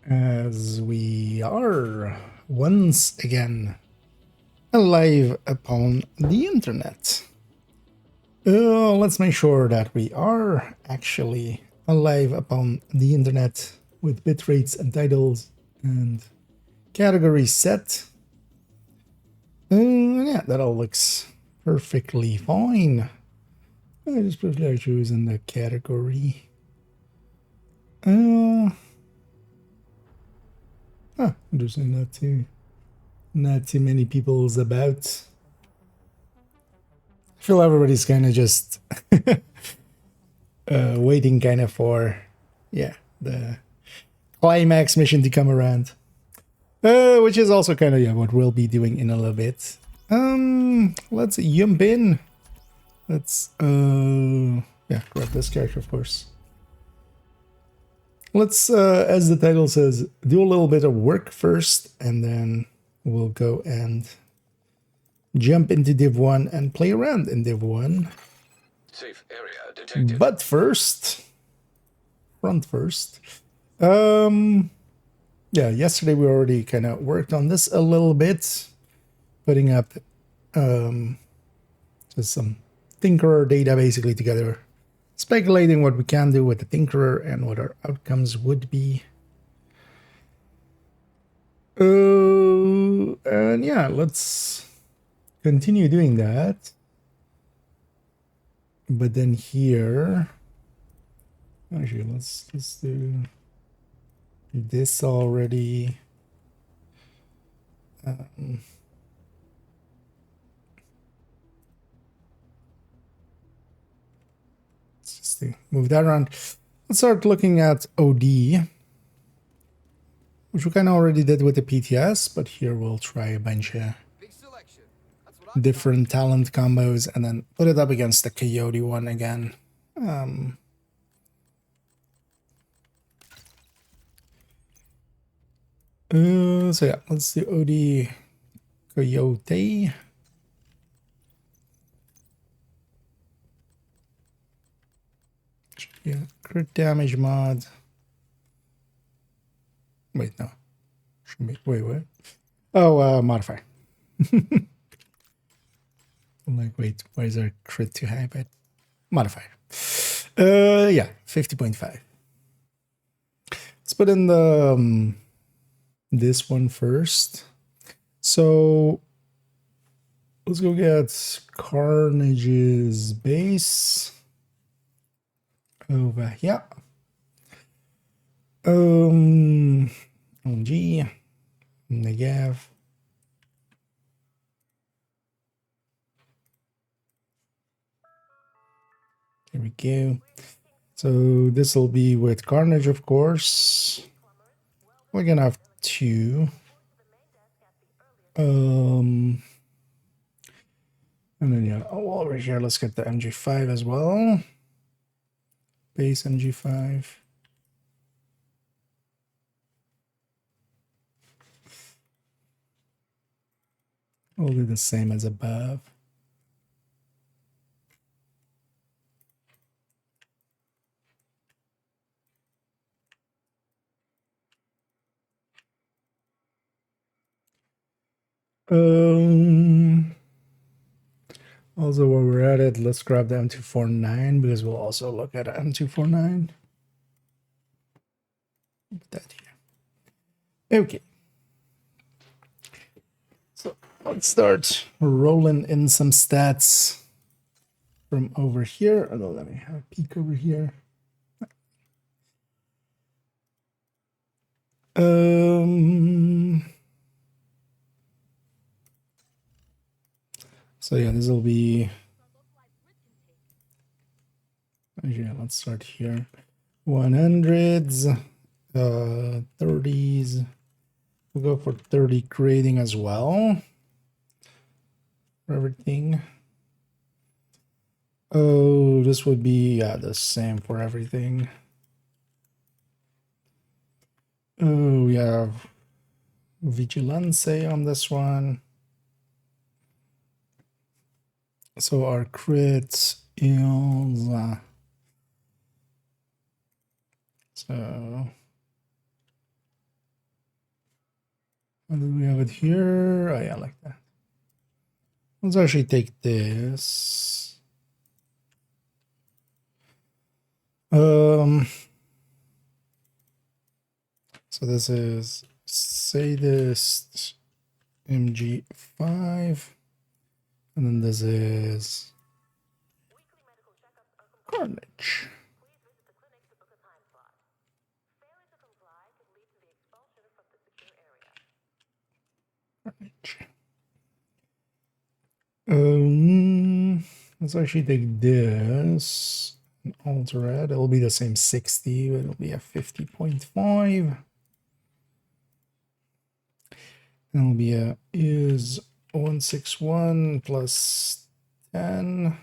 as we are once again alive upon the internet. Let's make sure that we are actually alive upon the internet with bit rates and titles and categories set. Yeah, that all looks perfectly fine. I just put choose in the category. There's not too many people's about. I feel everybody's kind of just waiting kind of for, yeah, the climax mission to come around. Which is also kind of what we'll be doing in a little bit. Let's jump in. Let's grab this character, of course. Let's, as the title says, do a little bit of work first, and then we'll go and jump into Div 1 and play around in Div 1. Safe area detected. But first, yeah, yesterday we already kind of worked on this a little bit, putting up just some Tinkerer data basically together, speculating what we can do with the Tinkerer and what our outcomes would be. And yeah, let's continue doing that. But then here, actually, let's just do this already. Let's just move that around. Let's start looking at OD, which we kind of already did with the PTS, but here we'll try a bunch of different talent combos and then put it up against the Coyote one again. So yeah, let's do OD Coyote. Yeah, crit damage mod. Wait, no. Should be, wait, what? Oh, modify. I'm like, wait, why is our crit too high? But modifier. Yeah, 50.5. Let's put in the this one first. So let's go get Carnage's base over here. OG Negav. There we go. So this will be with Carnage, of course. We're gonna have two. And then yeah, over here, let's get the MG5 as well. Base MG5. We'll do the same as above. Also, while we're at it, let's grab the M249 because we'll also look at M249. Put that here. Okay. So let's start rolling in some stats from over here. Although let me have a peek over here. So yeah, this will be. Yeah, let's start here. 100s, 30s. We'll go for 30 grading as well. For everything. Oh, this would be the same for everything. Oh, we have Vigilance on this one. So our crit is so And then we have it here. Oh yeah, like that. Let's actually take this. So this is sadist MG5, and then this is Carnage. Carnage. Let's actually take this and alter it. It'll be the same 60, but it'll be a 50.5. And it'll be a is 161 plus 10.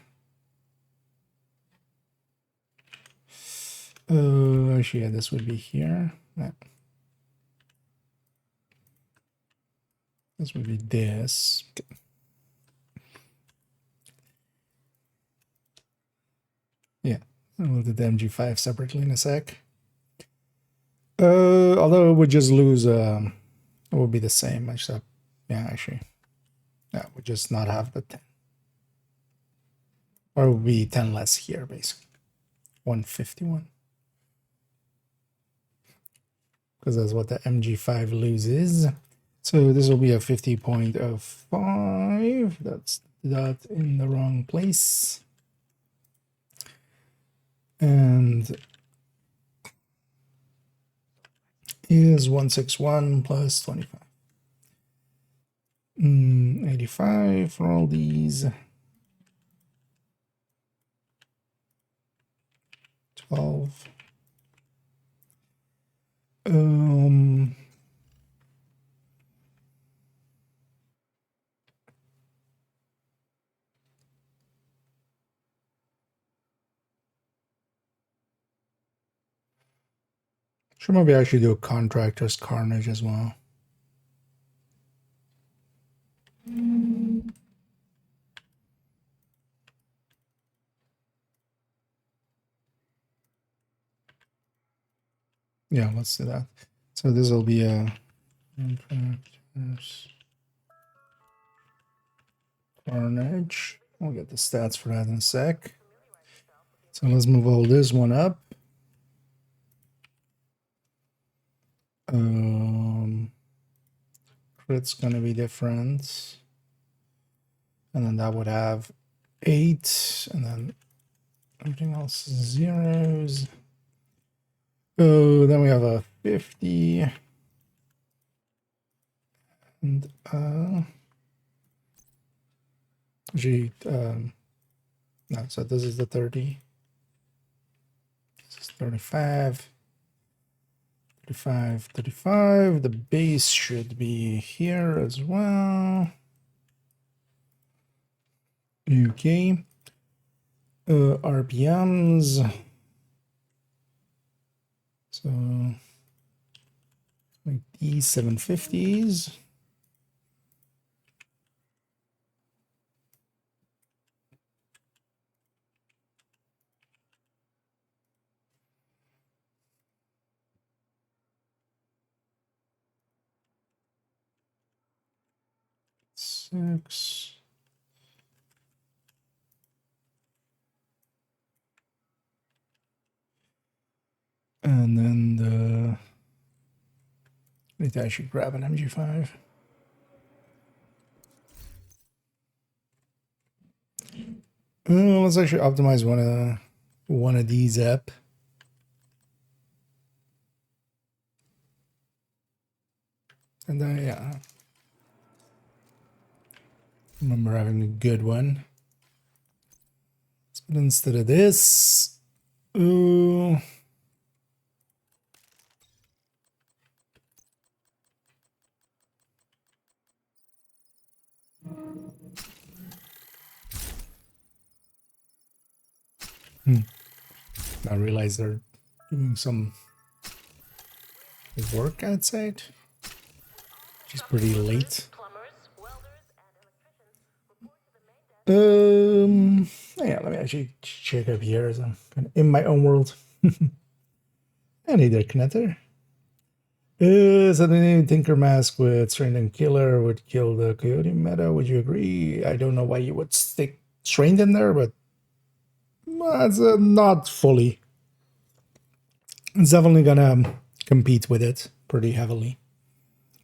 Actually, yeah, this would be here. Yeah. This would be this. Okay. Yeah, we'll do the MG5 separately in a sec. Although it would just lose, it would be the same, except, yeah, actually, yeah, would just not have the 10. Or it would be 10 less here, basically. 151. Because that's what the MG5 loses. So this will be a 50.05. That's that in the wrong place. And is 161 plus 25. 85 for all these. 12. Should maybe actually do a contractor's carnage as well. Yeah, let's do that. So this will be a contractor's carnage. We'll get the stats for that in a sec. So let's move all this one up. Crit's gonna be different. And then that would have 8, and then everything else is zeros. Oh, then we have a 50. And actually, no, so this is the 30. This is 35. 35, 35. The base should be here as well. Okay. RPMs. So like these 750s. Six. And then the, I think I should grab an MG5. Let's actually optimize one of these up. And then yeah, remember having a good one. So instead of this, ooh. I realize they're doing some work outside, which is pretty late. Yeah, let me actually check up here as I'm kind of in my own world. I need a connector. So the new Tinker Mask with Strained and Killer would kill the Coyote meta. Would you agree? I don't know why you would stick Strained in there, but that's not fully. It's definitely gonna compete with it pretty heavily.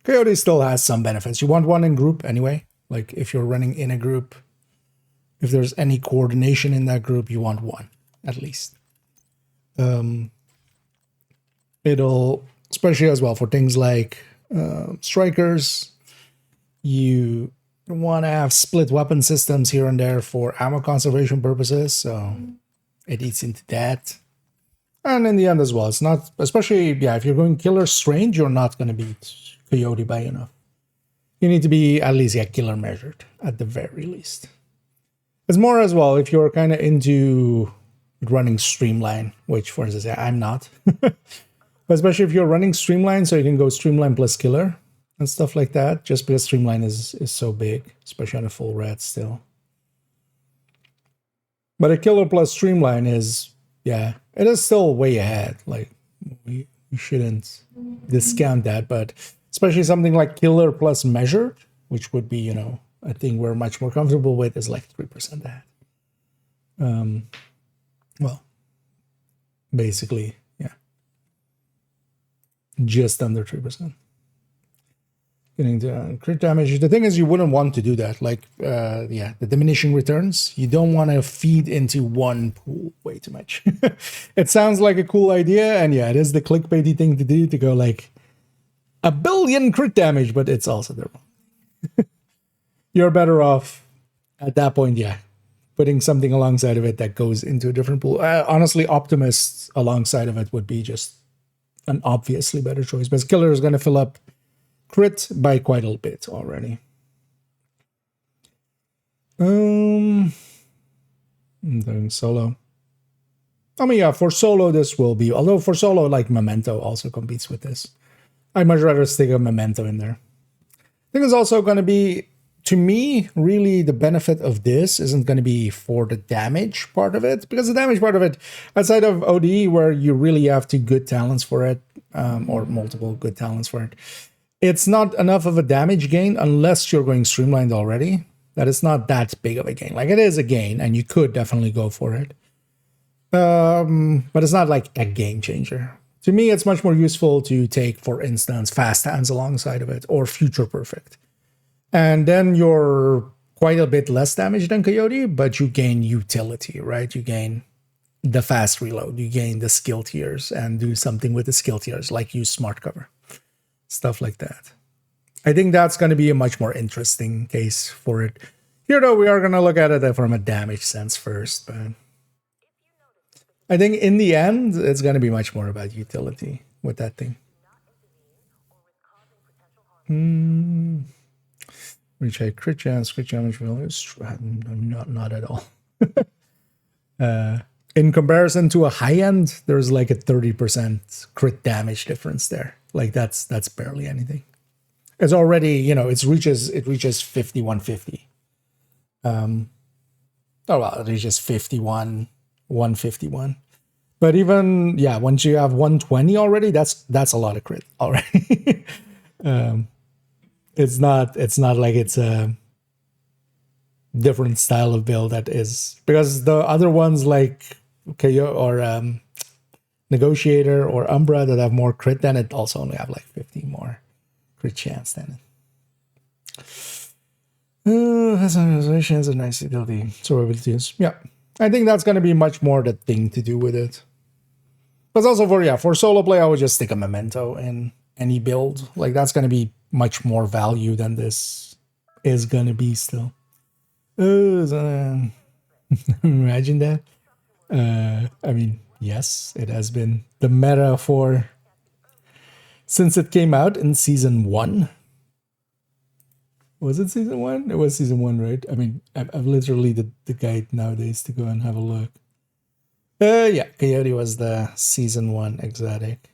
Coyote still has some benefits. You want one in group anyway. Like if you're running in a group, if there's any coordination in that group, you want one at least. It'll, especially as well for things like strikers, you want to have split weapon systems here and there for ammo conservation purposes. So it eats into that. And in the end as well, it's not, especially, yeah, if you're going killer strange, you're not going to beat Coyote by enough. You need to be at least, yeah, killer measured at the very least. It's more as well if you're kind of into running streamline, which for instance, yeah, I'm not. Especially if you're running streamline, so you can go streamline plus killer and stuff like that, just because streamline is so big, especially on a full red still. But a killer plus streamline is, yeah, it is still way ahead. Like, we shouldn't discount that, but especially something like killer plus measured, which would be, you know, a thing we're much more comfortable with, is like 3% ahead. Well, basically, yeah, just under 3%. Getting to crit damage. The thing is, you wouldn't want to do that. Like, yeah, the diminishing returns. You don't want to feed into one pool way too much. It sounds like a cool idea, and yeah, it is the clickbaity thing to do, to go like 1 billion crit damage, but it's also the wrong. You're better off at that point, yeah, putting something alongside of it that goes into a different pool. Honestly, Optimist alongside of it would be just an obviously better choice, because Killer is going to fill up crit by quite a bit already. I'm doing solo. I mean, yeah, for solo this will be, although for solo, like Memento also competes with this. I'd much rather stick a Memento in there. I think it's also going to be, to me, really the benefit of this isn't going to be for the damage part of it, because the damage part of it, outside of OD, where you really have two good talents for it, or multiple good talents for it, it's not enough of a damage gain unless you're going streamlined already. That it's not that big of a gain. Like, it is a gain, and you could definitely go for it. But it's not like a game changer. To me, it's much more useful to take, for instance, Fast Hands alongside of it, or Future Perfect. And then you're quite a bit less damage than Coyote, but you gain utility, right? You gain the fast reload, you gain the skill tiers, and do something with the skill tiers, like use Smart Cover. Stuff like that. I think that's going to be a much more interesting case for it. Here, though, we are going to look at it from a damage sense first, but I think in the end, it's going to be much more about utility with that thing. Which I crit chance, crit damage values, not at all. In comparison to a high end, there's like a 30% crit damage difference there. Like, that's barely anything. It's already, you know, it reaches 5150. Oh well, it reaches 51, 151. But even, yeah, once you have 120 already, that's a lot of crit already. It's not like it's a different style of build that is, because the other ones like KO or Negotiator or Umbra that have more crit than it also only have like 50 more crit chance than it. Has a nice ability. So abilities. Yeah. I think that's gonna be much more the thing to do with it. But also for solo play, I would just stick a Memento in any build. Like, that's gonna be much more value than this is gonna be still. Imagine that. I mean, yes, it has been the meta for since it came out in season 1. Was it season 1? It was season 1, right? I mean, I've literally the guide nowadays to go and have a look. Yeah, Coyote was the season 1 exotic.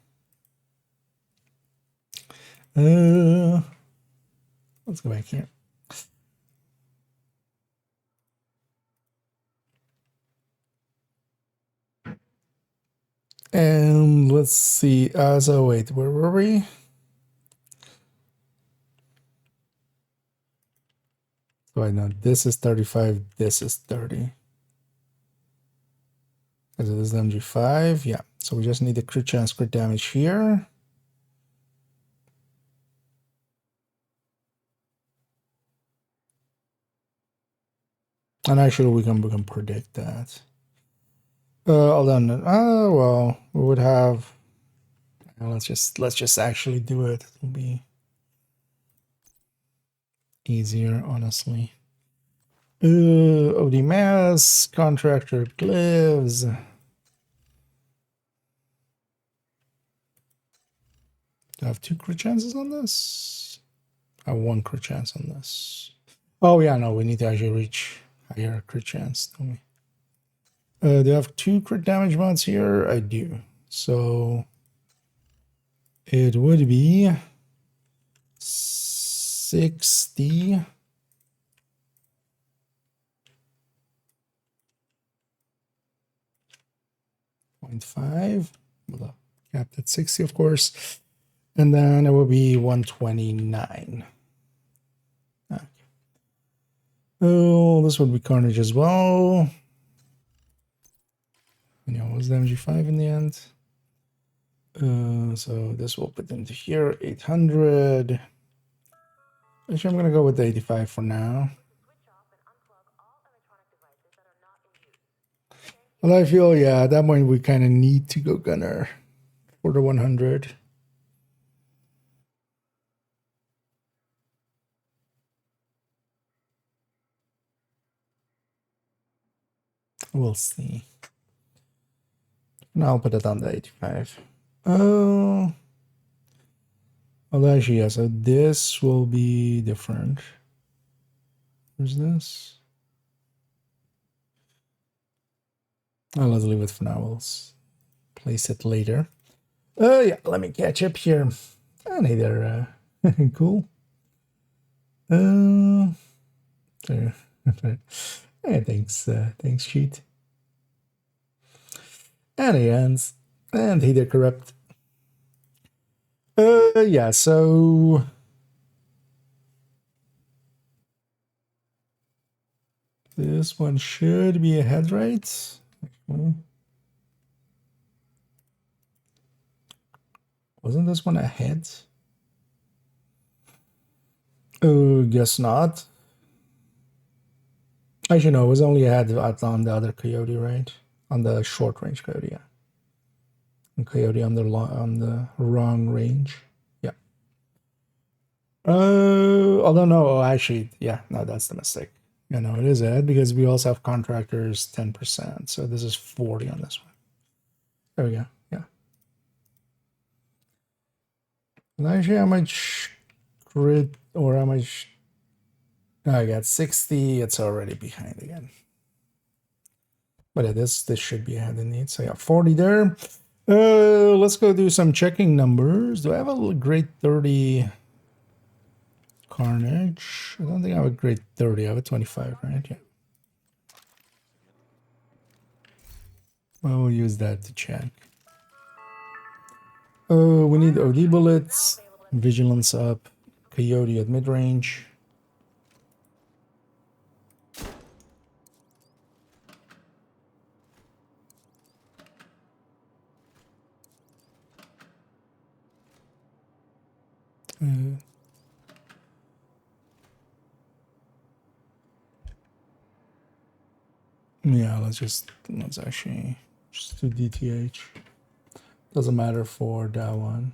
Let's go back here. And let's see. So wait, where were we? So I know this is 35, this is 30. Is it this MG5? Yeah. So we just need the crit chance, crit damage here. And actually we can predict that. Hold on. Oh well, we would have. Let's just actually do it. It'll be easier, honestly. OD mass, contractor glyphs. Do I have 2 crit chances on this? I have 1 crit chance on this. Oh yeah, no, we need to actually reach higher crit chance, don't we? Do I have 2 crit damage mods here? I do. So it would be 60. 0.5. Well, capped at 60, of course. And then it will be 129. Okay. Oh, this would be Carnage as well. And yeah, what was the MG5 in the end? So this will put into here 800. Actually, I'm gonna go with the 85 for now. Well, I feel, yeah, at that point we kind of need to go gunner for the 100. We'll see. And I'll put it on the 85. Oh. Well, actually, yeah, so this will be different. Where's this? Oh, let's leave it for now. We'll place it later. Oh, yeah, let me catch up here. And hey there, cool. There. Hey, thanks, cheat. And he ends. And hey there, corrupt. Yeah, so this one should be ahead, right? Wasn't this one ahead? Oh, guess not. Actually, no, it was only ahead on the other Coyote, right? On the short range Coyote, yeah. And Coyote on the wrong range. Yeah. Although no, actually, yeah, no, that's the mistake. Yeah, no, it is ahead because we also have contractors 10%. So this is 40 on this one. There we go. Yeah. And actually, how much grid or how much? I got 60. It's already behind again. But yeah, this should be ahead indeed. So yeah, 40 there. Let's go do some checking numbers. Do I have a grade 30 Carnage? I don't think I have a grade 30. I have a 25, right? Yeah. Well, we'll use that to check. Oh, we need OD bullets, vigilance up, Coyote at mid range. Yeah, let's actually just do DTH. Doesn't matter for that one.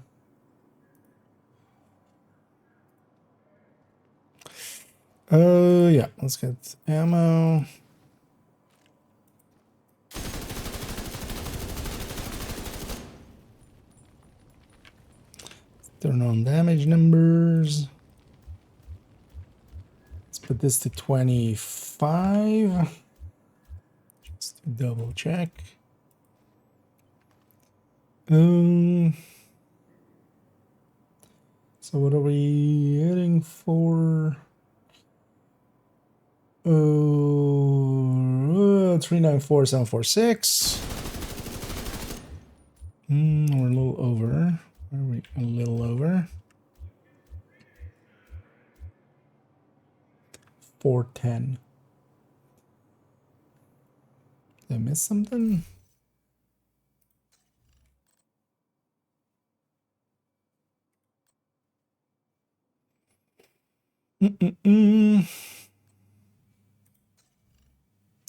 Yeah, let's get ammo. Turn on damage numbers. Let's put this to 25. Just to double check. So what are we heading for? 394746. We're a little over. Are we a little over? 410. Did I miss something?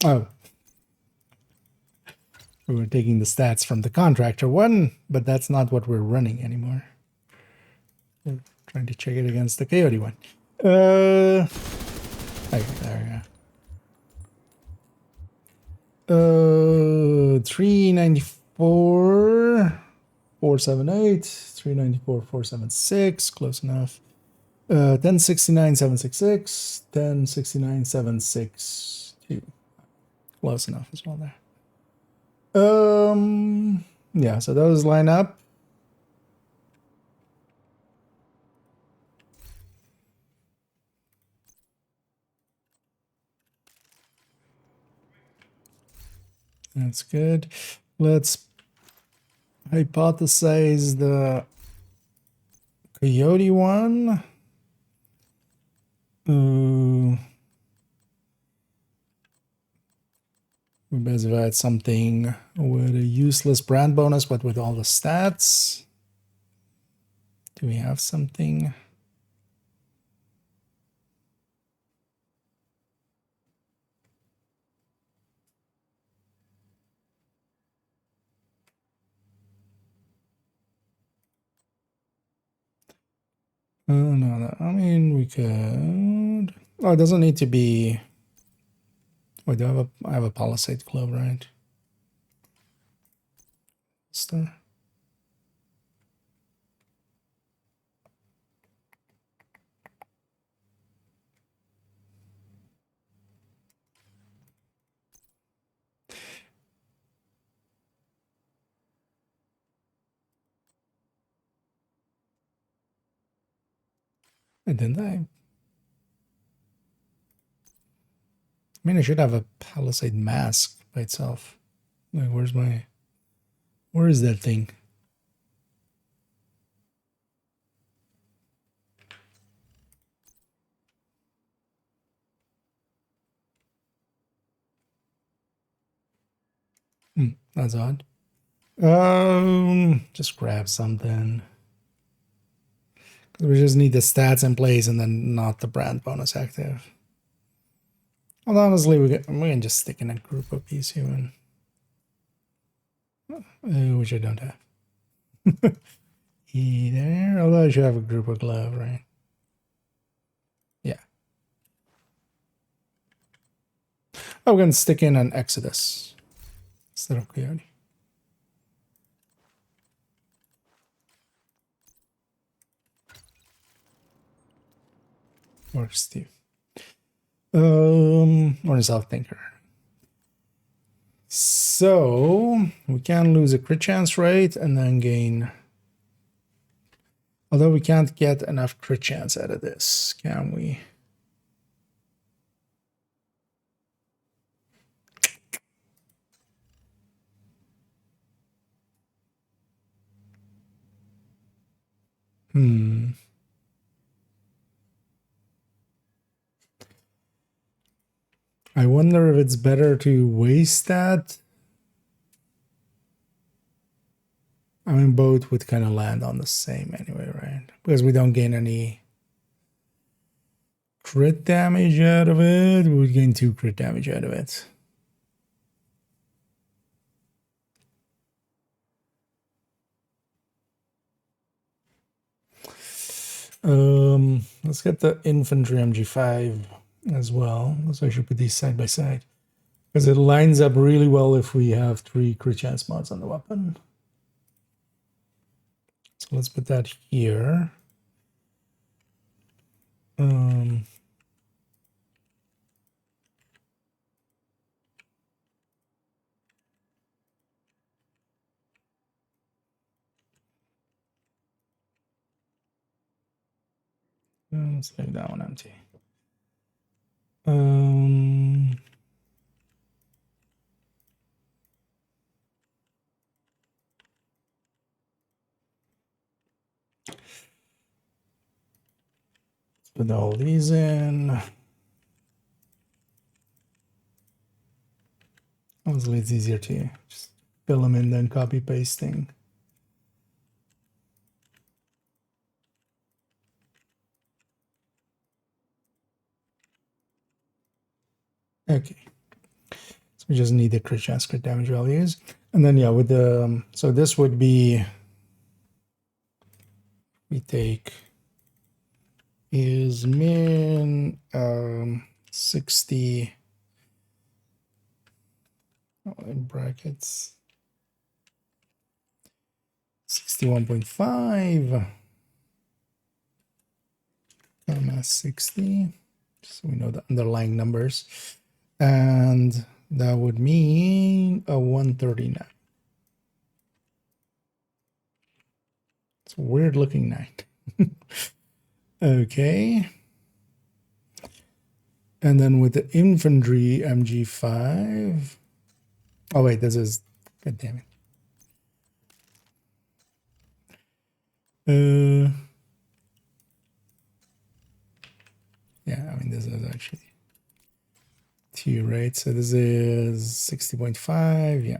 Oh, we were taking the stats from the contractor one, but that's not what we're running anymore. We're trying to check it against the coyote one. Okay, there we go. 394, 478, 394, 476, close enough. 1069, 766, 1069, 762. Close enough as well there. Yeah, so those line up. That's good. Let's hypothesize the coyote one. We basically had something with a useless brand bonus, but with all the stats. Do we have something? Oh, no, I mean, we could. Oh, it doesn't need to be. Wait, do I have a Palisade Club, right? Star. Didn't I? I mean, I should have a Palisade Mask by itself. Like, where is that thing? That's odd. Just grab something. We just need the stats in place and then not the brand bonus active. Well, honestly, we can just stick in a group of these here, which I don't have. Either, although I should have a group of glove, right? Yeah. Oh, we're gonna stick in an Exodus instead of Coyote. Works too. Or is South Thinker. So we can lose a crit chance rate and then gain. Although we can't get enough crit chance out of this, can we? I wonder if it's better to waste that. I mean, both would kind of land on the same anyway, right? Because we don't gain any crit damage out of it. We would gain 2 crit damage out of it. Let's get the infantry MG5 as well. So I should put these side by side because it lines up really well if we have 3 crit chance mods on the weapon. So let's put that here. Let's leave that one empty. Let's put all these in. Obviously, it's easier to just fill them in than copy pasting. Okay, so we just need the crit chance, crit damage values, and then yeah, with the so this would be we take is min 60 in brackets 61.5 comma 60, so we know the underlying numbers, and that would mean a 139. It's a weird looking knight. Okay. And then with the infantry MG5. Oh wait, this is, god damn it. Yeah, I mean this is actually 2, right? So this is 60.5, yeah.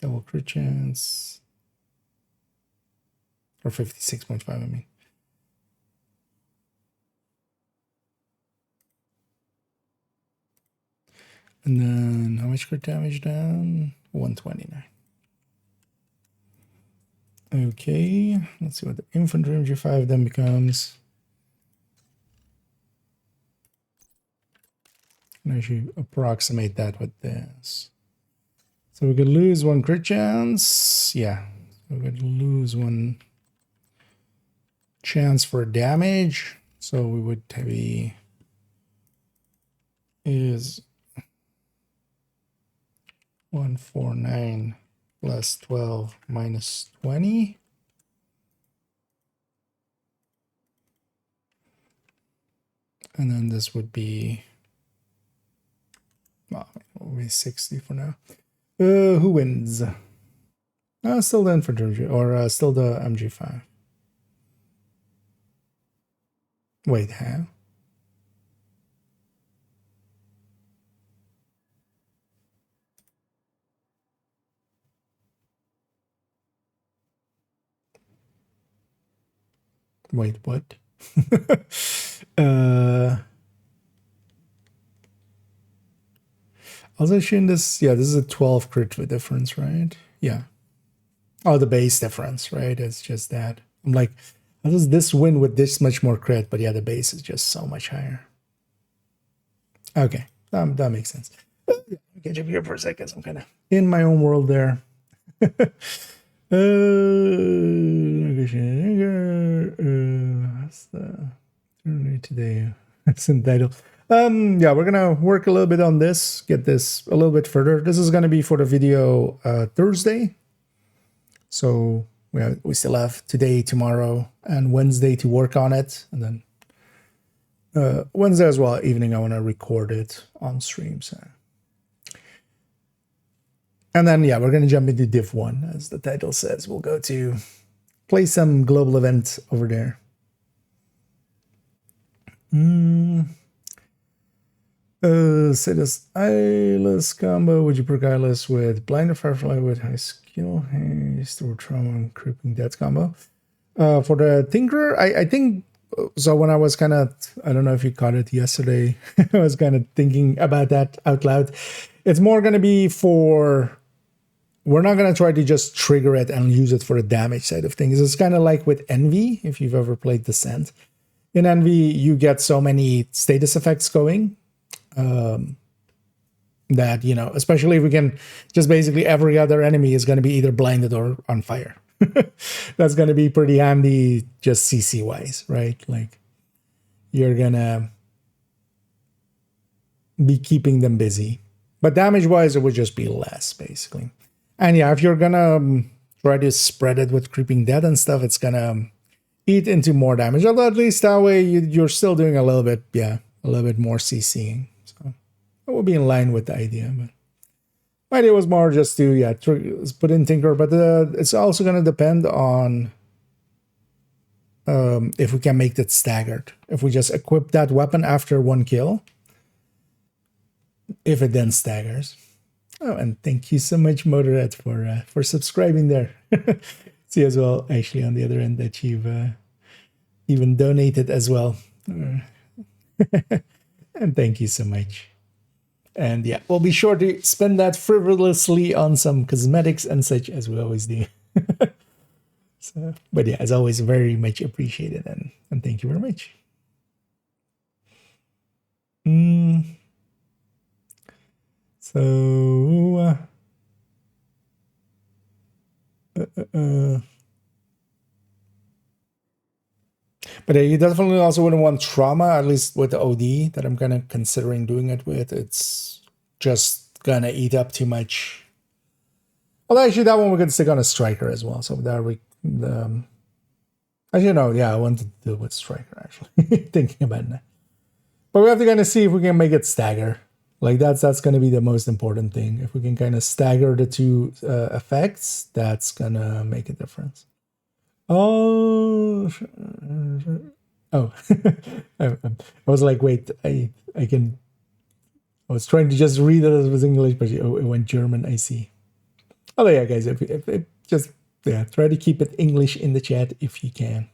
Double crit chance. Or 56.5, I mean. And then how much crit damage down? 129. Okay, let's see what the infantry MG5 then becomes. And I should approximate that with this. So we could lose 1 crit chance. Yeah, we could lose 1 chance for damage. So we would be is 149 plus 12 minus 20. And then this would be, well, it will be 60 for now. Who wins? Still the infantry, or still the MG5. Wait, how? Wait, what? I was actually in this, yeah, this is a 12 crit difference, right? Yeah. Oh, the base difference, right? It's just that. I'm like, how does this win with this much more crit? But yeah, the base is just so much higher. Okay, that makes sense. Let me catch up here for a second. I'm kind of in my own world there. That's the today. That's in title. Yeah, we're gonna work a little bit on this, get this a little bit further. This is gonna be for the video Thursday. So we still have today, tomorrow, and Wednesday to work on it, and then Wednesday as well evening I want to record it on stream. So. And then yeah, we're gonna jump into Div 1, as the title says. We'll go to play some global event over there. Say this eyeless combo. Would you perk eyeless with blind or firefly with high skill haste or trauma and creeping death combo? For the Tinkerer, I think so. When I was kind of, I don't know if you caught it yesterday, I was kind of thinking about that out loud. It's more going to be for, we're not going to try to just trigger it and use it for the damage side of things. It's kind of like with Envy, if you've ever played Descent. In Envy, you get so many status effects going that, you know, especially if we can just basically every other enemy is going to be either blinded or on fire. That's going to be pretty handy just CC wise, right? Like you're going to be keeping them busy. But damage wise, it would just be less basically. And yeah, if you're going to try to spread it with creeping death and stuff, it's going to eat into more damage. Although at least that way you're still doing a little bit, yeah, a little bit more CCing. So that would be in line with the idea. But my idea was more just to, yeah, put in Tinker. But it's also going to depend on if we can make that staggered. If we just equip that weapon after 1 kill, if it then staggers. Oh, and thank you so much, Motorhead, for subscribing there. See as well, actually, on the other end that you've even donated as well. And thank you so much. And yeah, we'll be sure to spend that frivolously on some cosmetics and such, as we always do. So, but yeah, as always, very much appreciated, and thank you very much. So, but you definitely also wouldn't want trauma, at least with the OD that I'm kind of considering doing it with. It's just gonna eat up too much. Well, actually, that one we could stick on a striker as well. So there we, actually, no, yeah, I wanted to do it with striker, actually, thinking about it now. But we have to kind of see if we can make it stagger. Like that's going to be the most important thing. If we can kind of stagger the two effects, that's going to make a difference. Oh, oh, I was like, wait, I can. I was trying to just read it as it was English, but it went German. I see. Oh yeah, guys, if just try to keep it English in the chat if you can.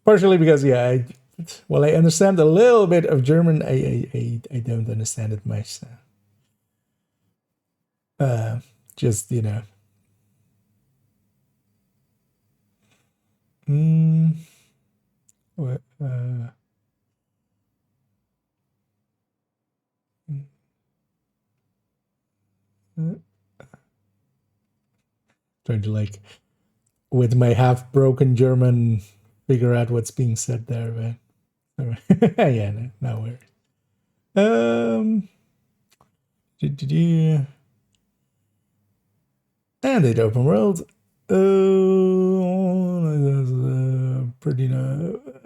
Partially because I understand a little bit of German. I don't understand it much. So. Just what? Trying to with my half broken German figure out what's being said there, but yeah, no worries. And the open world. Pretty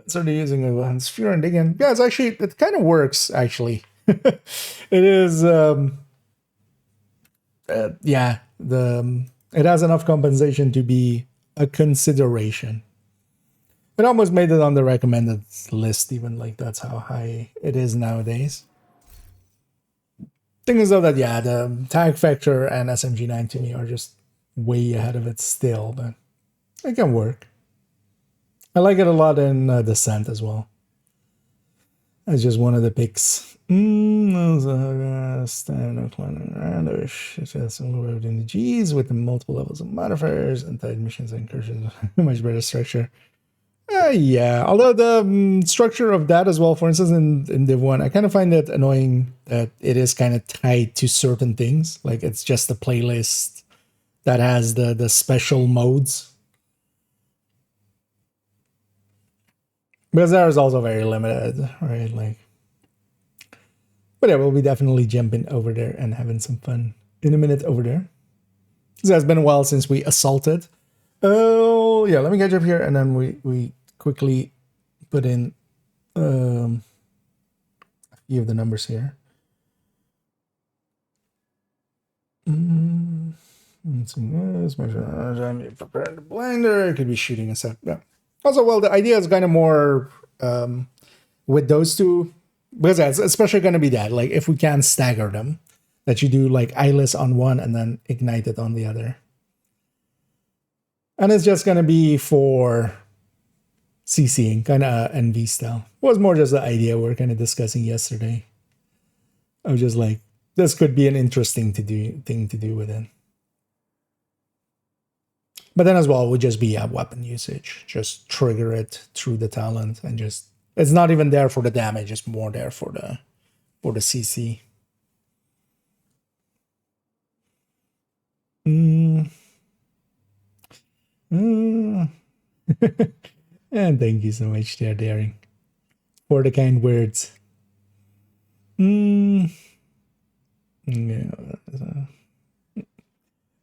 started using a sphere and again. Yeah, it kind of works actually. It is yeah, it has enough compensation to be a consideration. It almost made it on the recommended list, even that's how high it is nowadays. Thing is though that the tag factor and SMG9 to me are just way ahead of it still, but it can work. I like it a lot in Descent as well. It's just one of the picks. Stand around in the G's with the multiple levels of modifiers and tight missions and incursions. Much better structure. Yeah, although the structure of that as well, for instance, in Div 1, I kind of find it annoying that it is kind of tied to certain things. Like it's just a playlist that has the special modes. Because there is also very limited, right? But yeah, we'll be definitely jumping over there and having some fun in a minute over there. So it's been a while since we assaulted. Oh, yeah, let me catch up here, and then we quickly put in a few of the numbers here. Prepare the blinder. It could be shooting and stuff. Yeah. Also, well, the idea is kind of more with those two, because it's especially going to be that, if we can stagger them, that you do eyeless on one and then ignite it on the other. And it's just going to be for CCing, kind of NV style. It was more just the idea we were kind of discussing yesterday. I was just this could be an interesting thing to do with it. But then as well, would just be weapon usage. Just trigger it through the talent and just, it's not even there for the damage, it's more there for the CC. And thank you so much there, Daring, for the kind words. Yeah.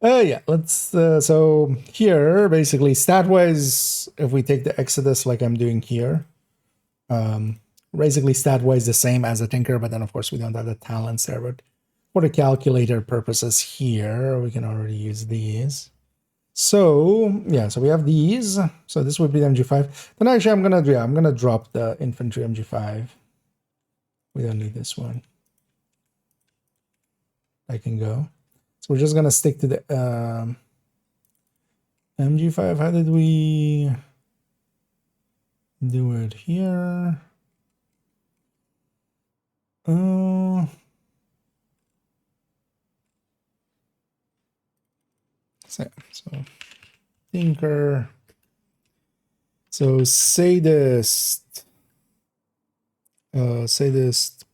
Yeah, let's, so here, basically, stat-wise, if we take the Exodus like I'm doing here, basically stat-wise the same as a Tinker, but then of course we don't have the talents there, but for the calculator purposes here, we can already use these. So, yeah, so we have these. So this would be the MG5. Then actually I'm gonna drop the infantry MG5. We don't need this one. I can go. So we're just gonna stick to the MG5. How did we do it here? So Tinker. So sadist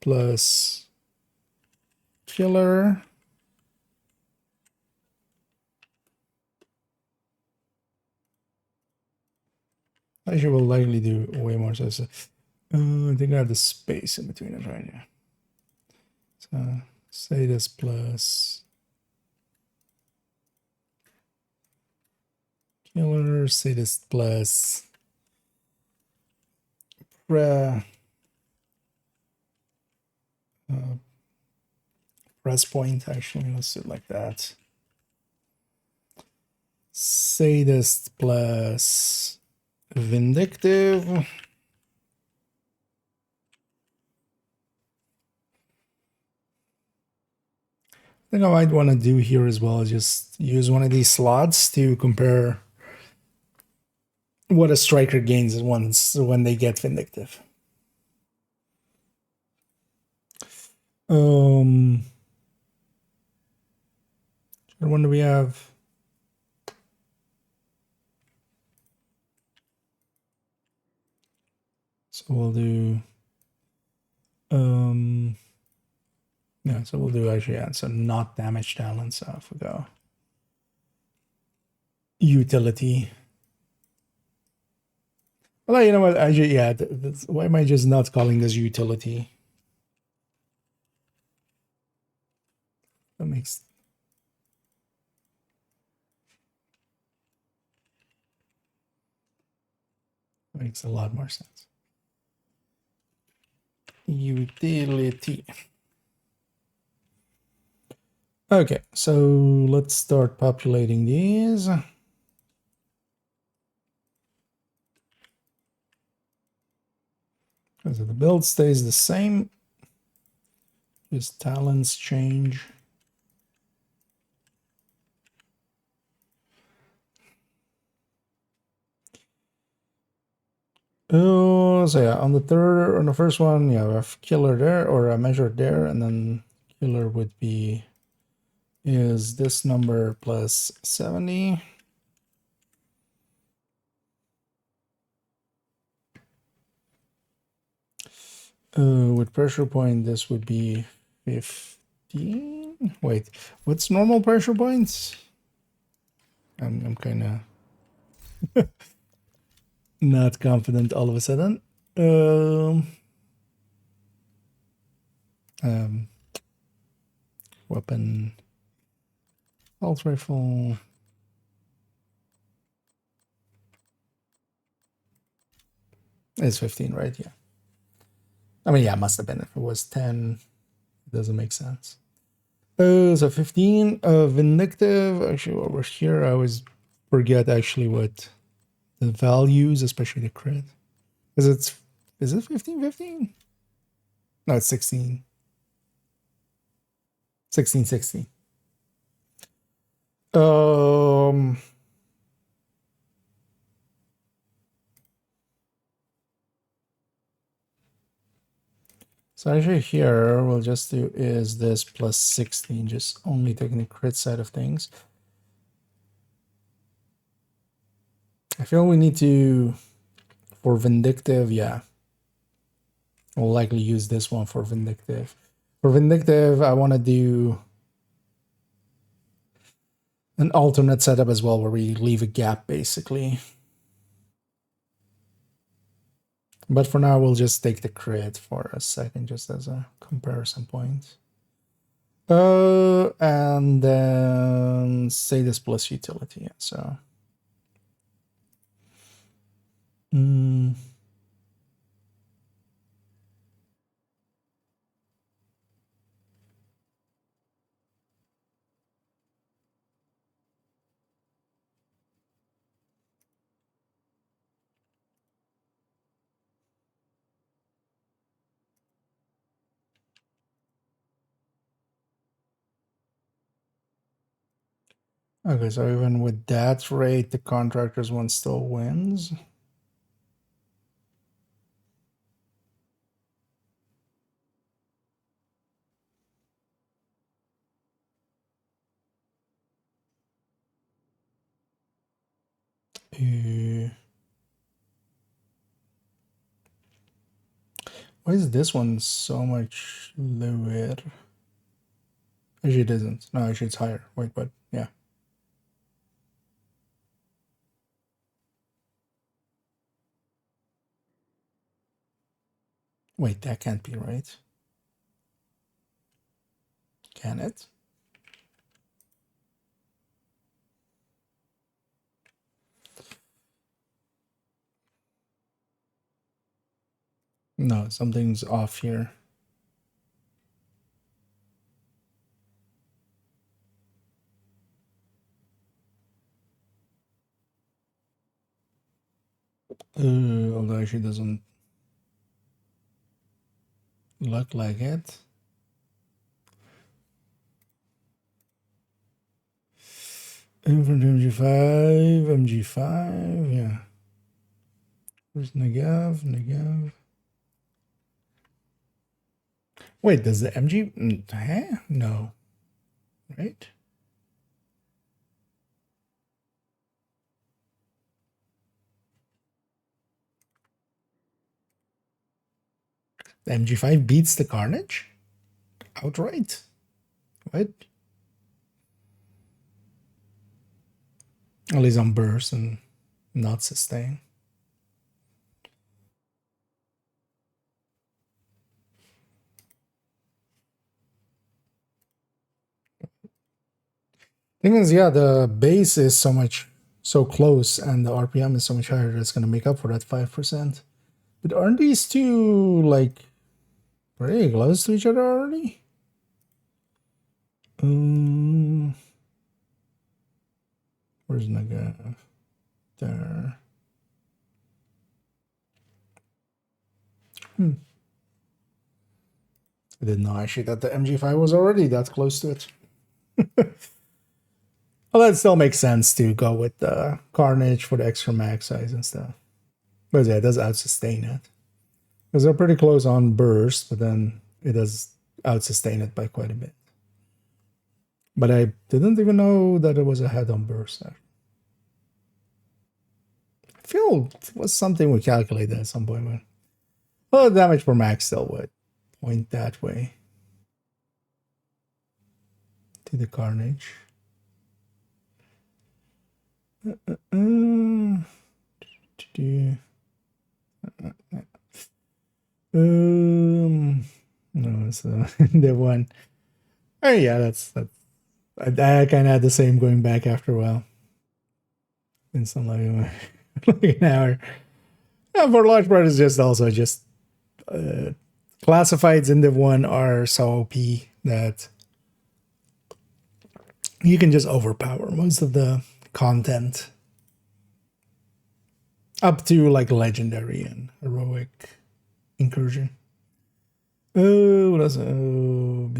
plus killer. Actually, will likely do way more. So I think I have the space in between it right now. So sadist plus killer, sadist plus press point. Actually, let's do it like that. Sadist plus vindictive. I think I might want to do here as well is just use one of these slots to compare what a striker gains when they get vindictive. When do we have? So we'll do yeah, so we'll do actually, yeah, so not damage talent. So if we go utility. Well, you know what? Actually, yeah, why am I just not calling this utility? That makes a lot more sense. Utility. Okay, so let's start populating these. So the build stays the same, just talents change. Oh, so yeah, on the first one, yeah, we have killer there, or a measure there, and then killer would be is this number plus 70. With pressure point, this would be 15. Wait, what's normal pressure points? I'm kind of not confident all of a sudden. Weapon, assault rifle. It's 15, right? Yeah. I mean, yeah, it must have been. If it was 10, it doesn't make sense. So 15. Vindictive. Actually, over here, I always forget actually what the values, especially the crit. Is it 15, 15? No, it's 16. 16, 16. So actually here we'll just do is this plus 16, just only taking the crit side of things. I feel we need to, for vindictive, yeah. We'll likely use this one for vindictive. For vindictive, I want to do an alternate setup as well, where we leave a gap basically. But for now, we'll just take the crit for a second, just as a comparison point. And then say this plus utility. So. Okay, so even with that rate, the contractors one still wins. Why is this one so much lower? Actually, it isn't. No, actually, it's higher. Wait, but yeah. Wait, that can't be right. Can it? No, something's off here. Although she doesn't look like it. From MG5, yeah. Where's Negav? Negav. Wait, does the MG? Huh? No. Right? The MG5 beats the Carnage? Outright? What? At least on burst and not sustain. Thing is, yeah, the base is so close, and the RPM is so much higher that it's gonna make up for that 5%. But aren't these two like pretty close to each other already? Where's Naga? There. I didn't know actually that the MG5 was already that close to it. Well, that still makes sense to go with the Carnage for the extra mag size and stuff. But yeah, it does out-sustain it. Because they're pretty close on burst, but then it does out-sustain it by quite a bit. But I didn't even know that it was ahead on burst. I feel it was something we calculated at some point. But, well, damage per max still would point that way. To the Carnage. No, it's the one. Oh yeah, that's I kind of had the same going back after a while. In some like an hour. Yeah, for large part, it's just also just classifieds in the one are so OP that you can just overpower most of the content up to like legendary and heroic incursion. Oh, what else? Oh,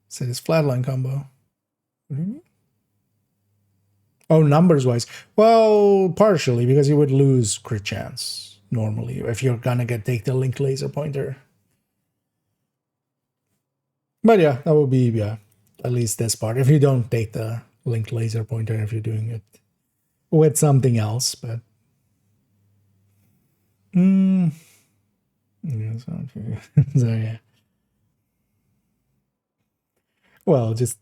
say this flatline combo. What do you mean? Oh, numbers wise. Well, partially because you would lose crit chance normally if you're gonna take the linked laser pointer. But yeah, that would be at least this part. If you don't take the linked laser pointer, if you're doing it with something else, but yeah, so yeah. Well, just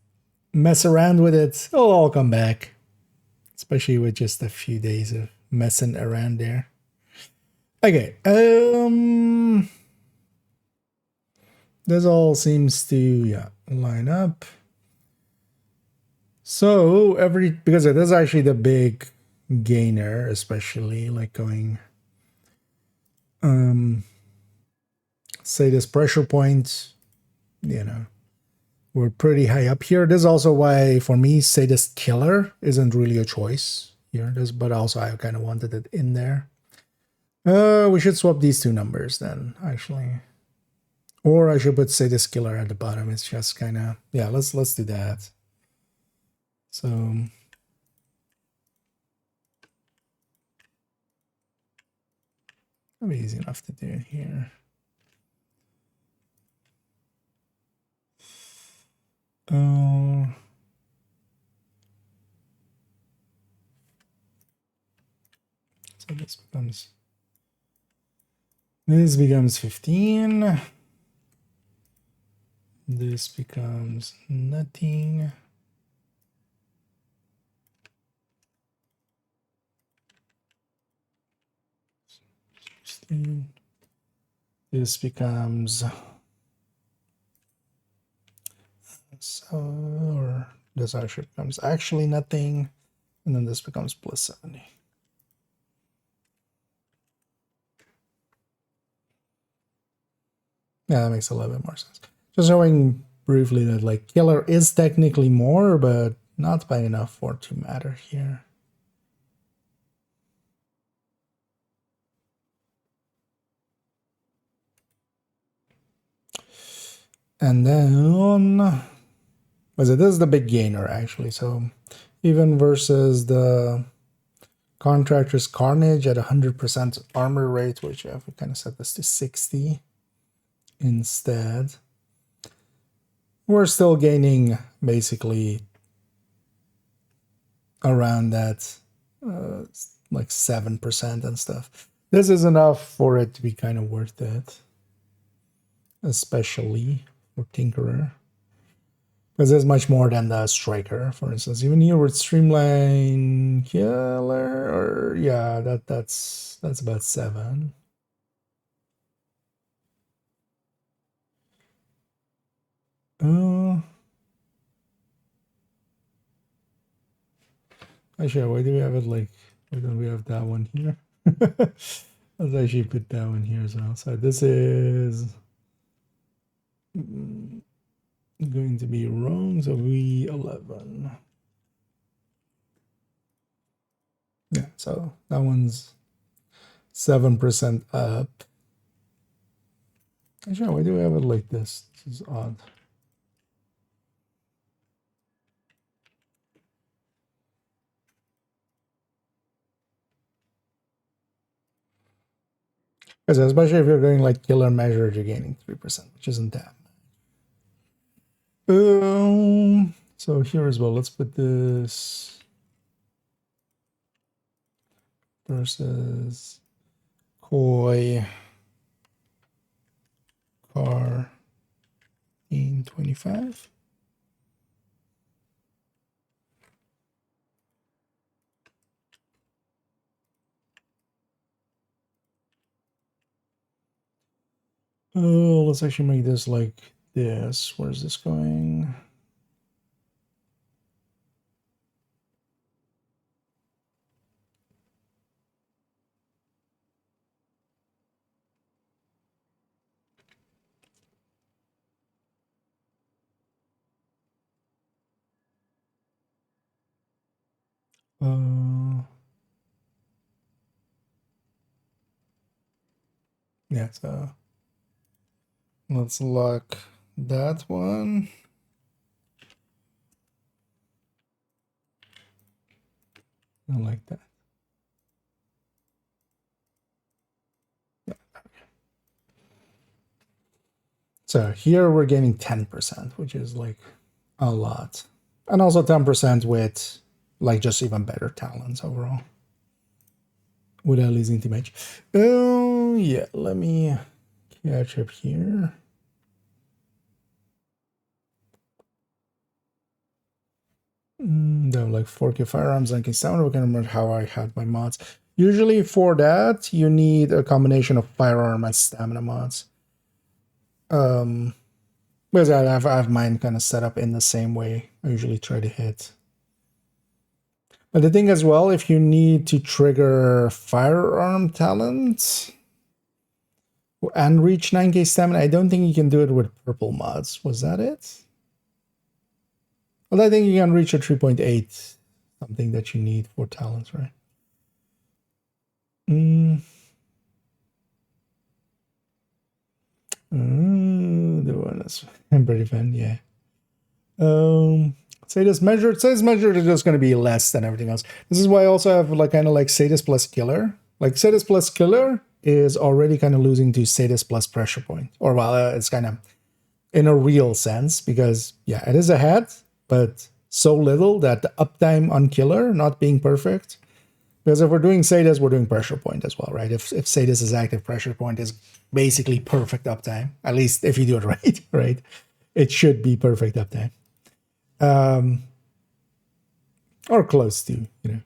mess around with it. It'll all come back, especially with just a few days of messing around there. Okay, this all seems to line up. So because it is actually the big gainer, especially like going say this pressure point, we're pretty high up here. This is also why for me say this killer isn't really a choice here, but also I kind of wanted it in there. We should swap these two numbers then, actually. Or I should put say this killer at the bottom. It's just kind of let's do that. So it'll be easy enough to do it here. Oh, so this becomes 15. This becomes nothing. This becomes so, or this actually becomes actually nothing, and then this becomes plus 70. Yeah, that makes a little bit more sense. Just showing briefly that like killer is technically more, but not by enough for it to matter here. And then, was it? This is the big gainer actually. So even versus the Contractor's Carnage at 100% armor rate, which I have kind of set this to 60 instead. We're still gaining basically around that like 7% and stuff. This is enough for it to be kind of worth it, especially for Tinkerer, because there's much more than the Striker, for instance. Even here with Streamline Killer, or yeah, that's about 7. Actually, why do we have it like, why don't we have that one here? Let's actually put that one here as well. So this is going to be wrong, so V11. Yeah, so that one's 7% up. Actually, why do we have it like this? This is odd. Because especially if you're going like killer measure, you're gaining 3%, which isn't that much. So here as well, let's put this versus Koi car in 25. Oh, let's actually make this like this. Where's this going? Yeah, so let's lock that one. I like that. Yeah. So here we're gaining 10%, which is like a lot. And also 10% with like just even better talents overall. Without losing too much. Oh, yeah, let me catch up here. There are like 4K firearms and K7. We can remember how I had my mods. Usually for that, you need a combination of firearm and stamina mods. Because I have mine kind of set up in the same way. I usually try to hit. But the thing as well, if you need to trigger firearm talent and reach 9K stamina, I don't think you can do it with purple mods. Was that it? Well, I think you can reach a 3.8, something that you need for talents, right? The one that's pretty fun, yeah. Sadist measured. Sadist measured is just going to be less than everything else. This is why I also have like kind of like Sadist plus killer. Like Sadist plus killer is already kind of losing to Sadist plus pressure point. Or well, it's kind of in a real sense because yeah, it is ahead, but so little that the uptime on killer not being perfect. Because if we're doing Sadist, we're doing pressure point as well, right? If Sadist is active, pressure point is basically perfect uptime. At least if you do it right, right? It should be perfect uptime. Or close to, you know.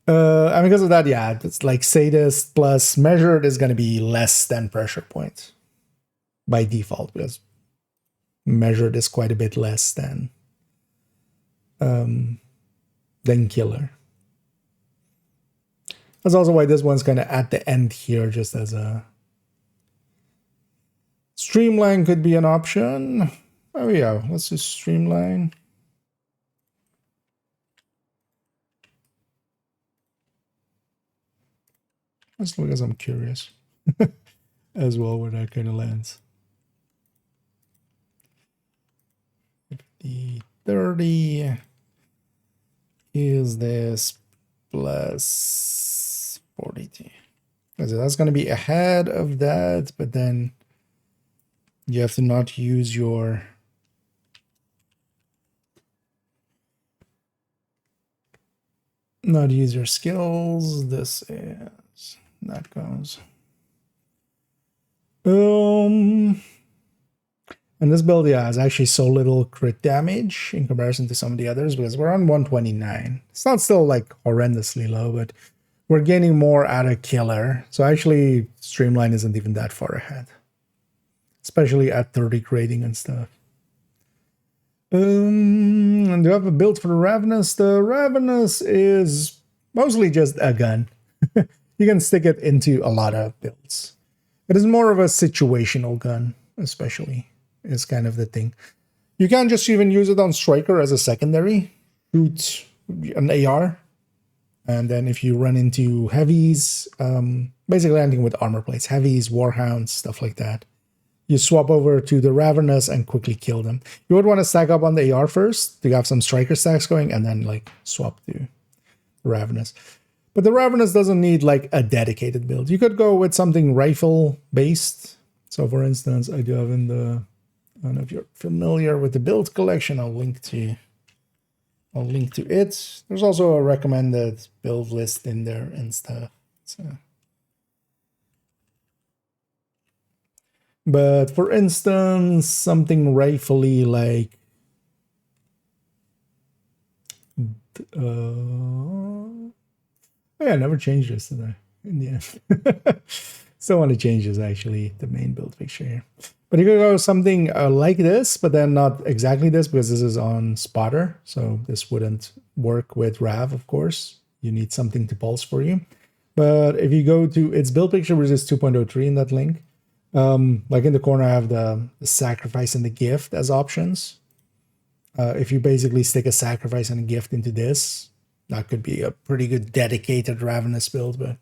And because of that, yeah, it's like Sadist plus measured is going to be less than pressure point by default because measured is quite a bit less than killer. That's also why this one's kind of at the end here, just as a streamline could be an option. Oh yeah, let's just streamline. Just because I'm curious as well where that kind of lands. 50, 30 is this plus 42. So that's going to be ahead of that, but then you have to not use your skills. This is that goes. And this build, yeah, is actually so little crit damage in comparison to some of the others because we're on 129. It's not still like horrendously low, but we're gaining more out of killer. So actually, streamline isn't even that far ahead, especially at 30 grading and stuff. And do you have a build for the Ravenous? The Ravenous is mostly just a gun. You can stick it into a lot of builds. It is more of a situational gun, especially, is kind of the thing. You can just even use it on Striker as a secondary. Shoot an AR. And then if you run into heavies, basically anything with armor plates, heavies, warhounds, stuff like that, you swap over to the Ravenous and quickly kill them. You would want to stack up on the AR first to have some Striker stacks going and then like swap to Ravenous. But the Ravenous doesn't need like a dedicated build. You could go with something rifle based. So for instance, I do have in the, I don't know if you're familiar with the build collection, I'll link to it. There's also a recommended build list in there and stuff. So. But for instance, something rifle-y like yeah, I never changed this, did I? In the end. Still want to change this, actually, the main build picture here. But you could go something like this, but then not exactly this, because this is on spotter. So this wouldn't work with Rav, of course. You need something to pulse for you. But if you go to its build picture, which is 2.03 in that link, like in the corner, I have the sacrifice and the gift as options. If you basically stick a sacrifice and a gift into this, that could be a pretty good dedicated Ravenous build, but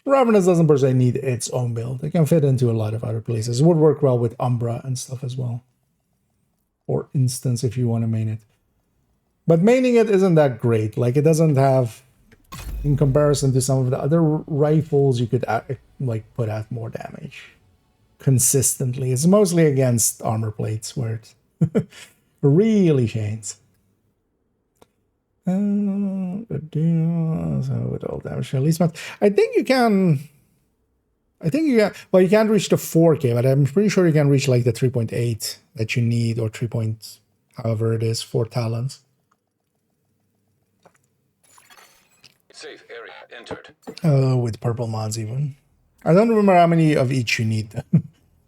Ravenous doesn't per se need its own build. It can fit into a lot of other places. It would work well with Umbra and stuff as well. For instance, if you want to main it. But maining it isn't that great. Like, it doesn't have, in comparison to some of the other rifles, you could like put out more damage consistently. It's mostly against armor plates where it really shines. So with all damage release math, I think you can. Well, you can't reach the 4K, but I'm pretty sure you can reach like the 3.8 that you need, or 3 point, however it is, for talents. Safe area entered. With purple mods even. I don't remember how many of each you need.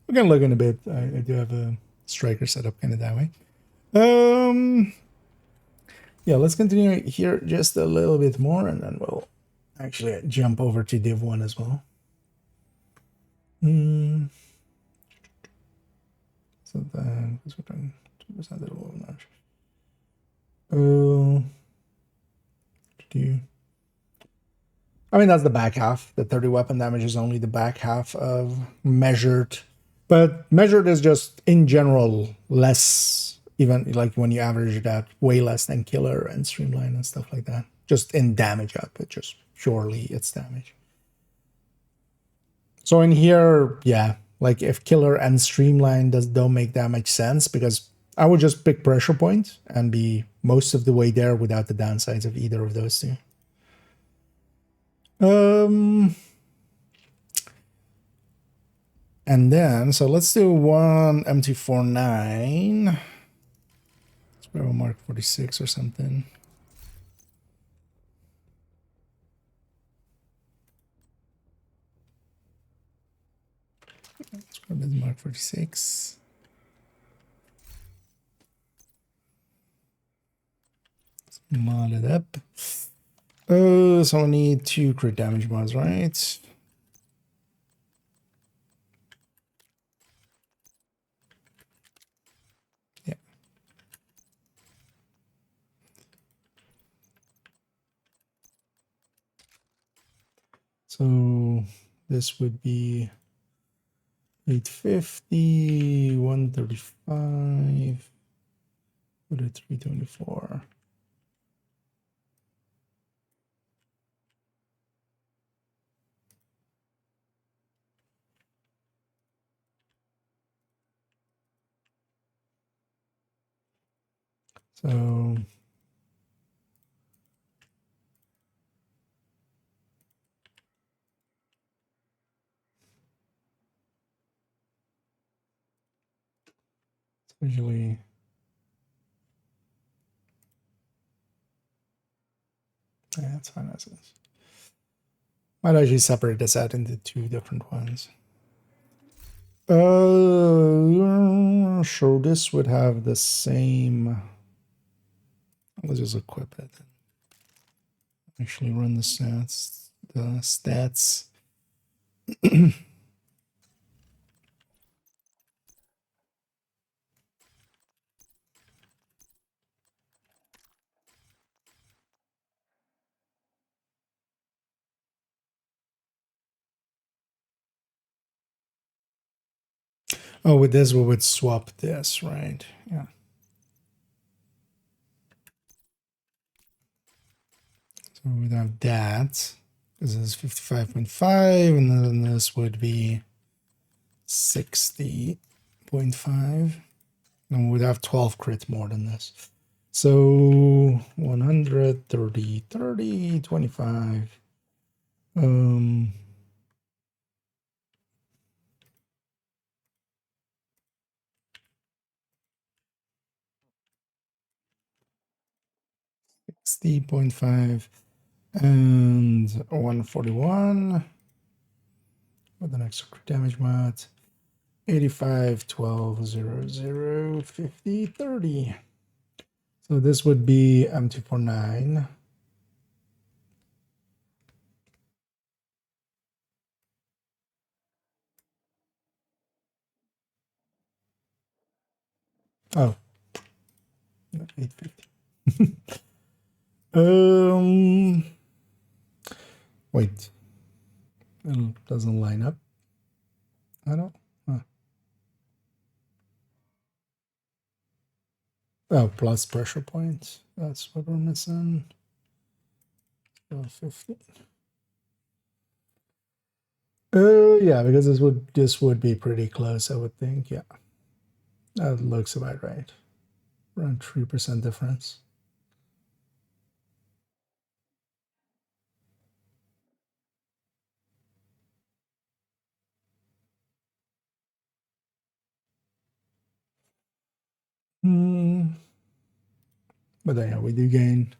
We can look in a bit. I do have a striker set up kind of that way. Yeah, let's continue here just a little bit more, and then we'll actually jump over to Div 1 as well. So then, because we're doing 2% of the level now. I mean, that's the back half. The 30 weapon damage is only the back half of measured. But measured is just, in general, less Even like when you average that, way less than killer and streamline and stuff like that. Just in damage output, just purely its damage. So in here, yeah, like if killer and streamline don't make that much sense, because I would just pick pressure point and be most of the way there without the downsides of either of those two. And then, so let's do one M249. Let's go Mark 46 or something. Let's go with Mark 46. Let's mod it up. Oh, so I need 2 crit damage mods, right? Yeah. So this would be 850, 135, put it 324. So usually yeah, that's fine as is. Might actually separate this out into 2 different ones. So this would have the same. Let's just equip it. Actually run the stats. Oh, with this we would swap this, right? Yeah. So we'd have that. This is 55.5, and then this would be 60.5. And we'd have 12 crit more than this. So 130, 30, 25. 60.5 and 141 with an extra damage mod. 85, 12, 0, 0, 50, 30. So this would be M249. Oh, 850. Wait, it doesn't line up. I don't. Oh, plus pressure points. That's what we're missing. So 50. Yeah, because this would be pretty close, I would think. Yeah, that looks about right. Around 3% difference. But then, yeah, we do gain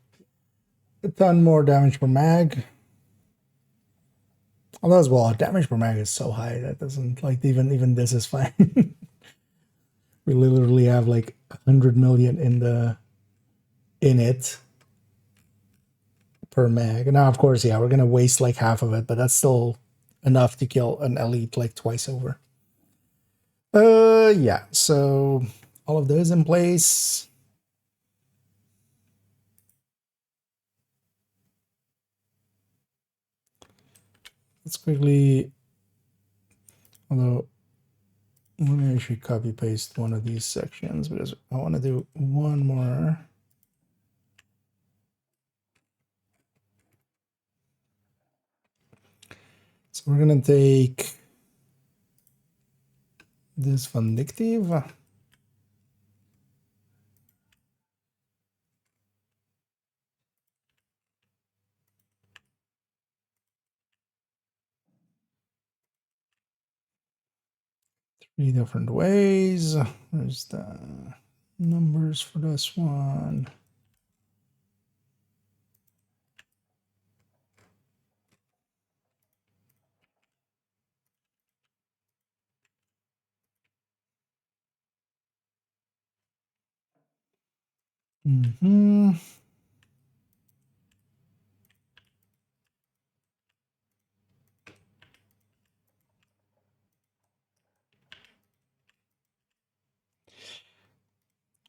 a ton more damage per mag. Although as well, damage per mag is so high that doesn't like even this is fine. We literally have like 100 million in it per mag. And now, of course, yeah, we're gonna waste like half of it, but that's still enough to kill an elite like twice over. Yeah. So all of those in place. Let's quickly, although Let me actually copy paste one of these sections because I want to do one more. So we're going to take this vindictive. Three different ways. There's the numbers for this one. Mm-hmm.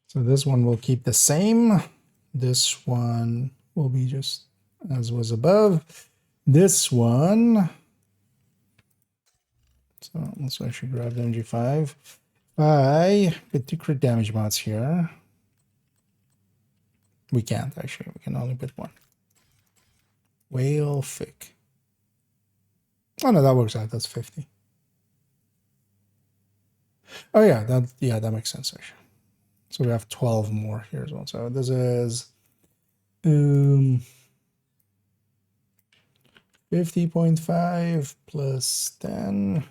So this one will keep the same. This one will be just as was above. This one. So let's actually grab the MG5. I put 2 crit damage mods here. We can't actually. We can only put 1. Whale thick. Oh no, that works out. That's 50. Oh yeah, that makes sense actually. So we have 12 more here as well. So this is 50.5 plus 10,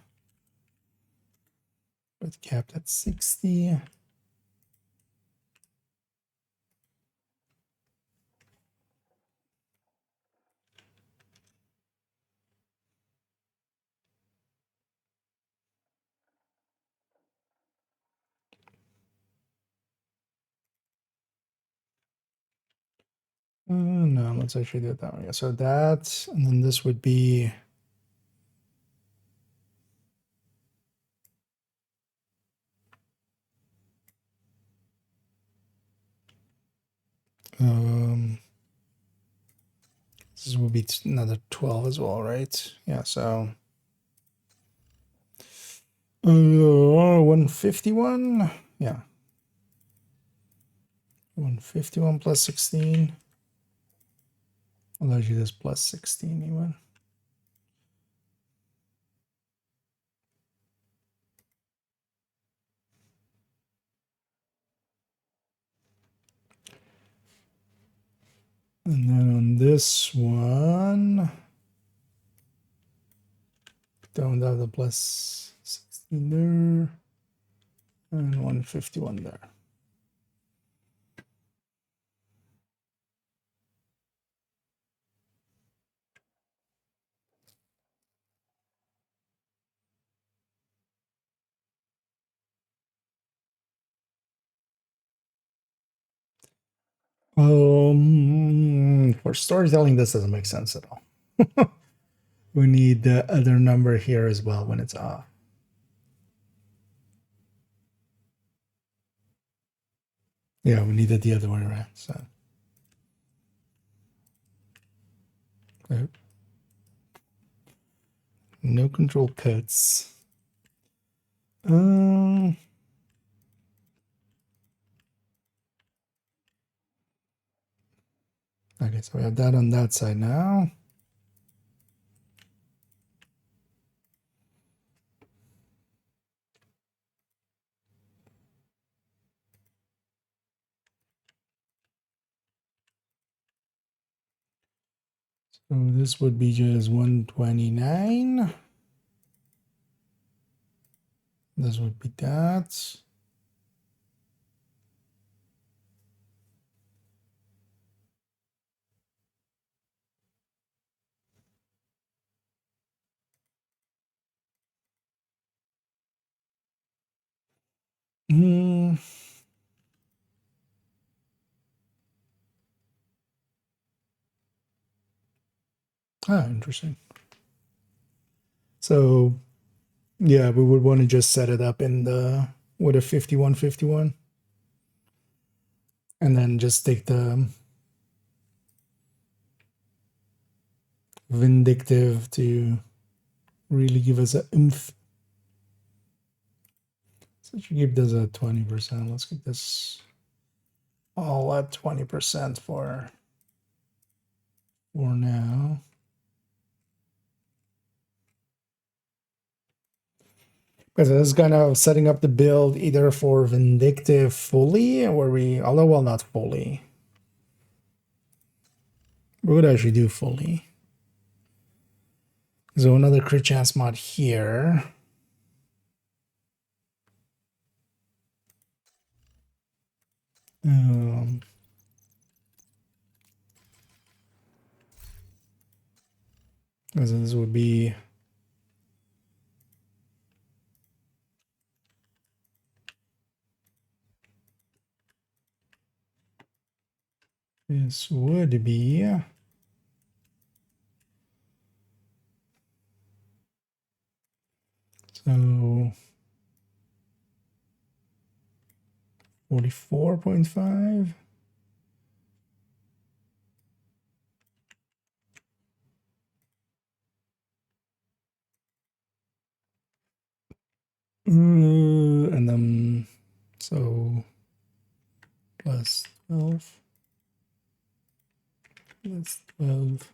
but capped at 60. No, let's actually do it that way. So that, and then this would be this will be another 12 as well, right? Yeah, so 151. Yeah. 151 plus 16. I'll actually this plus 16 even. And then on this one, don't have the plus 16 there, and 151 there. For storytelling, this doesn't make sense at all. We need the other number here as well when it's off. Yeah, we need it the other way around. So, no control cuts. Okay, so we have that on that side now. So this would be just 129. This would be that. Interesting. So, yeah, we would want to just set it up in the with a 5151, and then just take the vindictive to really give us a oomph. So you keep this at 20%. Let's keep this all at 20% for now. Because this is kind of setting up the build either for Vindictive fully, or although, well, not fully. We would actually do fully. So another crit chance mod here. As this would be so 44.5. And then so plus 12 plus 12.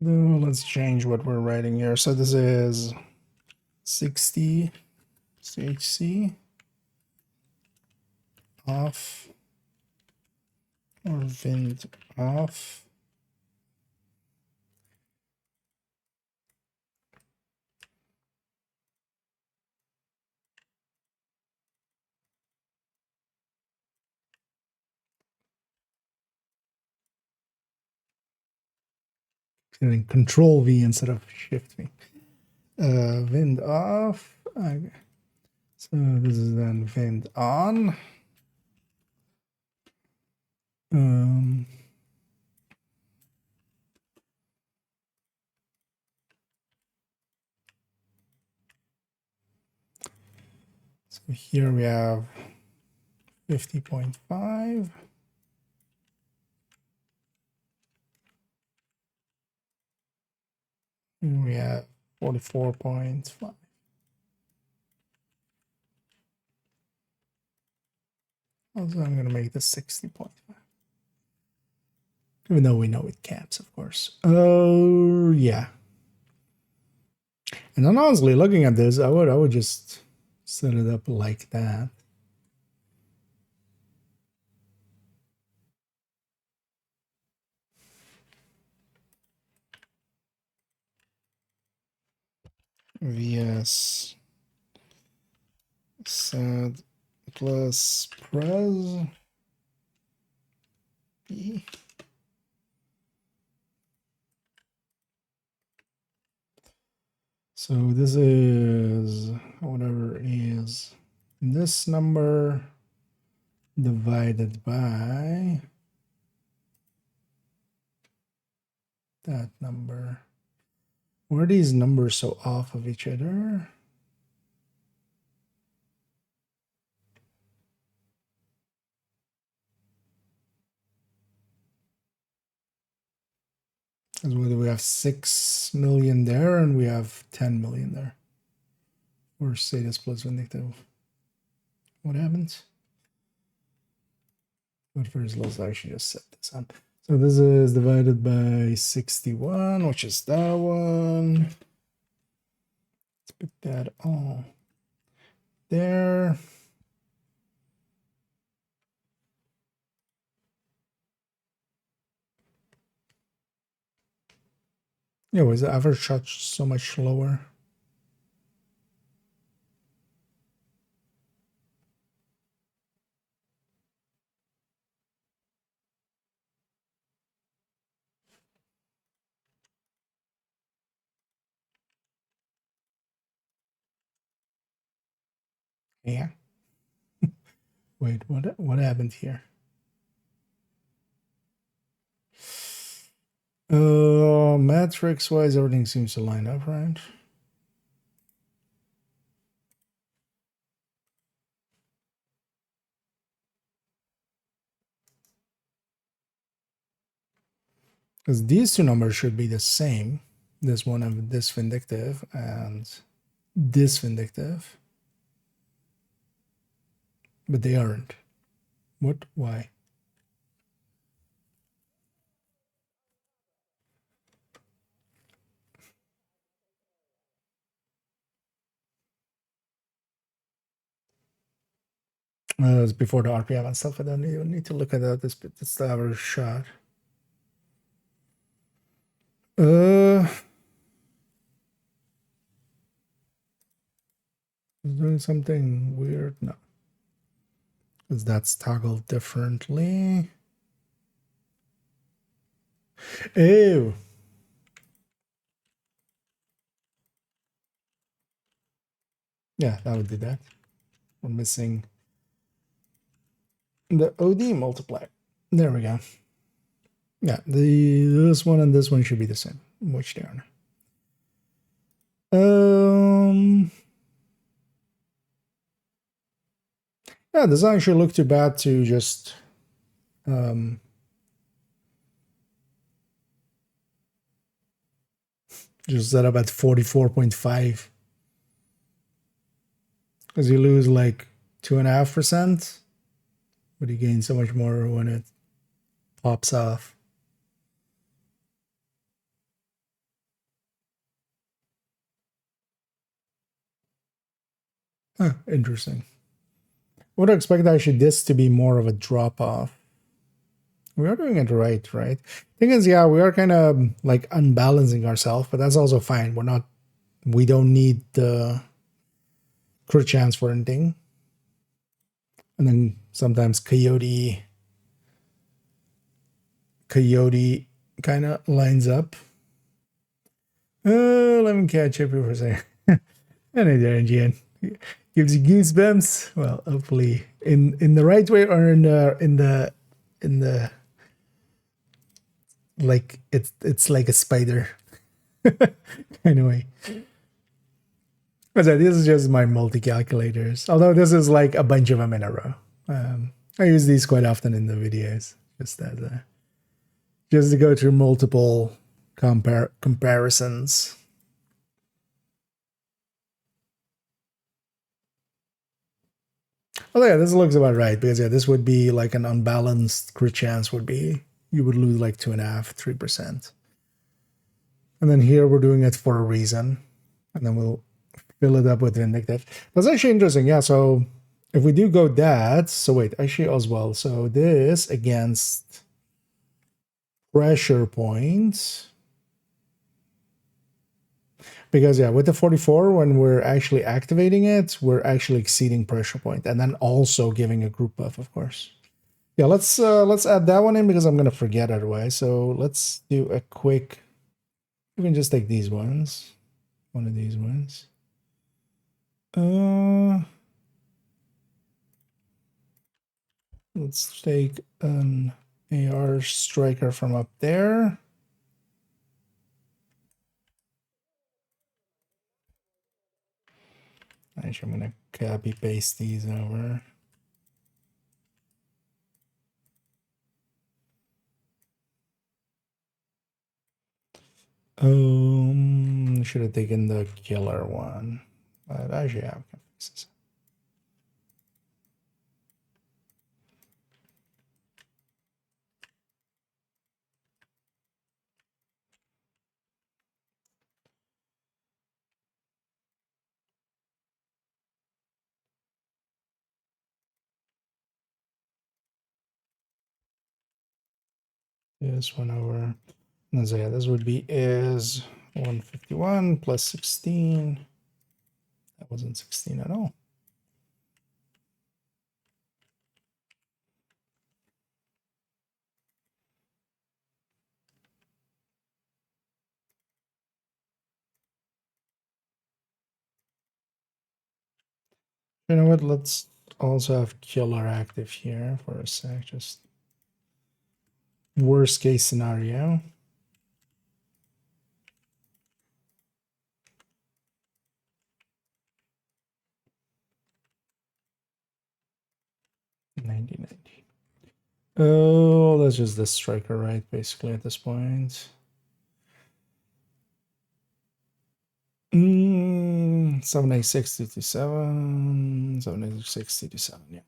Let's change what we're writing here. So this is 60 CHC off or Vind off. Hitting Control V instead of Shift V. Vind off. Okay. So this is then Vind on. So here we have 50.5. And we have 44.5. Also, I'm going to make this 60.5. Even though we know it caps, of course. Oh, yeah. And then honestly, looking at this, I would just set it up like that. VS set plus pres B. So this is whatever is this number divided by that number. Why are these numbers so off of each other? Because we have 6 million there and we have 10 million there. Or say this plus vindictive. What happens? But first, let's actually just set this up. So this is divided by 61, which is that one. Let's put that all there. Yeah, was the average shot so much lower? Yeah. Wait, what happened here? Matrix wise, everything seems to line up, right? Because these two numbers should be the same. This one of this vindictive and this vindictive. But they aren't. What? Why? It's before the RPM and stuff. I don't even need to look at that. This the average shot. Is doing something weird? No. Because that's toggled differently. Ew. Yeah, that would do that. We're missing the OD multiplier. There we go. Yeah, this one and this one should be the same, which they are. Yeah, doesn't actually look too bad to just set up at 44.5. Because you lose like 2.5%, but you gain so much more when it pops off. Huh, interesting. Would expect actually this to be more of a drop off. We are doing it right? Thing is, yeah, we are kind of like unbalancing ourselves, but that's also fine. We don't need the crit chance for anything. And then sometimes coyote kind of lines up. Let me catch up here for a second. And there, NGN gives you goosebumps. Well, hopefully in the right way, or in the like it's like a spider. Anyway, this is just my multi calculators. Although this is like a bunch of them in a row. I use these quite often in the videos, just to go through multiple comparisons. Oh yeah, this looks about right, because yeah, this would be like an unbalanced crit chance would be, you would lose like 2.5%, 3%. And then here we're doing it for a reason. And then we'll fill it up with vindictive. That's actually interesting. Yeah, so if we do go that, so wait, actually as well. So this against pressure points. Because yeah, with the 44, when we're actually activating it, we're actually exceeding pressure point, and then also giving a group buff, of course. Yeah, let's add that one in, because I'm gonna forget otherwise. So let's do a quick. We can just take these ones, one of these ones. Let's take an AR striker from up there. Actually, I'm gonna copy paste these over. Should have taken the killer one, but actually, yeah, we can fix this. This one over. And so yeah, this would be is 151 plus 16. That wasn't 16 at all. You know what? Let's also have killer active here for a sec. Just worst case scenario. 1990. Oh, that's just the striker, right? Basically at this point. 786 786 yeah.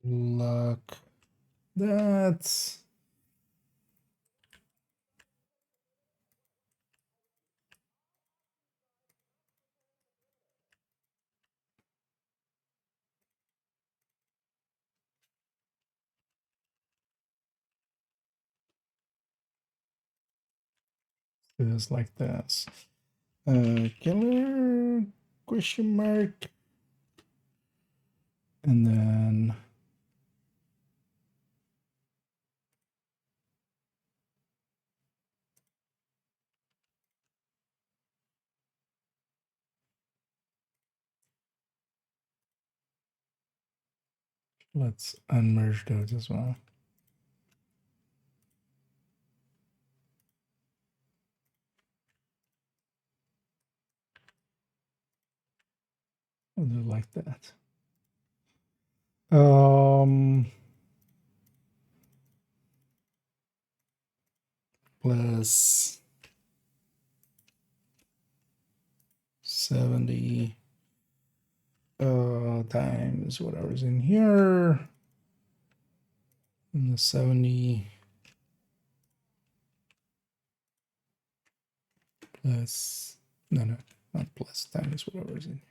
Luck. That's just like this. Killer question mark. And then let's unmerge those as well. I'll do it like that. Plus 70 times whatever's in here. And the 70 plus, no, not plus, times whatever's in here.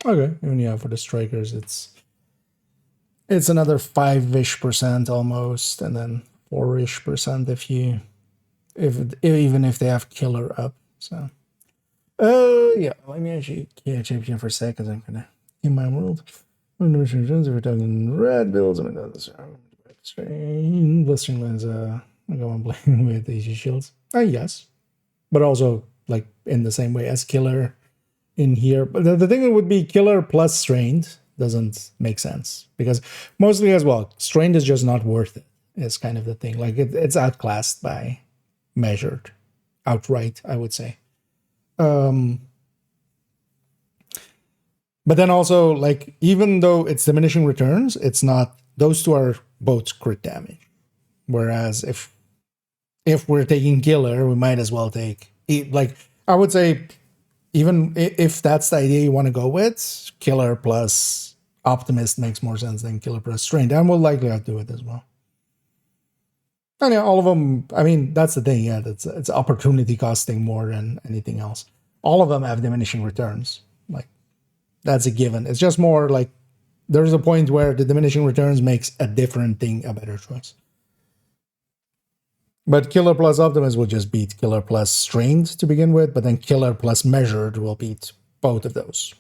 Okay, and yeah, for the strikers, it's another 5-ish% almost, and then 4-ish% even if they have killer up. So yeah, let me actually change here for a sec because I'm gonna in my world. If we're talking red builds, I mean that's blistering lens. I go on playing with easy shields. Yes, but also like in the same way as killer in here. But the thing would be killer plus strained doesn't make sense because mostly as well, strained is just not worth it. Is kind of the thing. Like it's outclassed by measured outright, I would say. But then also, like, even though it's diminishing returns, it's not, those two are both crit damage. Whereas if we're taking killer, we might as well take, like, I would say, even if that's the idea you want to go with, killer plus optimist makes more sense than killer plus strained. And we'll likely have to do it as well. And yeah, all of them, I mean, that's the thing. Yeah, it's opportunity costing more than anything else. All of them have diminishing returns. Like, that's a given. It's just more like there's a point where the diminishing returns makes a different thing a better choice. But killer plus optimist will just beat killer plus strained to begin with, but then killer plus measured will beat both of those.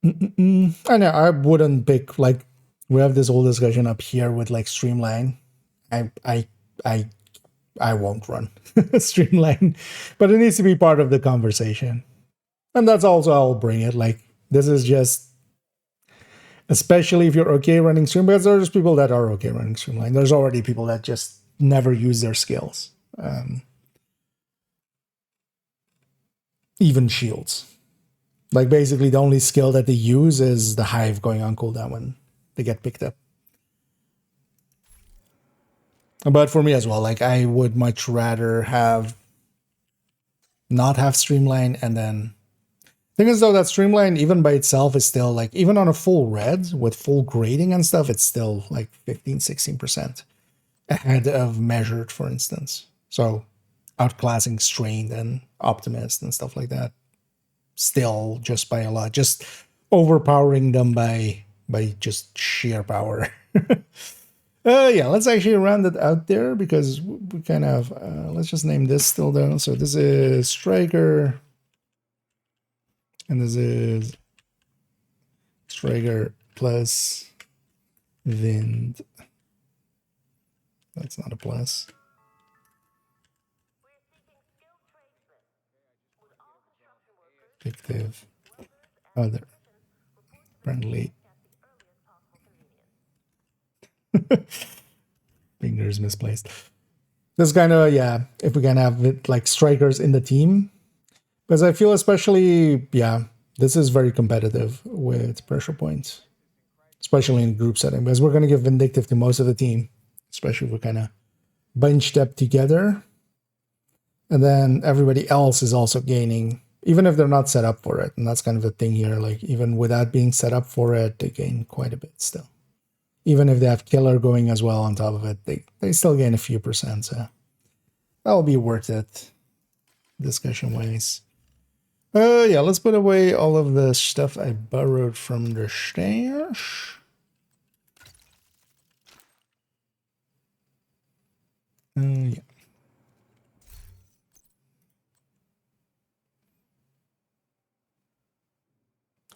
I know I wouldn't pick, like, we have this whole discussion up here with like streamline. I won't run streamline, but it needs to be part of the conversation. And that's also I'll bring it. Like, this is just, especially if you're okay running stream, because there's people that are okay running streamline. There's already people that just never use their skills. Even shields. Like, basically the only skill that they use is the hive going on cooldown when they get picked up. But for me as well, like, I would much rather not have streamline, and then thing is though that streamline even by itself is still like, even on a full red with full grading and stuff, it's still like 15-16% ahead of measured, for instance. So outclassing strained and optimist and stuff like that, still just by a lot, just overpowering them by just sheer power. Yeah, let's actually round it out there because we kind of, let's just name this still down. So this is Striker, and this is Striker plus Wind. That's not a plus. Fictive. Other. Friendly. Fingers misplaced. This kind of, yeah, if we can have it like strikers in the team. Because I feel especially, yeah, this is very competitive with pressure points. Especially in group setting. Because we're going to give Vindictive to most of the team. Especially if we're kind of bunched up together. And then everybody else is also gaining, even if they're not set up for it. And that's kind of the thing here. Like, even without being set up for it, they gain quite a bit still. Even if they have Killer going as well on top of it, they still gain a few percent. So that'll be worth it, discussion-wise. Yeah, let's put away all of the stuff I borrowed from the stash. Yeah.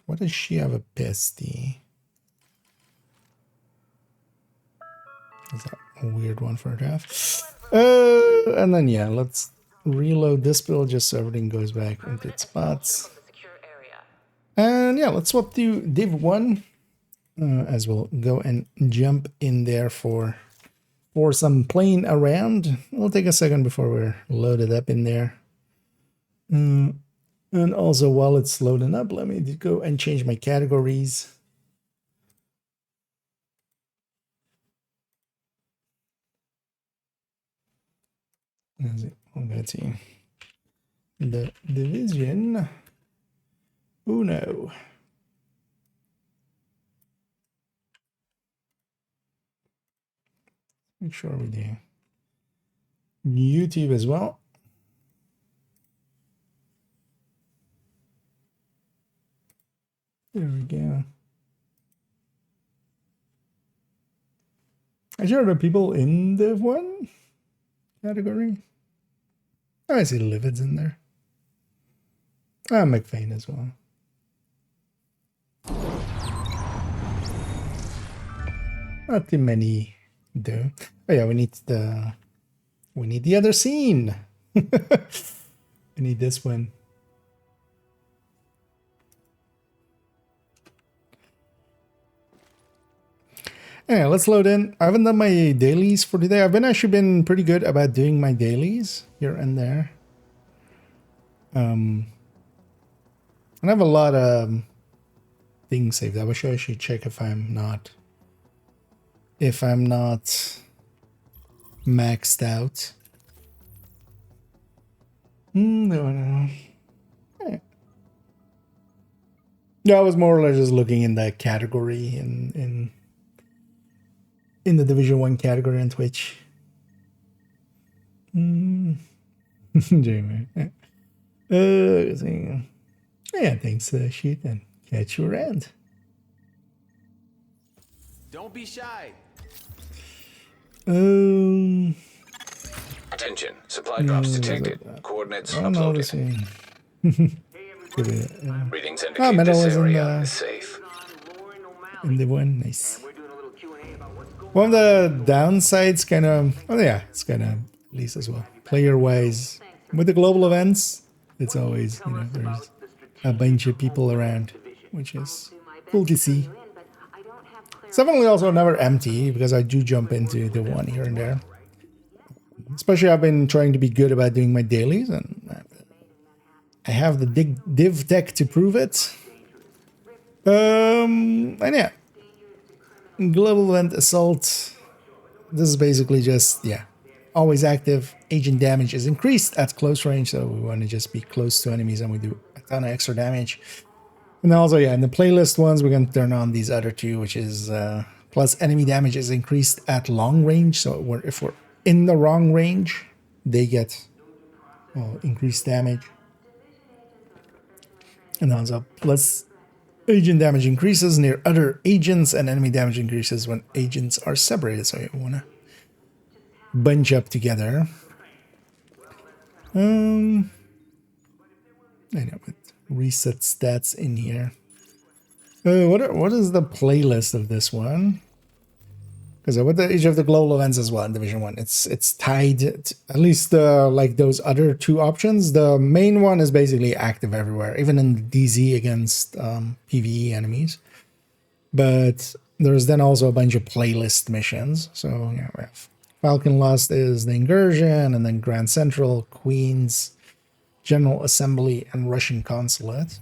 Why does she have a pisty? Is that a weird one for her to have? And then, yeah, let's reload this build just so everything goes back into its spots. And yeah, let's swap to Div 1 as we'll go and jump in there for some playing around. It'll take a second before we're loaded up in there. And also, while it's loading up, let me go and change my categories. I'll go to the division. Uno. Make sure we do YouTube as well. There we go. I sure the people in the one category. Oh, I see Livid's in there. Ah, McFain as well. Not too many do. Oh yeah, we need the other scene. We need this one. Anyway, let's load in. I haven't done my dailies for today. I've actually been pretty good about doing my dailies here and there. And I have a lot of things saved. I wish I should check if I'm not maxed out. No. Yeah, I was more or less just looking in the category in the Division 1 category on Twitch. Jamie. Yeah, thanks for the shit and catch you around. Don't be shy. Attention. Supply drops detected. Coordinates uploaded. Readings indicate this area is safe. In the one, nice. One of the downsides, kind of, oh yeah, it's kind of at least as well. Player-wise, with the global events, it's always, you know, there's a bunch of people around, which is cool to see. It's definitely also never empty because I do jump into the one here and there. Especially, I've been trying to be good about doing my dailies, and I have the div tech to prove it. And yeah. Global Event Assault. This is basically just, yeah, always active. Agent damage is increased at close range, so we want to just be close to enemies and we do a ton of extra damage. And also, yeah, in the playlist ones, we're going to turn on these other two, which is plus enemy damage is increased at long range. So if we're in the wrong range, they get increased damage. And also plus Agent damage increases near other agents, and enemy damage increases when agents are separated. So you want to bunch up together. I know, but reset stats in here. What is the playlist of this one? Because with the Age of the Global Events as well in Division 1, it's tied to, at least like those other two options. The main one is basically active everywhere, even in DZ against PvE enemies. But there's then also a bunch of playlist missions. So yeah, we have Falcon Lust is the Incursion, and then Grand Central, Queens, General Assembly, and Russian Consulate.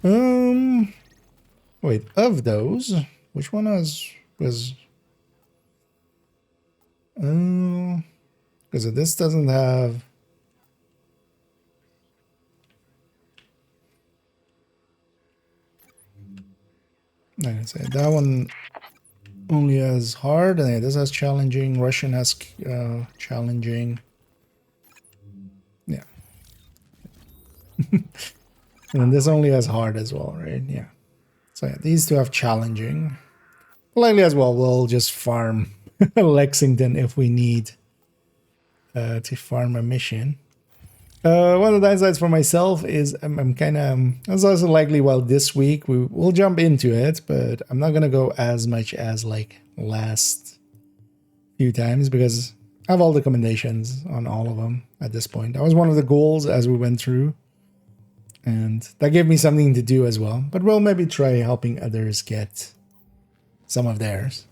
Wait, of those, which one was... because this doesn't have... I can say that one only has hard, and this has challenging. Russian has challenging. Yeah. And then this only has hard as well, right? Yeah. So yeah, these two have challenging. Likely as well, we'll just farm Lexington if we need to farm a mission. One of the downsides for myself is I'm kind of... it's also likely, well, this week we'll jump into it, but I'm not going to go as much as like last few times because I have all the commendations on all of them at this point. That was one of the goals as we went through, and that gave me something to do as well. But we'll maybe try helping others get some of theirs.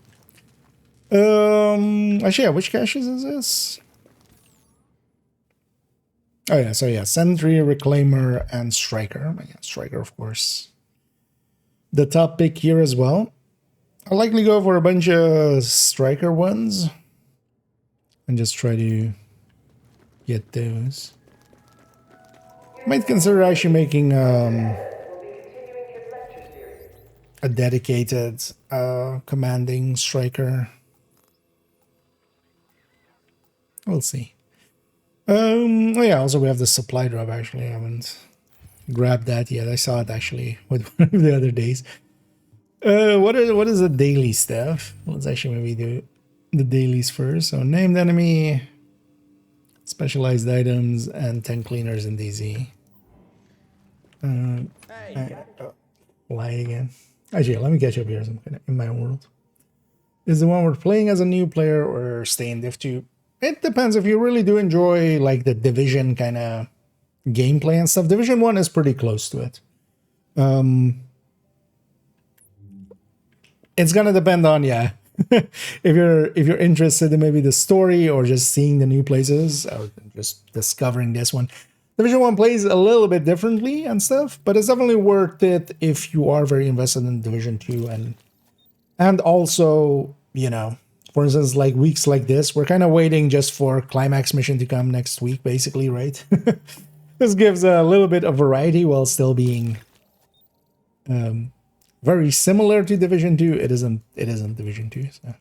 Actually, yeah, which caches is this? Oh yeah, so yeah, Sentry, Reclaimer, and Striker. Yeah, Striker, of course. The top pick here as well. I'll likely go for a bunch of Striker ones and just try to get those. Might consider actually making a dedicated commanding Striker. We'll see. Oh yeah, also we have the supply drop. Actually, I haven't grabbed that yet. I saw it actually with one of the other days. What is the daily stuff? Let's actually maybe do the dailies first. So named enemy, specialized items, and 10 cleaners in DZ. Lie again. Actually, let me catch up here. Something in my world. Is the one we're playing as a new player or stay in Div 2? It depends. If you really do enjoy like the Division kind of gameplay and stuff, Division 1 is pretty close to it. It's gonna depend on if you're interested in maybe the story or just seeing the new places or just discovering this one. Division 1 plays a little bit differently and stuff, but it's definitely worth it if you are very invested in Division 2 and also, you know, for instance, like weeks like this, we're kind of waiting just for Climax mission to come next week, basically, right? This gives a little bit of variety while still being very similar to Division 2. It isn't Division 2. So.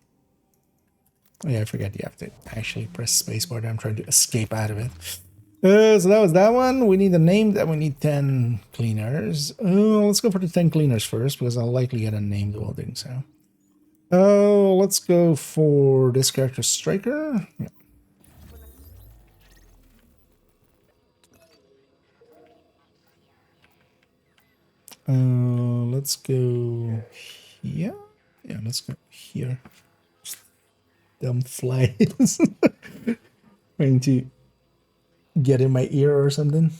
Oh yeah, I forget you have to actually press spacebar. I'm trying to escape out of it. So that was that one. We need a name that we need 10 cleaners. Let's go for the 10 cleaners first because I'll likely get a named while doing so. Let's go for this character, Striker. Yeah. Let's go here. Yeah, let's go here. Dumb flies. Trying to get in my ear or something.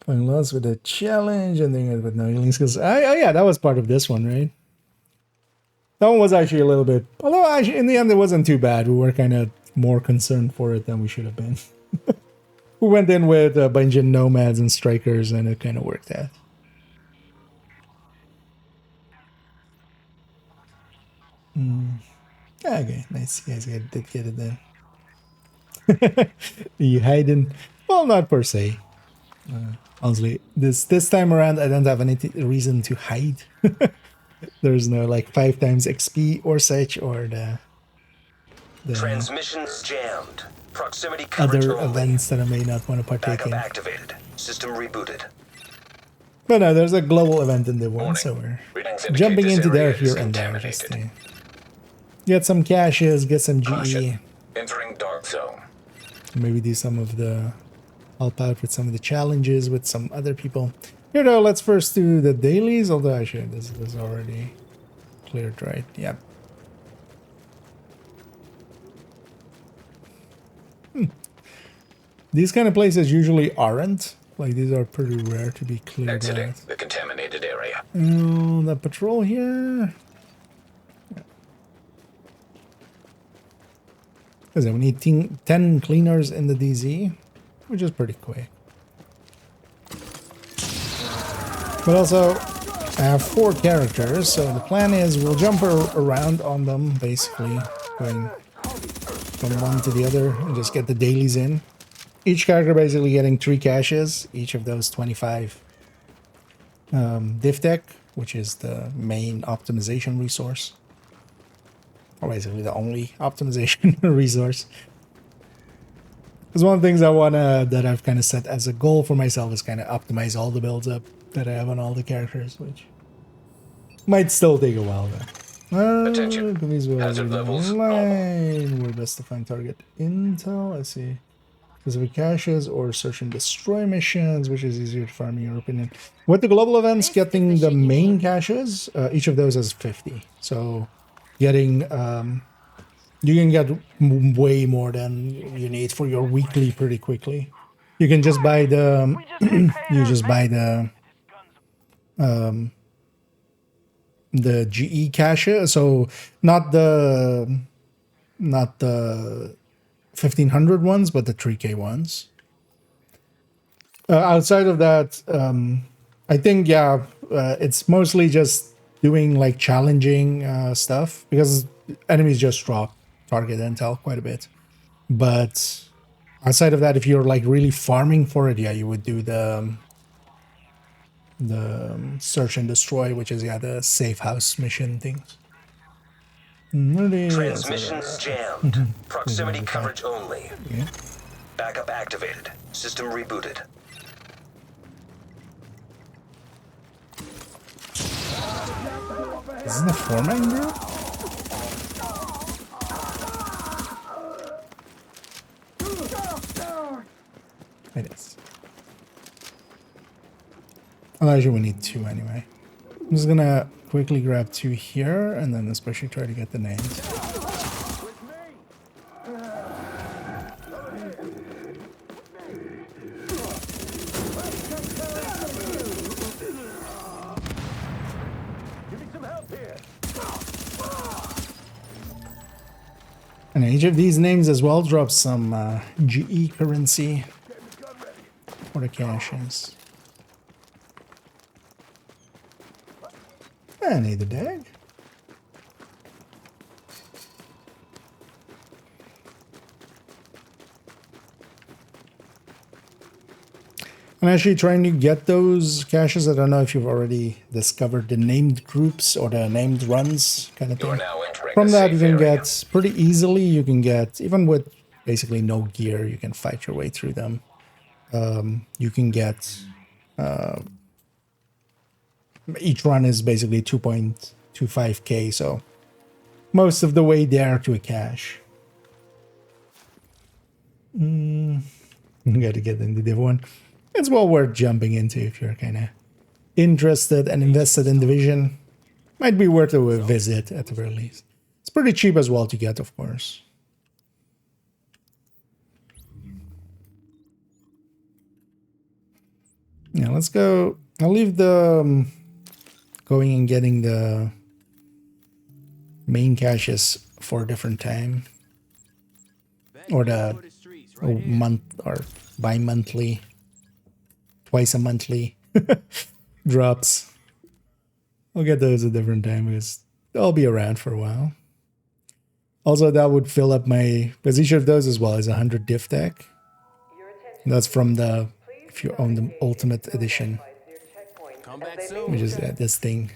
Going lost with a challenge and then with no healing skills. Oh yeah, that was part of this one, right? That one was actually a little bit, although actually in the end it wasn't too bad. We were kind of more concerned for it than we should have been. We went in with a bunch of nomads and strikers and it kind of worked out. Okay, nice. You guys did get it then. You hiding? Well, not per se. Honestly, this time around I don't have any reason to hide. There's no like 5 times XP or such or the transmissions jammed. Proximity other coverage events that I may not want to partake Backup in. activated. System rebooted. But no, there's a global event in the one, so we're jumping into there here and there just to get some caches, get some GE. Entering dark zone. Maybe do some of the help out with some of the challenges with some other people. Here though, let's first do the dailies, although actually this was already cleared, right? Yep. These kind of places usually aren't. Like, these are pretty rare to be cleared out. Exiting the contaminated area. The patrol here. Because we need 10 cleaners in the DZ, which is pretty quick. But also, I have 4 characters, so the plan is we'll jump around on them, basically, going from one to the other and just get the dailies in. Each character basically getting 3 caches, each of those 25 diff tech, which is the main optimization resource. Or basically the only optimization resource. Because one of the things that I've kind of set as a goal for myself is kind of optimize all the builds up that I have on all the characters, which might still take a while though. Attention. Hazard levels. We're best to find target intel. I see. Specific caches or search and destroy missions, which is easier to farm in your opinion. With the global events, getting the main caches, each of those has 50. So getting, you can get way more than you need for your weekly pretty quickly. You can just buy the, the GE cache. So not the 1500 ones, but the 3K ones. Outside of that, I think, it's mostly just doing like challenging stuff because enemies just drop target intel quite a bit. But outside of that, if you're like really farming for it, you would do the search and destroy, which is the safe house mission things. Transmissions jammed. Proximity coverage only. Yeah. Backup activated. System rebooted. Is this the 4-man group? It is. Well, actually we need 2 anyway. I'm just gonna quickly grab 2 here and then especially try to get the names. And each of these names as well drops some GE currency for the caches. I need a dag. I'm actually trying to get those caches. I don't know if you've already discovered the named groups or the named runs kind of thing. From that you can get pretty easily, you can get, even with basically no gear, you can fight your way through them. You can get, each run is basically 2.25k, so most of the way there to a cache. Gotta get into the one. It's well worth jumping into if you're kind of interested and invested in Division. Might be worth a visit at the very least. It's pretty cheap as well to get, of course. Yeah, let's go. I'll leave the going and getting the main caches for a different time, or the month or bi-monthly, twice a monthly drops. I'll get those a different time because they'll be around for a while. Also, that would fill up my, because each of those as well is 100 diff tech. That's from the, if you own the Ultimate Edition, which is this thing.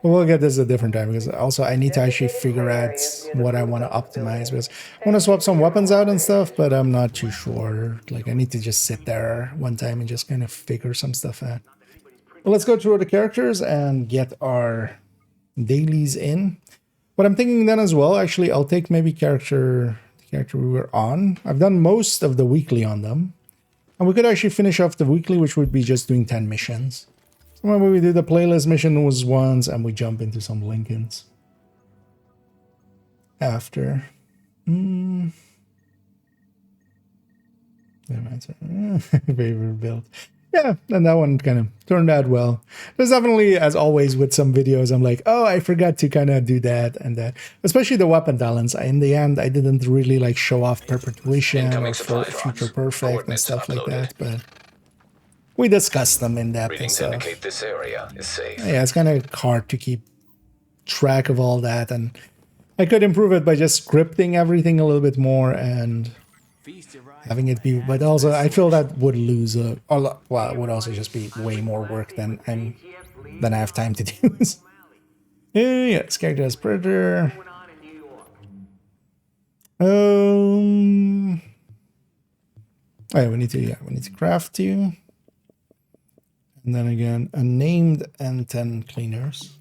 But we'll get this a different time because also I need to actually figure out what I want to optimize, because I want to swap some weapons out and stuff, but I'm not too sure. Like, I need to just sit there one time and just kind of figure some stuff out. Well, let's go through the characters and get our dailies in. What I'm thinking then as well, actually, I'll take maybe the character we were on. I've done most of the weekly on them. And we could actually finish off the weekly, which would be just doing 10 missions. So maybe we do the playlist mission was once and we jump into some Lincolns after. Favorite build. Yeah, and that one kind of turned out well. There's definitely, as always with some videos, I'm like, oh, I forgot to kind of do that and that. Especially the weapon talents. In the end, I didn't really like show off perpetuation or for future perfect and stuff like that, but we discussed them in depth and stuff. Indicate this area is safe. Yeah, it's kind of hard to keep track of all that, and I could improve it by just scripting everything a little bit more and having it be, but also I feel that would lose a lot. Well, it would also just be way more work than I have time to do. Yeah, this character as Predator. Oh yeah, we need to craft you, and then again unnamed and 10 cleaners.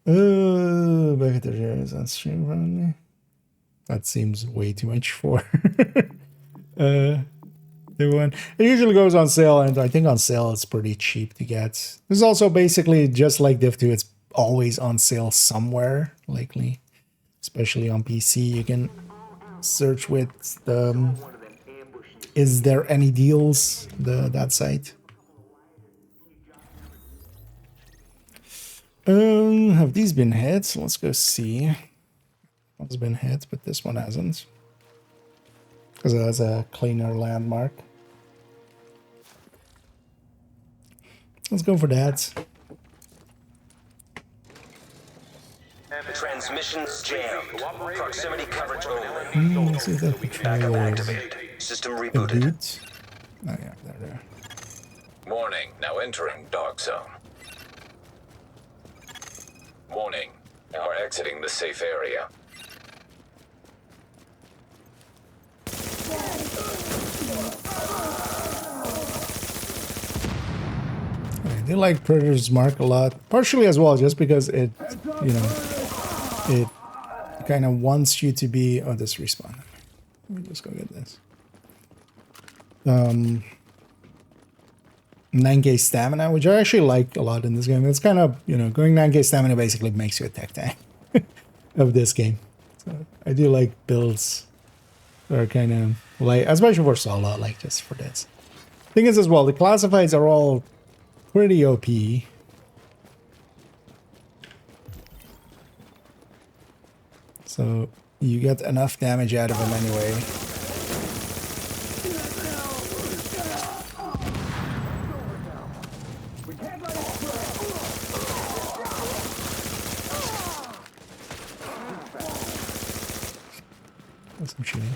Back at the shares on stream running. That seems way too much for the one. It usually goes on sale, and I think on sale it's pretty cheap to get. There's also basically just like Div 2, it's always on sale somewhere, likely, especially on PC. You can search with the is there any deals, that site. Have these been hit? Let's go see. One's been hit, but this one hasn't. Because it has a cleaner landmark. Let's go for that. Transmissions jammed. Proximity coverage only. Let's see if that patrol Activated. System the rebooted. boot. Oh yeah, there. Warning, now entering dog zone. Warning, now exiting the safe area. I do like Predator's mark a lot, partially as well, just because it, it kind of wants you to be. Oh, this respawn. Let me just go get this. 9k stamina, which I actually like a lot in this game. It's kind of, going 9k stamina basically makes you a tech tank of this game. So I do like builds that are kind of like, especially for solo, like just for this. Thing is as well, the classifieds are all pretty OP. So you get enough damage out of them anyway. That's some shooting.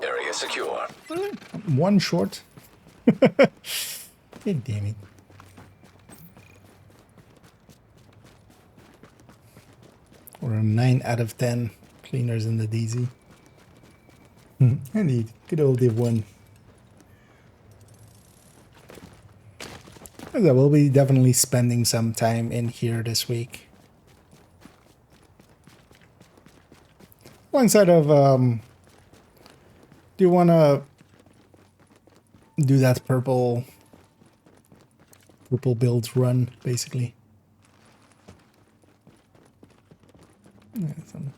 Area secure. One short. God damn it. Or a 9 out of 10 cleaners in the DZ. Indeed, good old Div 1. I will be definitely spending some time in here this week. Alongside of, do you want to do that purple build run, basically? Yeah, some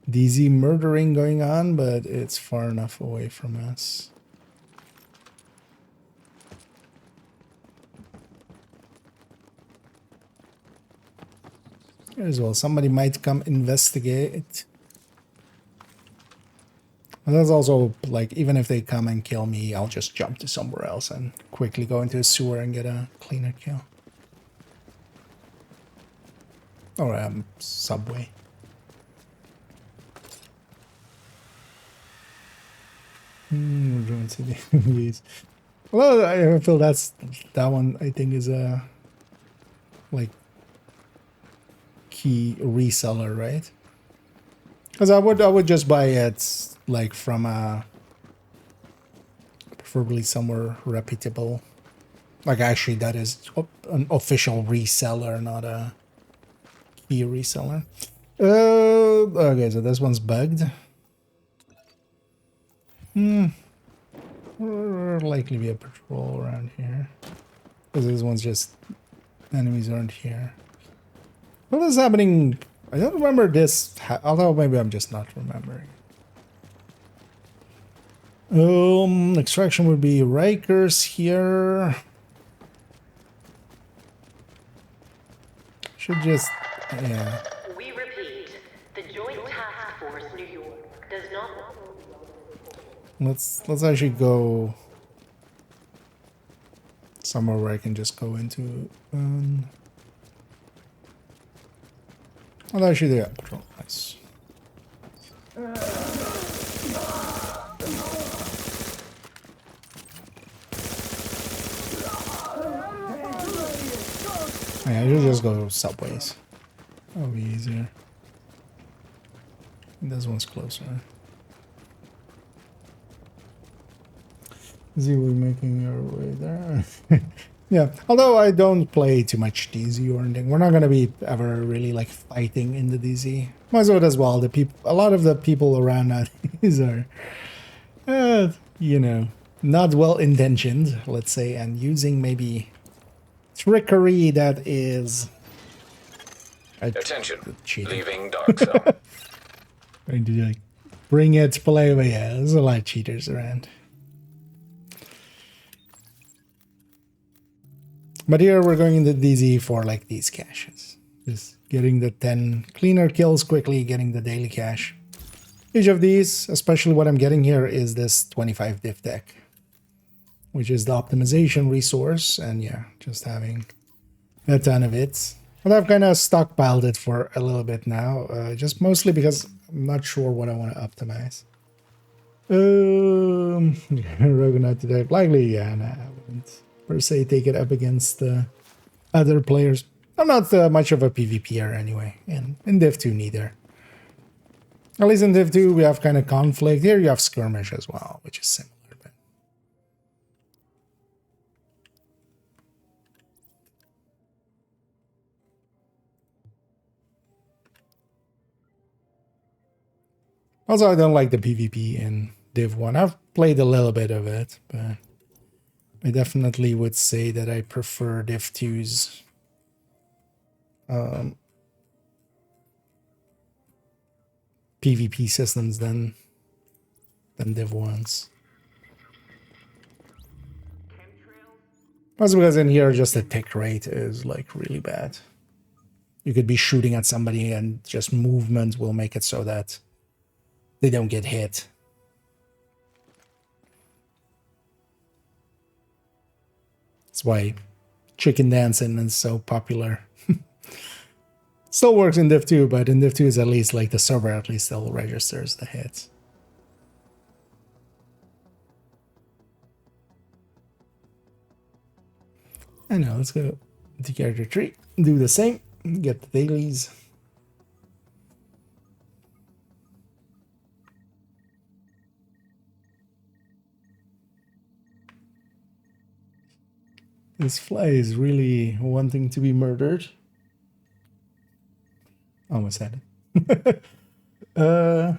DZ murdering going on, but it's far enough away from us. Here as well, somebody might come investigate. And that's also, like, even if they come and kill me, I'll just jump to somewhere else and quickly go into a sewer and get a cleaner kill. Or subway. We're going to the movies. Well, I feel that one I think is a like key reseller, right? Because I would just buy it like from a preferably somewhere reputable. Like actually that is an official reseller, not a key reseller. Okay, so this one's bugged. Likely be a patrol around here. Because this one's just enemies aren't here. What is happening? I don't remember this, although maybe I'm just not remembering. Extraction would be Rikers here. Should just, yeah. We repeat, the Joint Task Force New York does not. Let's actually go somewhere where I can just go into. Oh, actually, yeah, patrol. Nice. Yeah, I should just go subways. That'll be easier. This one's closer. Z, we making your way there. Yeah, although I don't play too much DZ or anything, we're not gonna be ever really like fighting in the DZ. Most as well. The people, a lot of the people around nowadays are, you know, not well intentioned, let's say, and using maybe trickery that is. Attention. Cheating. Leaving dark zone. Going to like bring it to play, but yeah, there's a lot of cheaters around. But here we're going into DZ for like these caches. Just getting the 10 cleaner kills quickly, getting the daily cache. Each of these, especially what I'm getting here, is this 25 diff deck, which is the optimization resource. And yeah, just having a ton of it. But I've kind of stockpiled it for a little bit now, just mostly because I'm not sure what I want to optimize. Rogunat today, likely, yeah, nah, I wouldn't per se take it up against other players. I'm not much of a PvPer anyway, and in Div 2 neither. At least in Div 2 we have kind of conflict. Here you have skirmish as well, which is similar. But... also, I don't like the PvP in Div 1. I've played a little bit of it, but I definitely would say that I prefer Div 2's PvP systems than Div 1's. Also because in here just the tick rate is like really bad. You could be shooting at somebody and just movement will make it so that they don't get hit. That's why chicken dancing is so popular. Still works in Div 2, but in Div 2 is at least like the server at least still registers the hits. I know, let's go to character tree, do the same, get the dailies. This fly is really wanting to be murdered. Almost had it. What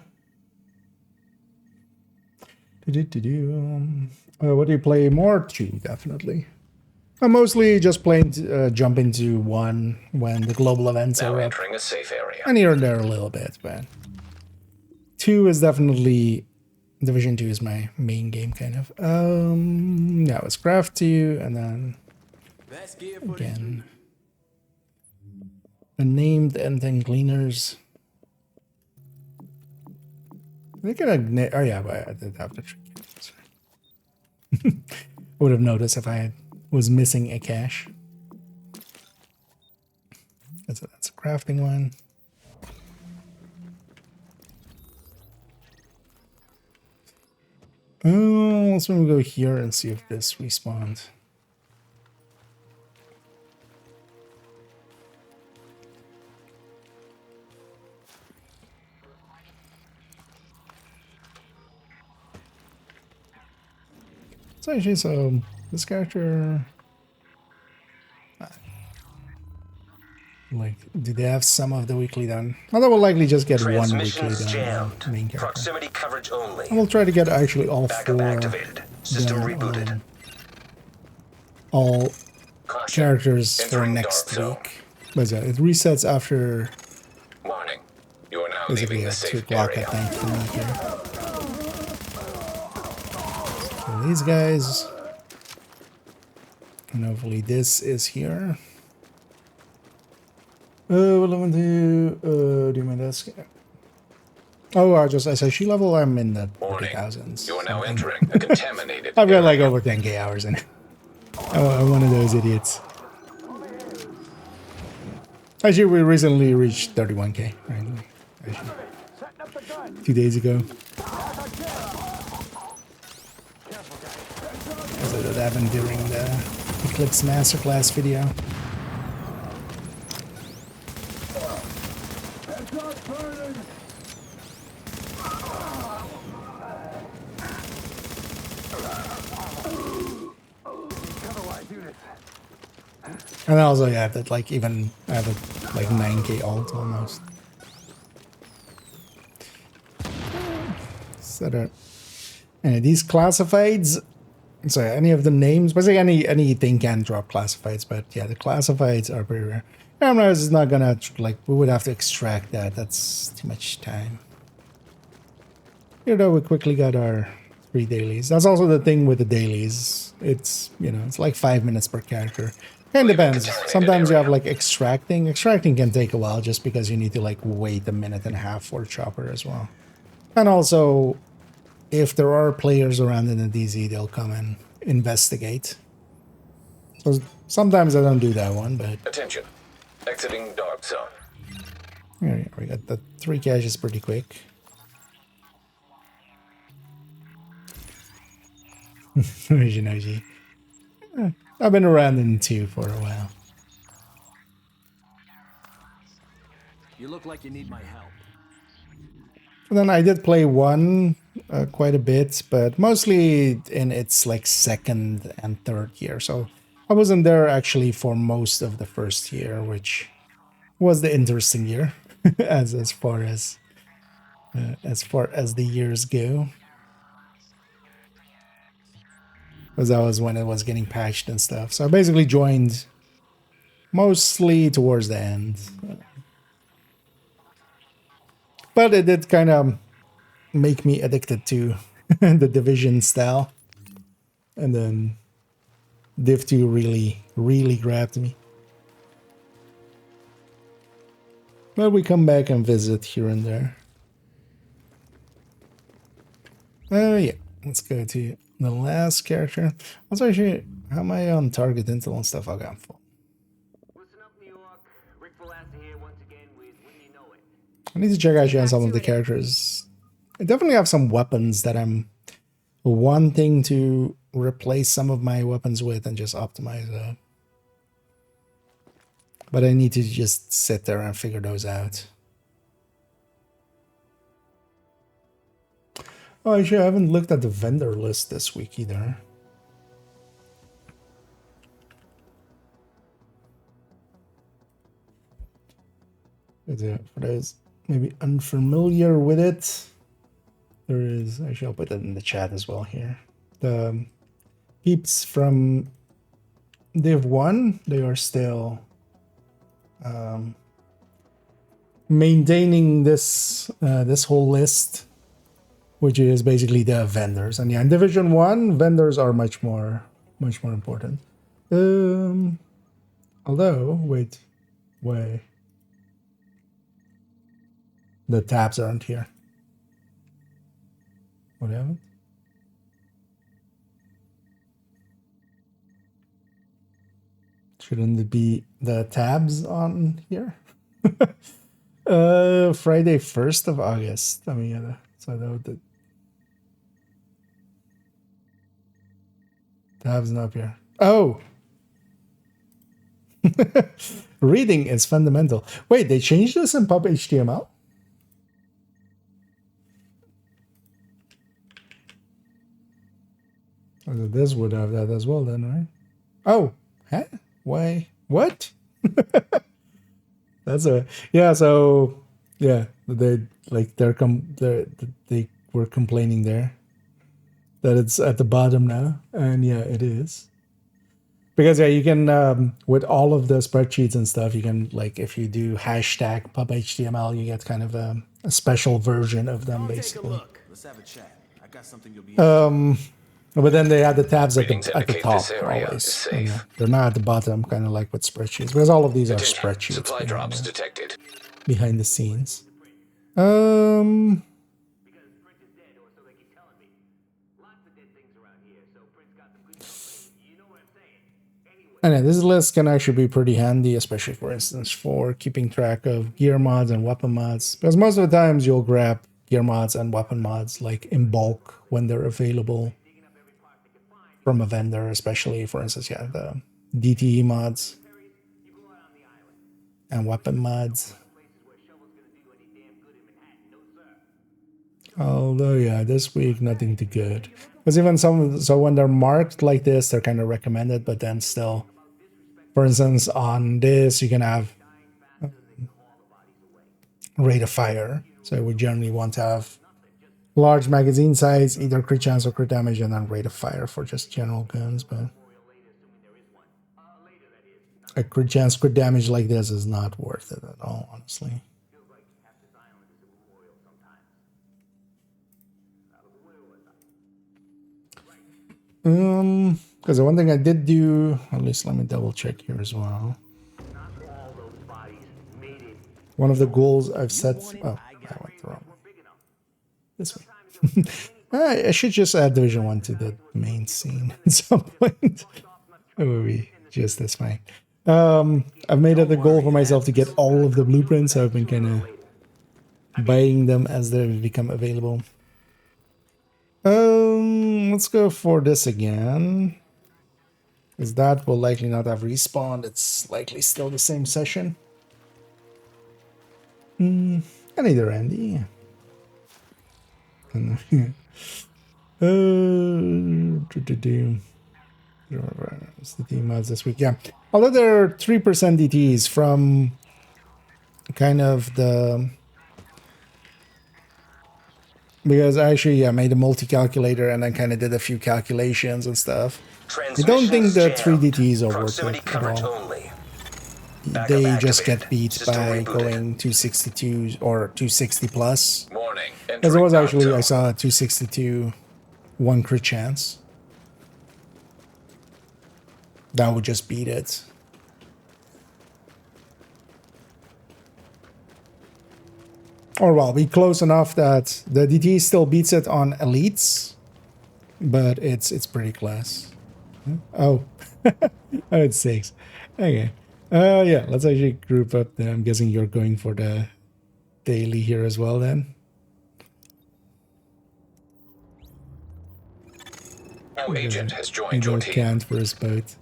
do you play more? 2, definitely. I'm mostly just playing jump into 1 when the global events Now are up. entering a safe area. And here and there a little bit, but 2 is definitely Division 2 is my main game kind of. Yeah, it's Craft 2 and then again unnamed and then cleaners. They can ignite. Oh yeah, but I did have to trick it. Would have noticed if I was missing a cache. That's a crafting one. Oh, let's go here and see if this respawns. So actually, so this character, like, do they have some of the weekly done? Well, they will likely just get one weekly Transmissions done. jammed. Main character. Proximity coverage only. I will try to get actually all Backup four. activated. System Then, rebooted. All Caution. characters for Entering next dark zone. week. But yeah, it resets after Warning. You are now basically leaving the at 2 safe o'clock area. at night for me here. So these guys, and hopefully this is here. What am I do my desk? Oh, I just SSG level. I'm in the Warning. 40,000s. You are now entering a contaminated I've got like area. over 10k hours in it. I'm one of those idiots. Actually, we recently reached 31k. Right? Actually, 2 days ago. So that happened during the Eclipse Masterclass video. And also, yeah, that like even I have a like 9k alt almost. So that these classifieds. So any of the names, basically anything can drop classifieds, but yeah, the classifieds are pretty rare. Cameras is not gonna like we would have to extract that. That's too much time. Here though, we quickly got our 3 dailies. That's also the thing with the dailies. It's it's like 5 minutes per character. And depends. Sometimes you have like extracting. Extracting can take a while just because you need to like wait a minute and a half for chopper as well. And also, if there are players around in the DZ, they'll come and investigate. So sometimes I don't do that one, but Attention. Exiting dark zone. yeah, we got the 3 caches pretty quick. Ojinoji. I've been around in 2 for a while. You look like you need my help. And then I did play 1 quite a bit, but mostly in its like 2nd and 3rd year. So I wasn't there actually for most of the 1st year, which was the interesting year as far as the years go. Because that was when it was getting patched and stuff. So I basically joined mostly towards the end. But it did kind of make me addicted to the Division style. And then Div 2 really grabbed me. But we come back and visit here and there. Yeah, let's go to the last character. Also, actually, how am I on target intel and stuff? Okay, I'm full. Listen up, New York. Rick Velasta here once again with When You Know It. I need to check actually on some of the characters. I definitely have some weapons that I'm wanting to replace some of my weapons with and just optimize that. But I need to just sit there and figure those out. Oh, actually, I haven't looked at the vendor list this week either. For those maybe unfamiliar with it, there is, actually I'll put that in the chat as well here. The peeps from Div 1, they are still maintaining this this whole list, which is basically the vendors. And yeah, in Division 1, vendors are much more important. Although, wait. The tabs aren't here. What happened? Shouldn't it be the tabs on here? Friday 1st of August. I mean, yeah, so that would, the tab's not up here. Oh, reading is fundamental. Wait, they changed this in pub HTML? So this would have that as well then, right? Oh, huh? Why? What? That's a yeah. So yeah, they like they were complaining there that it's at the bottom now, and yeah, it is. Because yeah, you can with all of the spreadsheets and stuff, you can like if you do hashtag pub HTML, you get kind of a special version of them basically. Let's have a chat. I got something you'll be But then they had the tabs at Readings the indicate top this area always. is safe. And, yeah, they're not at the bottom, kind of like with spreadsheets, because all of these are Attention. spreadsheets Supply drops detected. behind the scenes. Because Prince is dead, or so they keep telling me. Lots of dead things around here, so Prince got them good company. You know what I'm saying? Anyway, And yeah, this list can actually be pretty handy, especially for instance for keeping track of gear mods and weapon mods. Because most of the times you'll grab gear mods and weapon mods like in bulk when they're available from a vendor, especially for instance, yeah, the DTE mods and weapon mods. Although yeah, this week nothing too good. Because even so when they're marked like this, they're kind of recommended, but then still, for instance, on this you can have rate of fire. So we generally want to have large magazine size, either crit chance or crit damage, and then rate of fire for just general guns. But a crit chance, crit damage like this is not worth it at all, honestly. Because the one thing I did do, at least let me double check here as well. One of the goals I've set. Oh, I went the wrong one. This way. I should just add Division 1 to the main scene at some point. It would be just as fine. I've made it a goal for myself to get all of the blueprints. So I've been kind of buying them as they become available. Let's go for this again. Because that will likely not have respawned. It's likely still the same session. And either Andy. What's the team mods this week? Yeah. Although there are 3% DTs from kind of the... Because I actually made a multi-calculator and then kind of did a few calculations and stuff. I don't think the 3 DTs are worth it at all. They just get beat by going 262 or 260 plus. Warning. Because there was actually, I saw a 262 1 crit chance. That would just beat it. Or well, be close enough that the DT still beats it on elites, but it's pretty close. Oh, oh, it's 6. Okay. Yeah, let's actually group up. I'm guessing you're going for the daily here as well then. New agent has joined your team. Can't for his boat.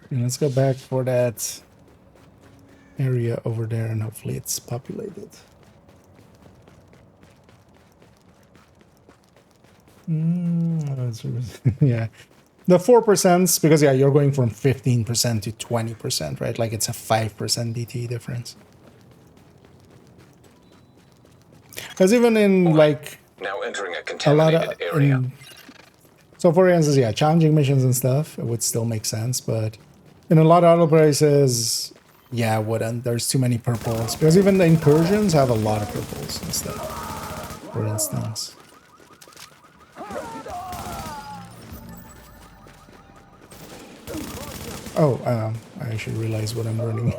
And let's go back for that area over there and hopefully it's populated. Yeah. The 4%, because yeah, you're going from 15% to 20%, right? Like it's a 5% DT difference. Because even in like now entering a a lot contaminated of area. so for instance, yeah, challenging missions and stuff, it would still make sense, but in a lot of other places, yeah, it wouldn't. There's too many purples. Because even the incursions have a lot of purples and stuff, for instance. Oh, I should realize what I'm running.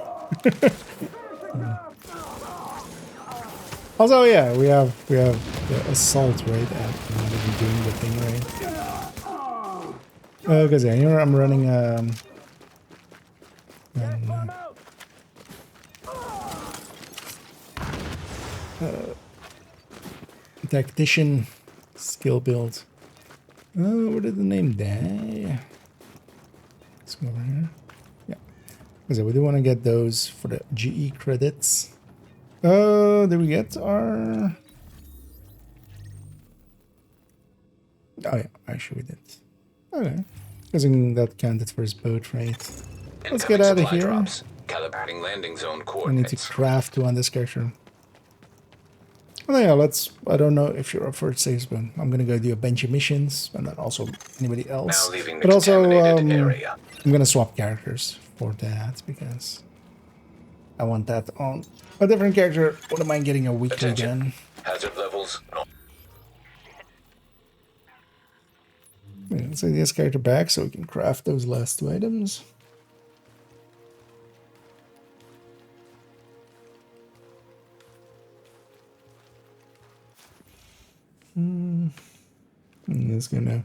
Also, yeah, we have the assault right at not even doing the thing right. Because yeah, here I'm running tactician skill build. Oh, where did the name die? Let's go over here. Yeah, because we do want to get those for the GE credits. Did we get our? Oh yeah, actually we did. Okay, because that counted for his boat, right? Let's get Incoming out of supply here. drops. Calibrating landing zone I need to coordinates. craft two on this character. Well, yeah, let's. I don't know if you're up for it, saves, but I'm gonna go do a bunch of missions, and then also anybody else. Now leaving the But also, contaminated area. I'm gonna swap characters for that because I want that on a different character. Wouldn't mind getting a weekly Attention. gun. Hazard levels. Yeah, let's take this character back so we can craft those last two items. It's gonna.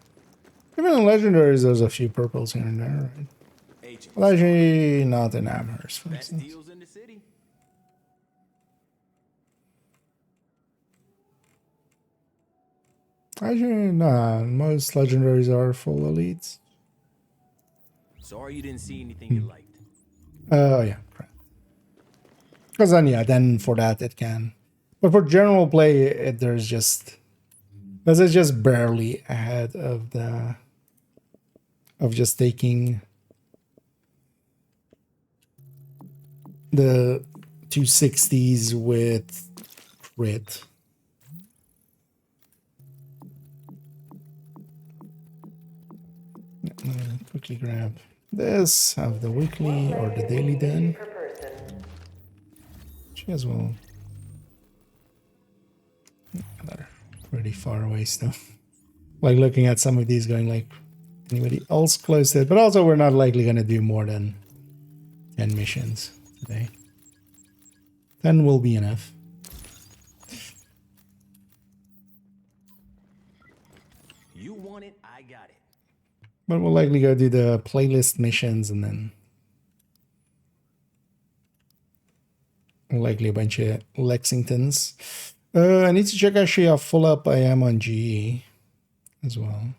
Even in legendaries, there's a few purples here and there, right? Agent, Well, actually, not in Amherst, for best instance. deals in the city. Actually, nah, most legendaries are full elites. Sorry you didn't see anything you liked. Oh, yeah, correct. Because then, yeah, then for that it can. But for general play, there's just. This is just barely ahead of the. Of just taking. The 260s with crit. Quickly grab this, have the weekly or the daily done. She as well. They're pretty far away still. Like looking at some of these going like anybody else close to it, but also we're not likely going to do more than 10 missions today. 10 will be enough. You want it, I got it. But we'll likely go do the playlist missions and then likely a bunch of Lexingtons. I need to check actually how full up I am on GE as well.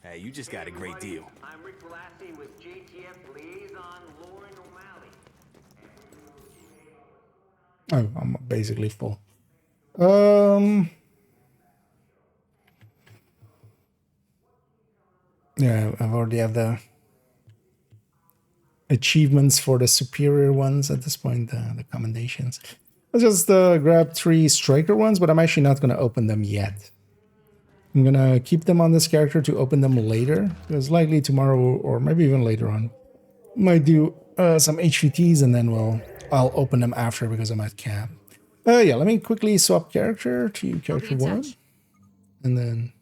Hey, you just got a great deal. I'm Rick Velassi with JTF liaison Lauren O'Malley. Oh, I'm basically full. Yeah, I've already have the achievements for the superior ones at this point, the commendations. I'll just grab 3 striker ones, but I'm actually not going to open them yet. I'm going to keep them on this character to open them later, because likely tomorrow or maybe even later on, might do some HVTs and then I'll open them after because I'm at cap. Yeah, let me quickly swap character to character 1. And then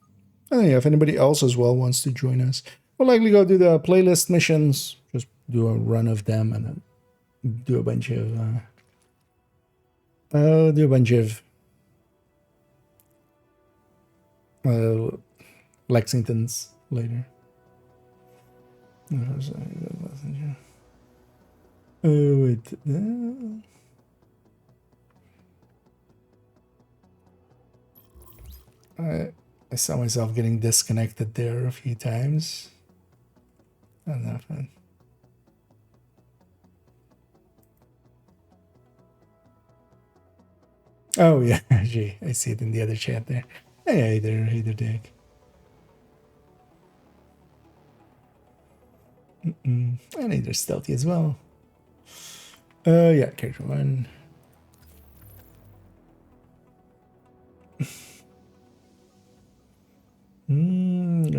yeah, if anybody else as well wants to join us, we'll likely go do the playlist missions, just do a run of them and then do a bunch of Lexingtons later. Oh wait. I saw myself getting disconnected there a few times. Not that fun. Oh yeah, gee, I see it in the other chat there. Hey there, Dick. And hey, they're stealthy as well. Yeah, character 1.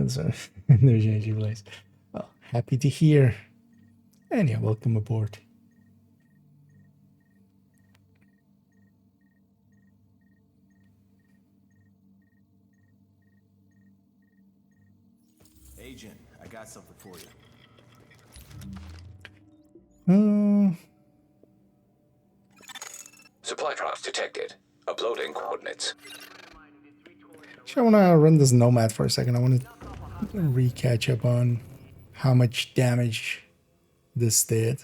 Sorry. There's your place. Well, happy to hear. And yeah, welcome aboard. Agent, I got something for you. Supply drops detected. Uploading coordinates. Actually, I want to run this Nomad for a second. I want to re-catch up on how much damage this did.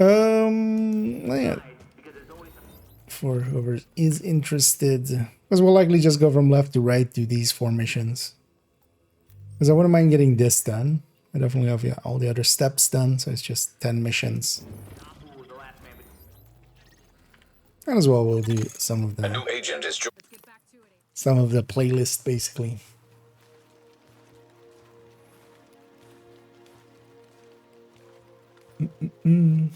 Yeah. For whoever is interested, because we'll likely just go from left to right to these 4 missions. Because I wouldn't mind getting this done. I definitely have all the other steps done, so it's just 10 missions. And as well, we'll do some of A new the agent is playlist, basically. And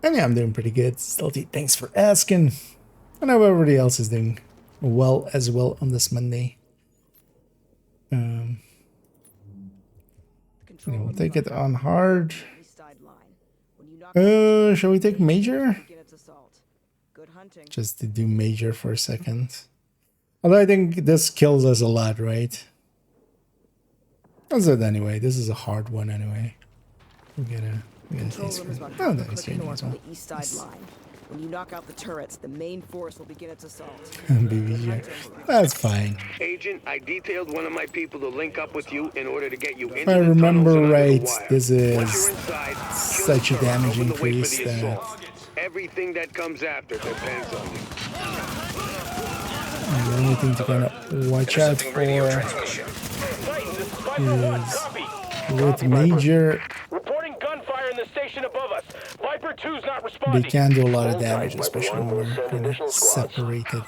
yeah, I'm doing pretty good. Stealthy, thanks for asking. I know everybody else is doing well as well on this Monday. We'll take it on hard. Shall we take major? Just to do major for a second. Although I think this kills us a lot, right? That's it anyway. This is a hard one anyway. We gotta taste for it. Oh, that is changing as well. The east side line. When you knock out the turrets, the main force will begin its assault. BBG. That's fine. Agent, I detailed one of my people to link up with you in order to get you into If I the remember tunnels and under the right, wire. this Once is you're inside, kill such a the turret. damage Open the way for increase the that assault. Everything that comes after depends on you. the only thing to kind of watch out intercepting for radio transmission. is with major, Reporting gunfire in the station above us. Viper 2's not they responding. can do a lot of damage, especially when we're kind of separated.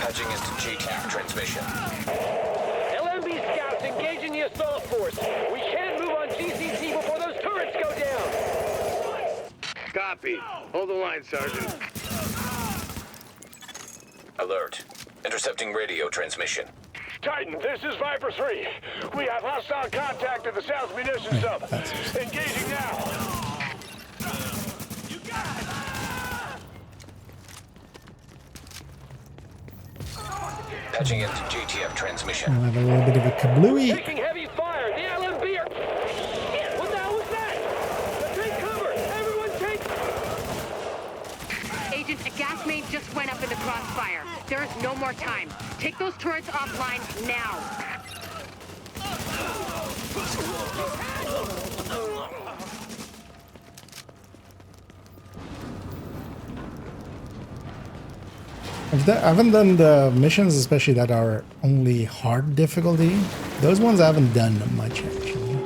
Patching into GTAC transmission. LMB scouts engaging the assault force. We can't move on GCT before those turrets go down. Copy. Hold the line, Sergeant. Alert. Intercepting radio transmission. Titan, this is Viper 3. We have hostile contact at the South Munitions Sub. Engaging now. Patching into GTF transmission. We'll have a little bit of a kablooey. Taking heavy fire. The LMB are... Shit, what the hell was that? Take cover. Everyone take... Agent, a gas main just went up in the crossfire. There is no more time. Take those turrets offline now. I haven't done the missions, especially that are only hard difficulty. Those ones I haven't done much, actually.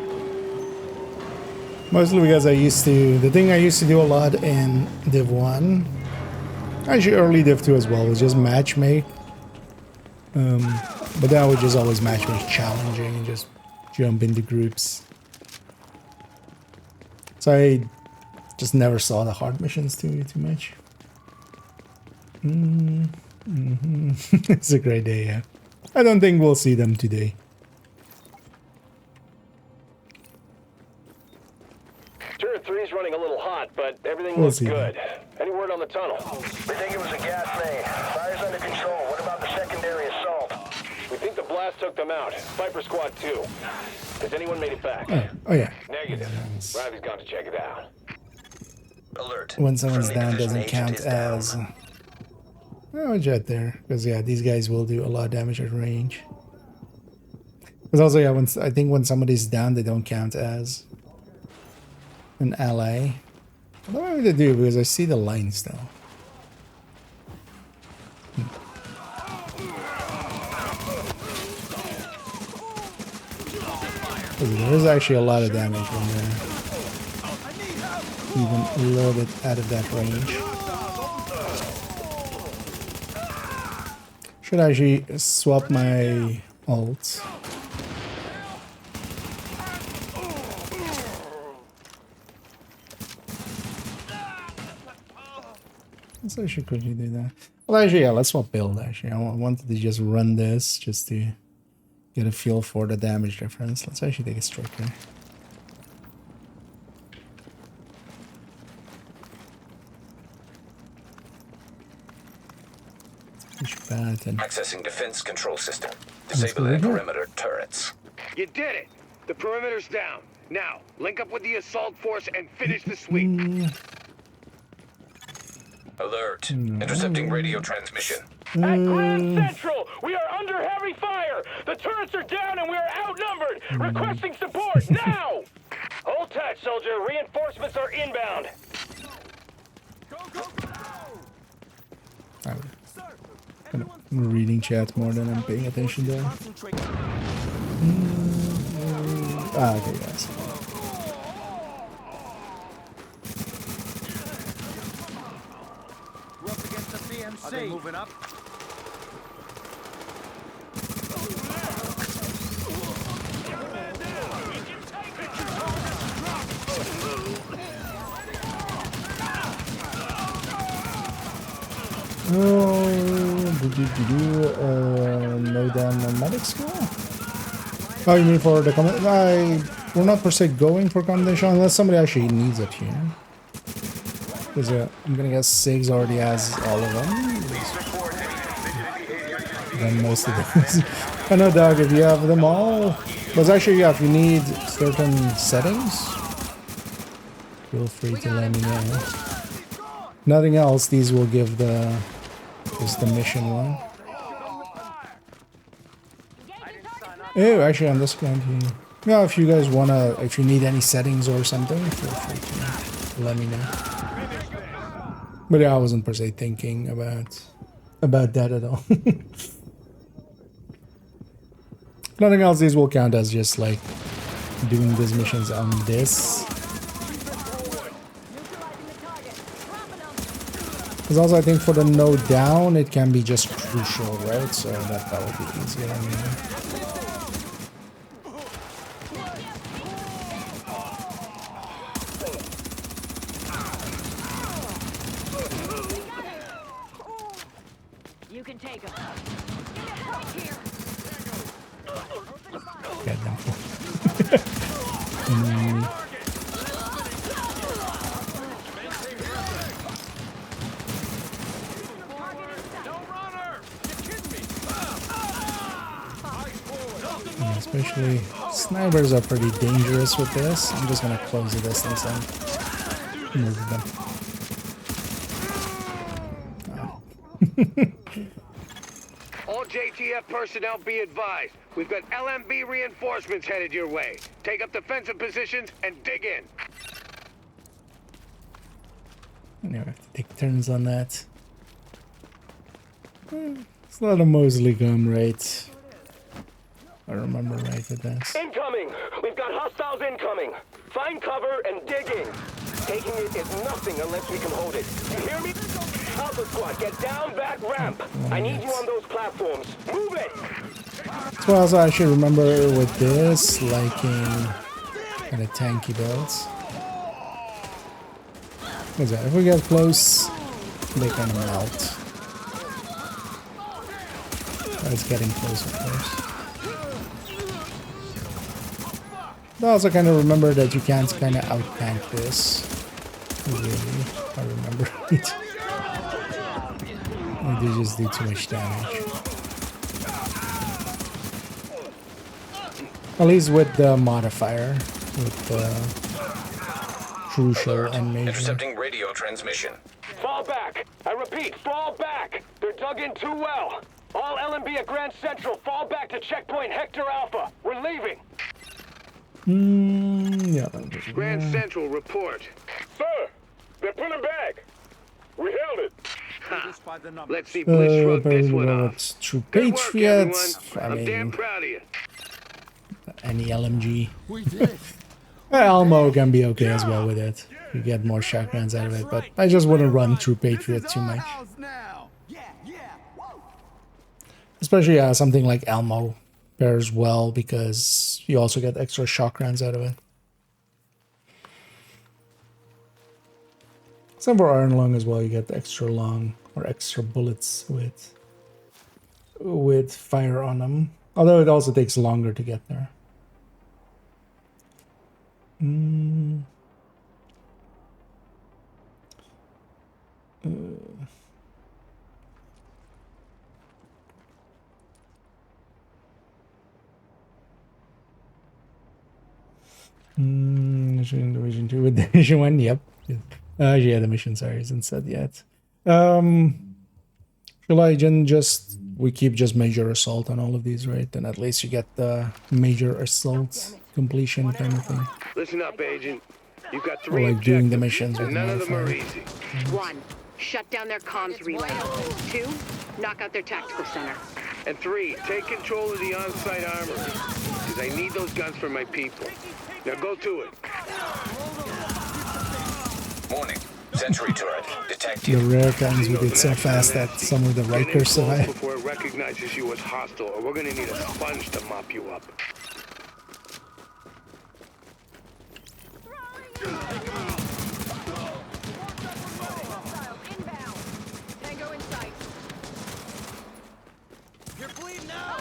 Mostly because the thing I used to do a lot in Div 1, actually early Div 2 as well, was just matchmake. But then I would just always matchmake challenging and just jump into groups. So I just never saw the hard missions too much. It's a great day, yeah. I don't think we'll see them today. Turret 3's running a little hot, but everything We'll looks see good. Any word on the tunnel? We think it was a gas main. Fire's under control. What about the secondary assault? We think the blast took them out. Viper Squad 2. Has anyone made it back? Oh yeah. Negative. Ravi's gone to check it out. Alert. When someone's Friendly down division doesn't agent count is down. as... Oh, jet there. Because yeah, these guys will do a lot of damage at range. Because also, yeah, I think when somebody's down, they don't count as an ally. What do I want to do? Because I see the line still. There is actually a lot of damage when they're even a little bit out of that range. Should actually swap my ult. Let's actually quickly do that. Well, actually, yeah, let's swap build, actually. I wanted to just run this just to get a feel for the damage difference. Let's actually take a striker. Pushpad and Accessing defense control system. Let's Disable go in here. perimeter turrets. You did it. The perimeter's down. Now, link up with the assault force and finish the sweep. Alert. Intercepting radio transmission. At Grand Central, we are under heavy fire. The turrets are down and we are outnumbered. Requesting support now. Hold tight, soldier. Reinforcements are inbound. I'm reading chat more than I'm paying attention there. Okay, guys. We're up against the BMC. Are they moving up? No damn medic school? Oh, you mean for the we're not per se going for commendation unless somebody actually needs it here. Because I'm gonna guess Sigs already has all of them. Then most of them. I know, Doug, if you have them all. But actually, yeah, if you need certain settings, feel free to let me know. Nothing else, these will give just the mission one. Oh, actually, I'm just going to. Yeah, if you guys if you need any settings or something, feel free to let me know. But yeah, I wasn't per se thinking about that at all. Nothing else, these will count as just like doing these missions on this. Because also I think for the node down, it can be just crucial, right? So that would be easier. I mean. You can take him. Get them. Especially snipers are pretty dangerous with this. I'm just gonna close the distance and move them. All JTF personnel be advised. We've got LMB reinforcements headed your way. Take up defensive positions and dig in. Anyway, I have to take turns on that. It's not a Mosley gum, right? I remember right with that. Incoming! We've got hostiles incoming. Find cover and dig in. Taking it is nothing unless we can hold it. You hear me? Alpha squad, get down back ramp. I need you on those platforms. Move it! That's what I also actually remember with this, liking kind of tanky builds. What's that? If we get close, they kind of melt. It's getting close, of course. I also kind of remember that you can't kind of out-tank this. Really, if I remember it. They just do too much damage. At least with the modifier, with the crucial and major. Intercepting radio transmission. Fall back! I repeat, fall back! They're dug in too well. All LMB at Grand Central, fall back to checkpoint Hector Alpha. We're leaving. Yeah. Grand Central, report. Sir, they're pulling back. We held it. Let's see Bliss shrug this one off. It's true Good work, Patriots. everyone. I'm damn proud of you. Any LMG. Elmo can be okay as well with it. You get more shotguns out of it, but I just wouldn't run through Patriot too much. Especially something like Elmo pairs well because you also get extra shock rounds out of it. Some for Iron Lung as well, you get extra long or extra bullets with fire on them. Although it also takes longer to get there. Division 2 with Division 1, yep. Yeah, the mission, sorry, isn't set yet. Shall I just... We keep just major assault on all of these, right? Then at least you get the major assault completion kind of thing. Listen up, Agent. You've got Or 3 like doing the objectives, missions with and none of them are modifier. easy. 1. Shut down their comms relay. 2. Knock out their tactical center. And 3, take control of the on-site armory. Because I need those guns for my people. Now go to it. Warning. Sentry turret The detected. rare times we did so fast that some of the Get in Rikers close survived. before it recognizes you as hostile, or we're gonna need a sponge to mop you up.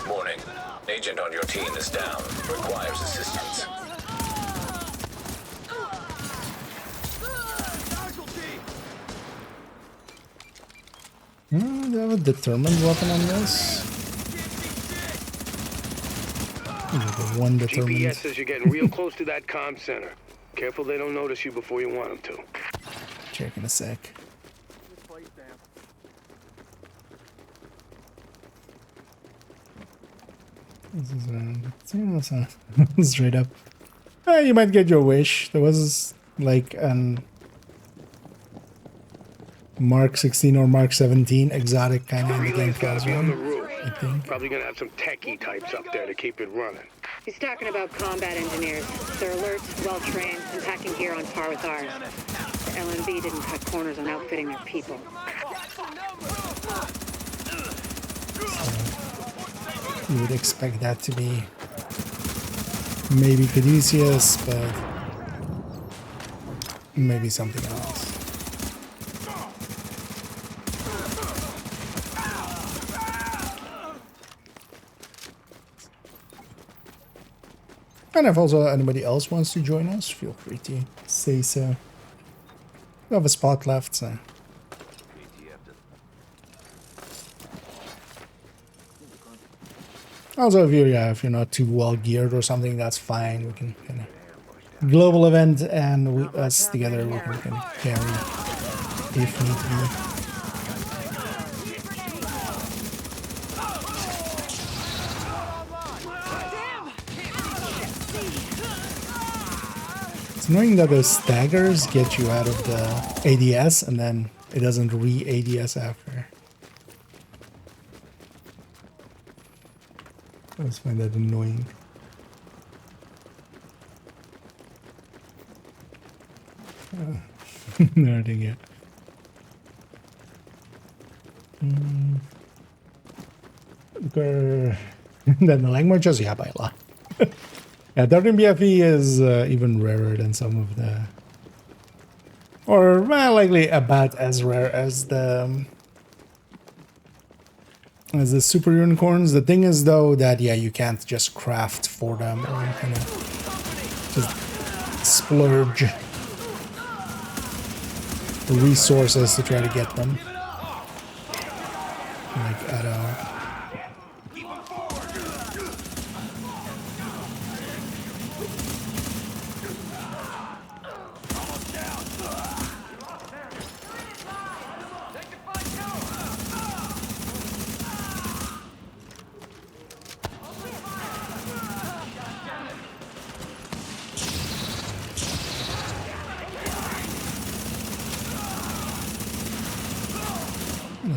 Warning. Agent on your team is down. Requires assistance. Do they have a determined weapon on this? The one determined. GPS says you're getting real close to that comm center. Careful they don't notice you before you want them to. Check in a sec. This is straight up. You might get your wish. There was like an Mark 16 or Mark 17 exotic kind of in the game Relay's gotta as be on the well, roof. I think. Probably gonna have some techie types up there to keep it running. He's talking about combat engineers. They're alert, well-trained, and packing gear on par with ours. The LMB didn't cut corners on outfitting their people. You would expect that to be maybe Caduceus, but maybe something else. And if also anybody else wants to join us, feel free to say so. We have a spot left, so. Also, if you're not too well geared or something, that's fine. We can kind of global event, and us together we can kind of carry if need be. It's annoying that those staggers get you out of the ADS, and then it doesn't re-ADS after. I always find that annoying. Nothing yet. Then the languages, yeah, by a lot. Yeah, 13 BFE is even rarer than some of the... Or well, likely about as rare as the super unicorns. The thing is though that yeah, you can't just craft for them or kind of just splurge resources to try to get them. Like at all.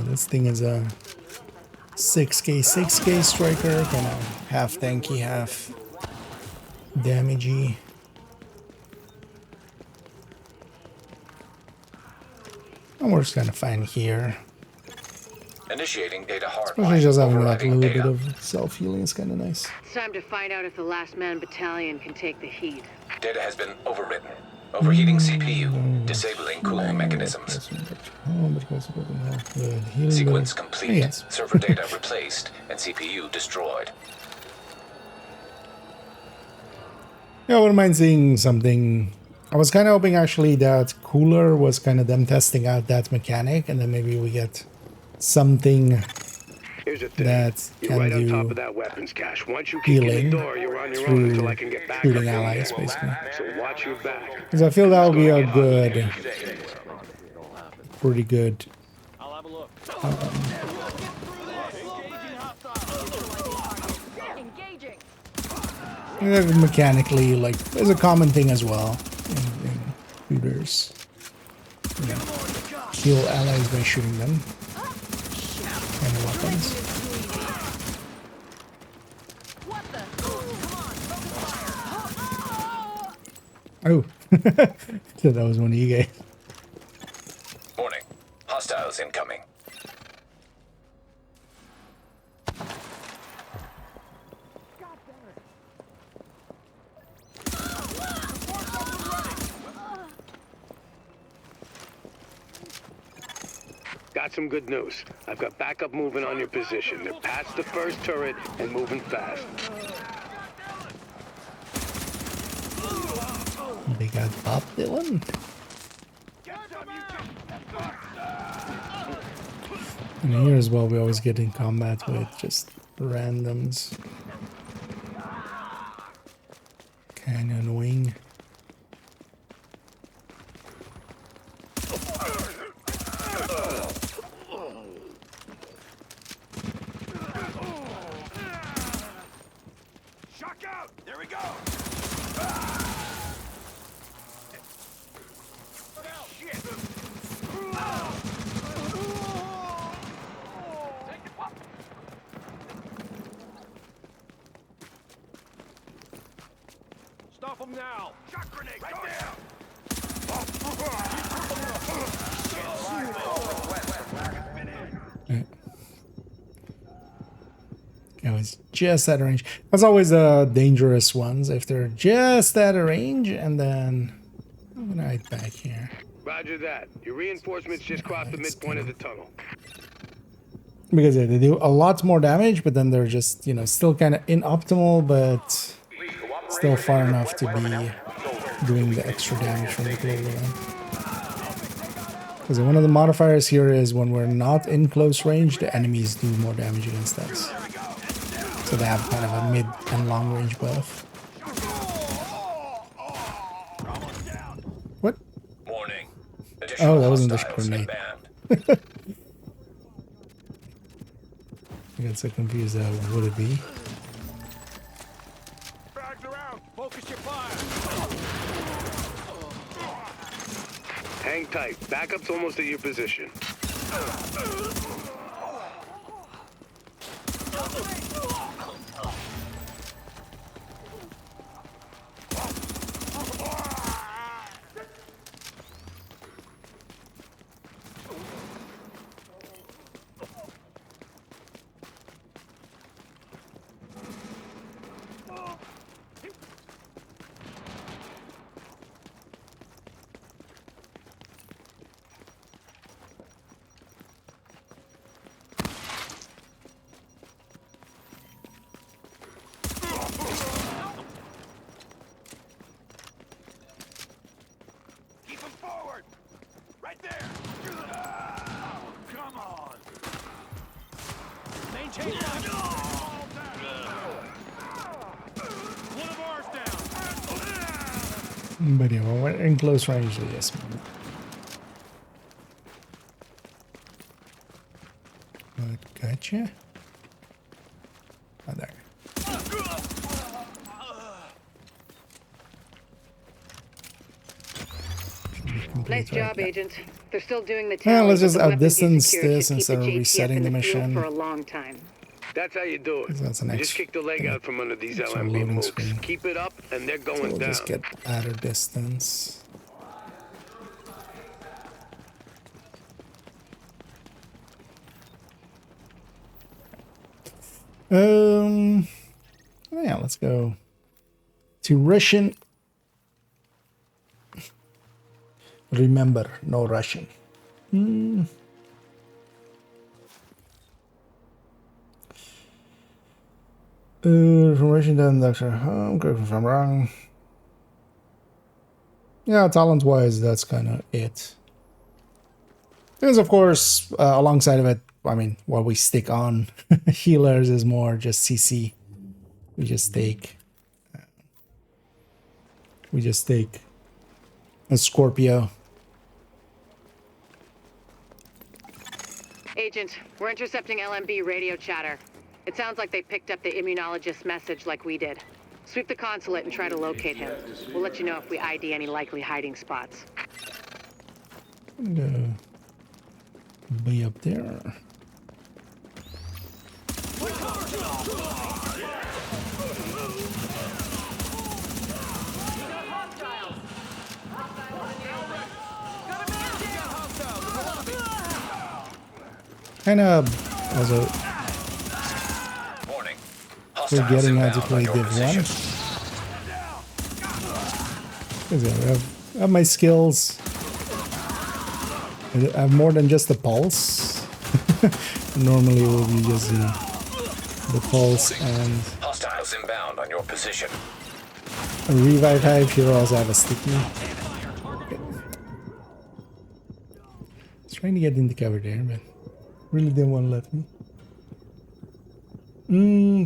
This thing is a 6k striker, kind of half tanky, half damagey. And we're just kind of fine here. Initiating data hardline. Especially just having like a Overriding little data. bit of self-healing is kind of nice. It's time to find out if the Last Man Battalion can take the heat. Data has been overwritten. Overheating CPU. Disabling cooling mechanisms. Sequence complete. Yes. Server data replaced and CPU destroyed. Yeah, I wouldn't mind seeing something. I was kind of hoping actually that Cooler was kind of them testing out that mechanic, and then maybe we get something Here's the thing. that You're can right on top do of that weapons cache. Once you kick in the healing door, you're on your own until I can get back up shooting in allies, there. basically. So watch your back. Because I feel that would be a good, pretty good. I'll have a look. Mechanically, like, there's a common thing as well in shooters. You know, kill allies by shooting them. And the weapons. Oh, so that was one of you guys. Warning. Hostiles incoming. Got some good news. I've got backup moving on your position. They're past the first turret and moving fast. They got Bob Dylan. And here as well, we always get in combat with just randoms. Kinda annoying. Shock out! There we go! Stop them now! Shock grenade! Right there! It was just at a range. That's always the dangerous ones, if they're just at a range, and then I'm gonna hide back here. Roger that. Your reinforcements just crossed the midpoint of the tunnel. Because yeah, they do a lot more damage, but then they're just, you know, still kind of inoptimal, but still far enough to be doing the extra damage from the global one. Because one of the modifiers here is when we're not in close range, the enemies do more damage against us. So they have kind of a mid and long range buff. What? Warning. Oh, that wasn't the Hostiles grenade. inbound. I got so confused. What would it be? Bags around! Focus your fire! Hang tight. Backup's almost at your position. Keep them forward! Right there! Come on! Maintain line! One of ours down! But yeah, well, we're in close range, so yes. But gotcha. Oh, there. Nice job, Agent. They're still doing the Yeah, tally, let's but just the weapons you outdistance secured this should keep instead of the JTF resetting in the field mission. for a long time. That's how you do it. That's an You X. just kick the leg out from under these Extra LMB loading mooks. screen. Keep it up, and they're So going we'll down. just get out of distance. Yeah, let's go to Russian. Remember, no Russian. From Russian to Doctor. Correct if I'm wrong. Yeah, talent-wise, that's kind of it. Because, of course, alongside of it, I mean, what we stick on healers is more just CC. We just take a Scorpio. Agent, we're intercepting LMB radio chatter. It sounds like they picked up the immunologist's message like we did. Sweep the consulate and try to locate him. We'll let you know if we ID any likely hiding spots. Be up there. Kind of also Warning. forgetting how to inbound play on your Div 1. position. I have my skills. I have more than just the pulse. Normally it will be just the pulse and Hostiles inbound on your position. a revive hive. Here also have a sticky. Trying to get into cover there, but really didn't want to let me.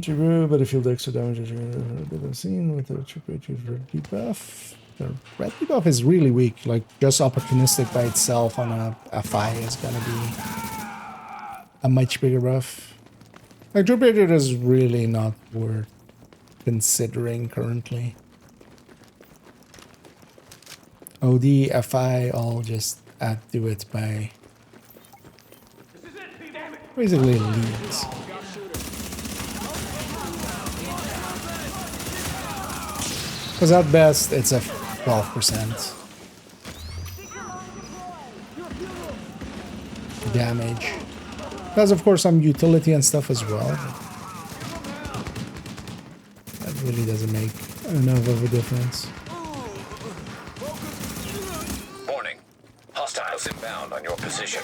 True, but if you'll do extra damage, I've seen with the triple red debuff. The red debuff is really weak. Like just opportunistic by itself on a FI is gonna be a much bigger buff. Like True Patriot is really not worth considering currently. OD, FI, all just add to it by basically leads. Because at best it's a 12% damage. There's of course some utility and stuff as well. That really doesn't make enough of a difference. Warning. Hostiles inbound on your position.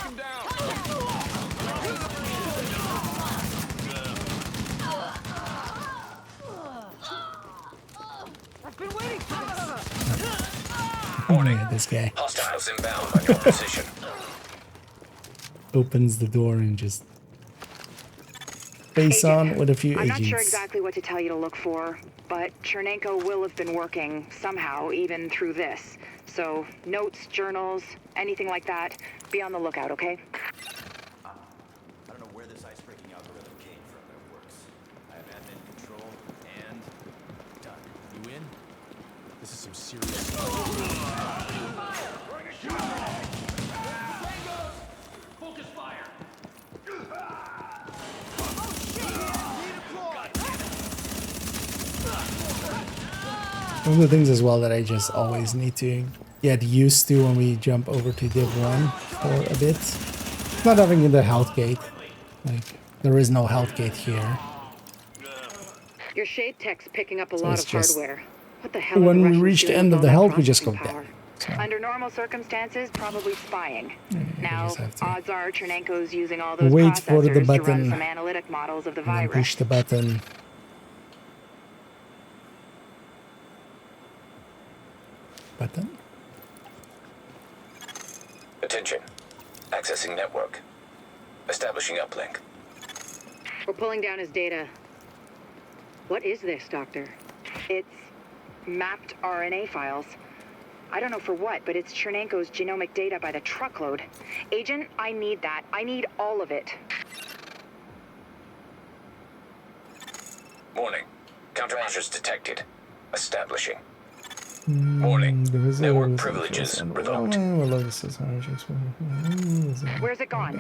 Warning at this guy. Hostiles inbound on your position. Opens the door and just face on with a few I'm agents. not sure exactly what to tell you to look for, but Chernenko will have been working somehow, even through this. So, notes, journals, anything like that, be on the lookout, okay? I don't know where this ice-breaking algorithm came from, but it works. I have admin control, and done. You in? This is some serious... Focus fire! One of the things as well that I just always need to get used to when we jump over to Div 1 for a bit. Not having the health gate. Like, there is no health gate here. Your shade tech's picking up a So lot it's of just- hardware. What the hell are the When we Russians reach the doing end with of all the that health, we just go processing down. power? So, Under normal circumstances, probably spying. Now, just have to odds are Chernenko's using all those wait for the processors to run button some analytic models of the and then virus. push the button. Button? Attention. Accessing network. Establishing uplink. We're pulling down his data. What is this, Doctor? It's mapped RNA files. I don't know for what, but it's Chernenko's genomic data by the truckload. Agent, I need that. I need all of it. Warning. Countermeasures detected. Establishing. Warning. Network privileges revoked. Where's it gone?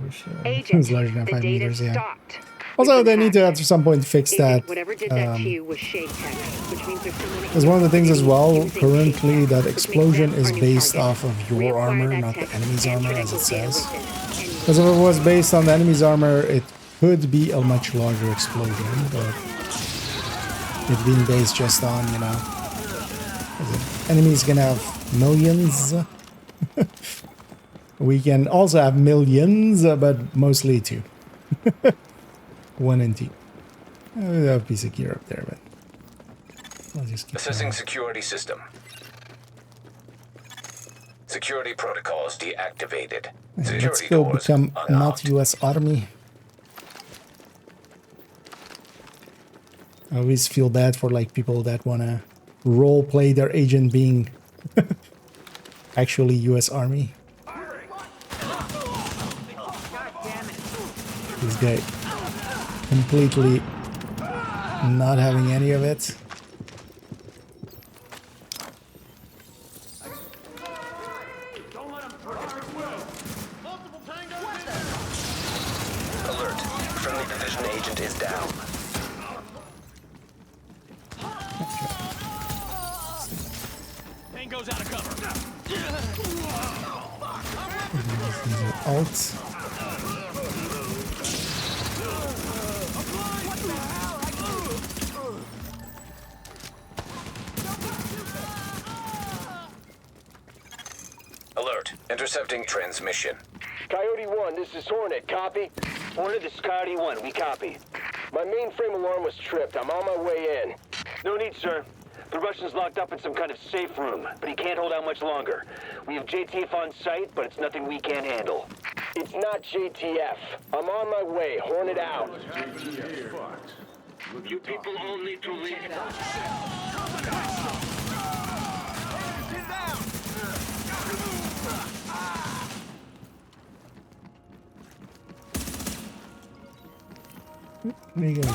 It's Agent, larger than the 5 data meters, yeah. stopped. Also, they need to at some point fix Agent, that. whatever did that to you was shade tech, which means there's someone As one of the things as well, using currently shade tech, that which explosion makes is them our new based target. off of We your acquired armor, that not the tech enemy's and armor, as it Chernenko's data says. with it. And Because if it was based on the enemy's armor, it could be a much larger explosion, but it being based just on, you know, the enemies can have millions. We can also have millions, but mostly 2. 1 and 2. We have a piece of gear up there, but I'll just keep Assessing going. security system. Security protocols deactivated. Let's Security go doors become not unlocked. US Army. I always feel bad for like people that wanna role play their agent being actually US Army. This guy completely not having any of it. Alert. Friendly division agent is down. Tango's out of cover. These are alt. Alert. Intercepting transmission. Coyote 1, this is Hornet, copy? Hornet, this is Coyote 1. We copy. My mainframe alarm was tripped. I'm on my way in. No need, sir. The Russian's locked up in some kind of safe room, but he can't hold out much longer. We have JTF on site, but it's nothing we can't handle. It's not JTF. I'm on my way. Hornet out. You people all need to leave. There you go.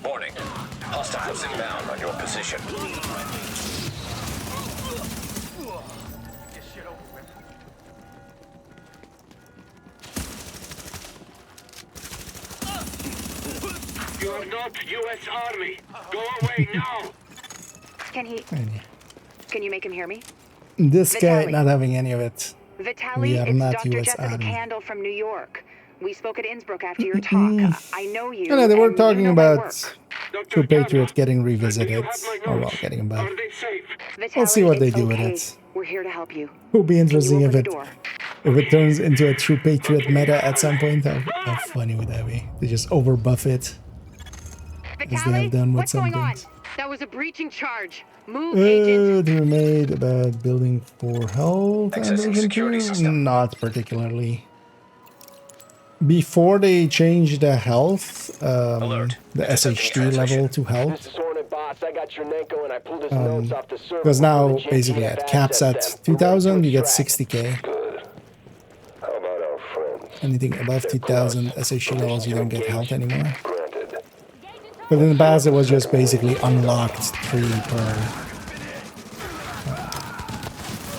Warning. Hostiles inbound on your position. You are not U.S. Army. Go away now. Can he? And Can you make him hear me? this guy Vitaly. not having any of it. Vitaly, We are it's not Dr. US Jessica Army. Candle from New York. We spoke at Innsbruck after your talk. I know you. Yeah, they were and talking you know my about work. True Patriot getting revisited. Or well, getting him back. Are they safe? Vitaly, Let's see what they it's do with okay. it. We're here to help you. It would be interesting You if open it the door. turns into a True Patriot meta at some point. How funny would that be? They just overbuff it as they have done with what's some going on? things. That was a breaching charge. Move, agent. They were made about building for health and Accessing vision security too? system. Not particularly. Before they changed the health, Alert. the Intercepting SHD transmission. level to This health, is Hornet, boss. I got Chernenko and I pulled his notes off the server. because now before the basically JTF at caps at accessed them. We're ready 2000 to you get extract. 60k. Good. How about our friends? Anything above 2000 SHD levels you don't get health anymore. Granted. But in the past it was just basically unlocked 3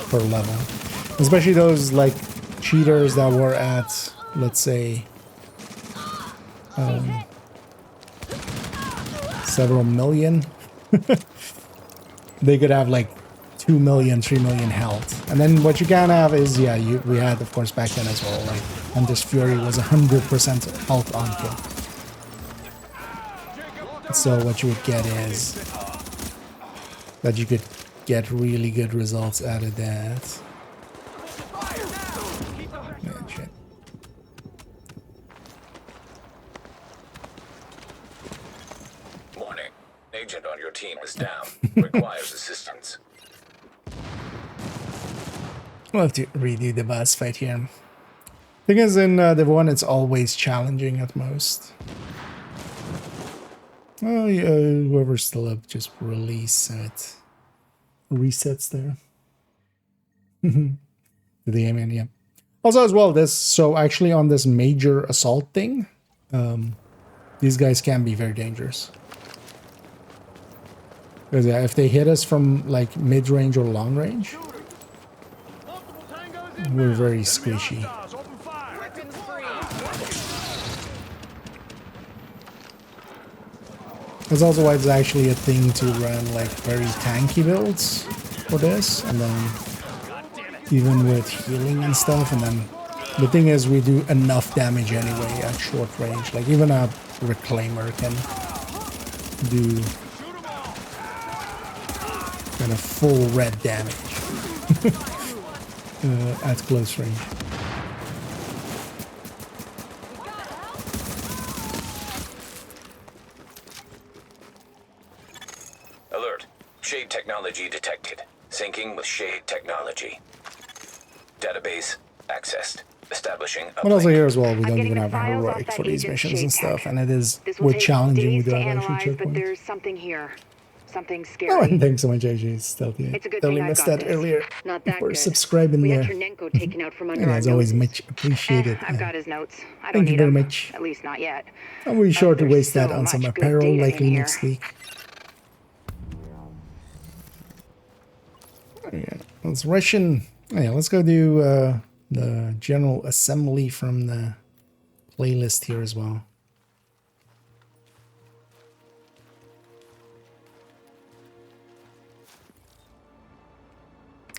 per level. Especially those like cheaters that were at, let's say, several million. They could have like 2 million, 3 million health. And then what you can have is, yeah, we had of course back then as well, like Hunter's Fury was 100% health on kill. So what you would get is that you could get really good results out of that. Man, shit. Warning. Agent on your team is down. Requires assistance. We'll have to redo the boss fight here. Thing is, in the one, it's always challenging at most. Oh, yeah, whoever's still up, just release it. Resets there. The aim in, yeah. Also, as well, so actually on this major assault thing, these guys can be very dangerous. Because yeah, if they hit us from like mid-range or long range, we're very squishy. That's also why it's actually a thing to run like very tanky builds for this, and then even with healing and stuff, and then the thing is we do enough damage anyway at short range. Like even a reclaimer can do kind of full red damage at close range. Alert. Shade technology detected. Syncing with Shade technology. Database accessed. Establishing But also uplink. here as well, we don't getting even the have a files off heroic that for these agent's missions and JPEG. stuff, and it is This will we're take challenging. We days do to have analyze, actual but checkpoints. there's something here. Something Oh, scary. and thanks so much, AJ. Stealthy. It's a good Totally thing I've missed got that this. earlier. Not that For good. subscribing We had there. Chernenko taken out from under And our as always, noses. much appreciated. I've got his notes. I don't Thank you need very them. much. At least not yet. I'll be sure to there's waste that so on some much good apparel data in likely here. next week. Yeah, let's rush in. Yeah, let's go do the general assembly from the playlist here as well.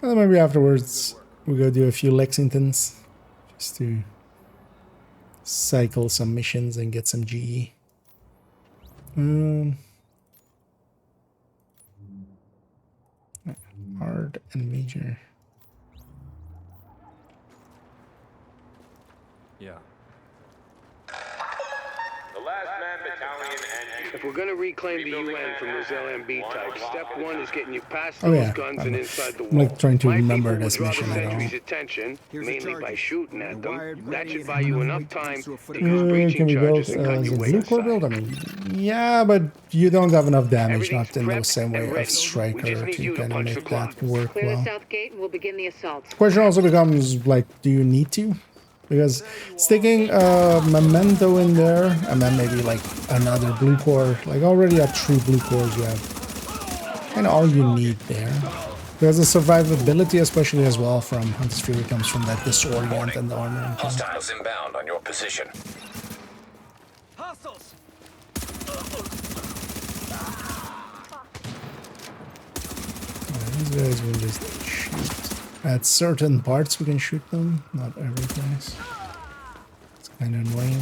And then maybe afterwards we go do a few Lexingtons just to cycle some missions and get some GE. Hard and major. Yeah. The last man battalion and If we're gonna reclaim the UN from those LMB types, step one is getting you past Oh, those yeah. guns and inside the I'm wall. like trying to My remember people will this draw the mission at all. sentry's attention, mainly by shooting at them. That should buy and you I'm enough waiting time to to a use breaching Can we build charges to cut is your it way blue core build? I inside. mean, yeah, but you don't have enough damage, Everything's not in the prepped same way and of ready. We Striker just need to you to kind of punch the make clock. that work Clear the well. south gate and we'll begin the assault. Question also becomes like, do you need to? Because sticking a memento in there and then maybe like another blue core, like already at 3 blue cores you have kind of all you need there. Because the survivability, especially as well from Hunter's Fury, comes from that disorient and the armor. And things. Hostiles inbound on your position. Hostiles! These guys will just shoot. At certain parts we can shoot them, not every place. It's kind of annoying.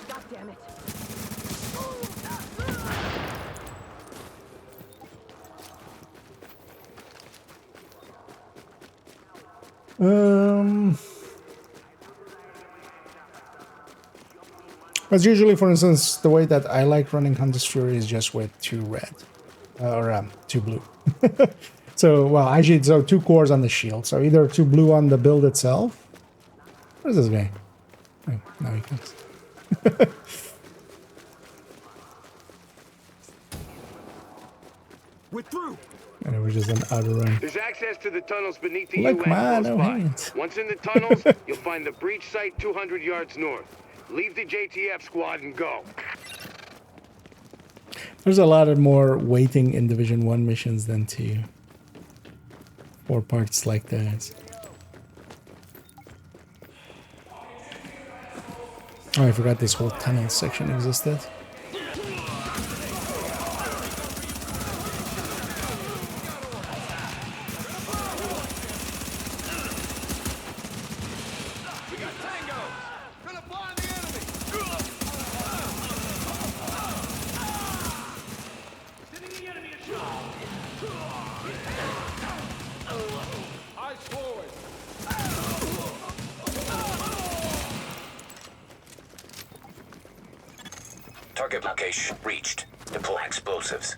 God damn it. But usually, for instance, the way that I like running Hunter's Fury is just with 2 red. Or 2 blue. So, well, actually, so 2 cores on the shield. So either 2 blue on the build itself. Where's this guy? Oh, now he comes. We're through! And it was just an outer run. There's access to the tunnels beneath the Look, UN man, close no by. hands. Once in the tunnels, you'll find the breach site 200 yards north. Leave the JTF squad and go. There's a lot of more waiting in Division 1 missions than 2. For parts like that. Oh, I forgot this whole tunnel section existed. Target location reached. Deploy explosives.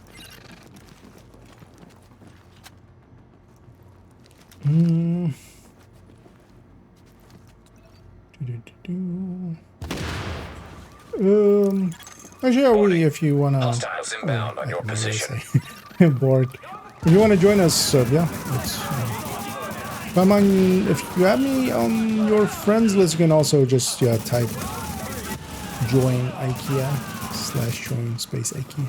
Actually, if you wanna Hostiles inbound on your position. bored. If you wanna join us, yeah. Come on, if you have me on your friends list, you can also just type join IKEA/join space IKEA.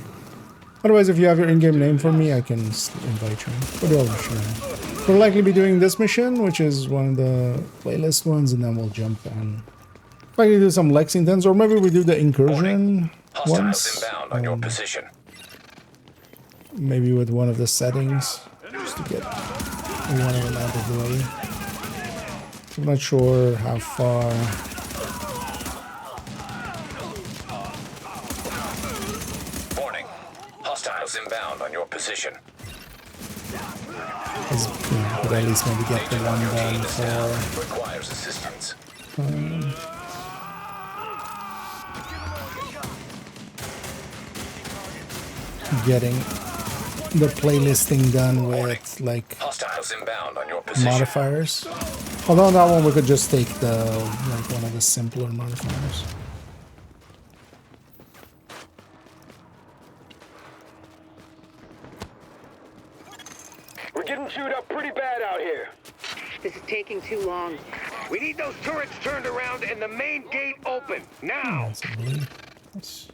Otherwise, if you have your in-game name for me, I can invite you. But we'll likely be doing this mission, which is one of the playlist ones, and then we'll jump and likely do some Lexingtons, or maybe we do the incursion Hostiles ones. inbound on your position. Maybe with one of the settings, just to get one of them out of the way. I'm not sure how far. Warning. Hostiles inbound on your position. But at least maybe get the one done for. Requires assistance. getting the playlisting done with like Hostiles inbound on your position. modifiers. Although on that one we could just take the like one of the simpler modifiers. We're getting chewed up pretty bad out here. This is taking too long. We need those turrets turned around and the main gate open now. That's a blue. Nice.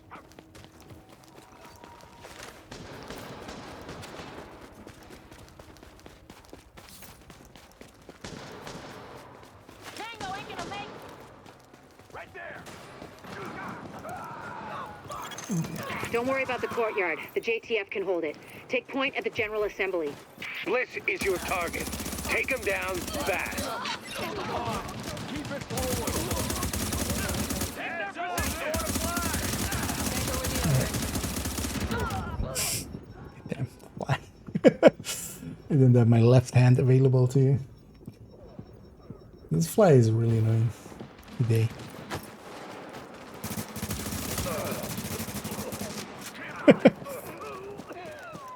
Don't worry about the courtyard. The JTF can hold it. Take point at the General Assembly. Bliss is your target. Take him down fast. Damn, why? I didn't have my left hand available to you. This fly is really annoying today.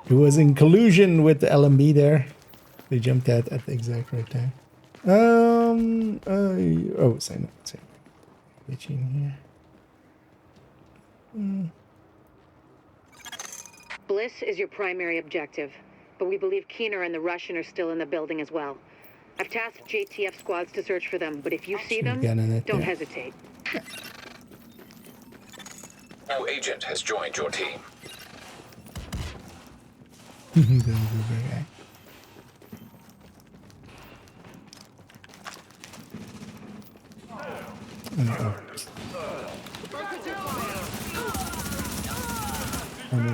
It was in collusion with the LMB there. They jumped at the exact right time. Oh, same. Bitching here. Bliss is your primary objective, but we believe Keener and the Russian are still in the building as well. I've tasked JTF squads to search for them, but if you see them, don't hesitate. No agent has joined your team. I'm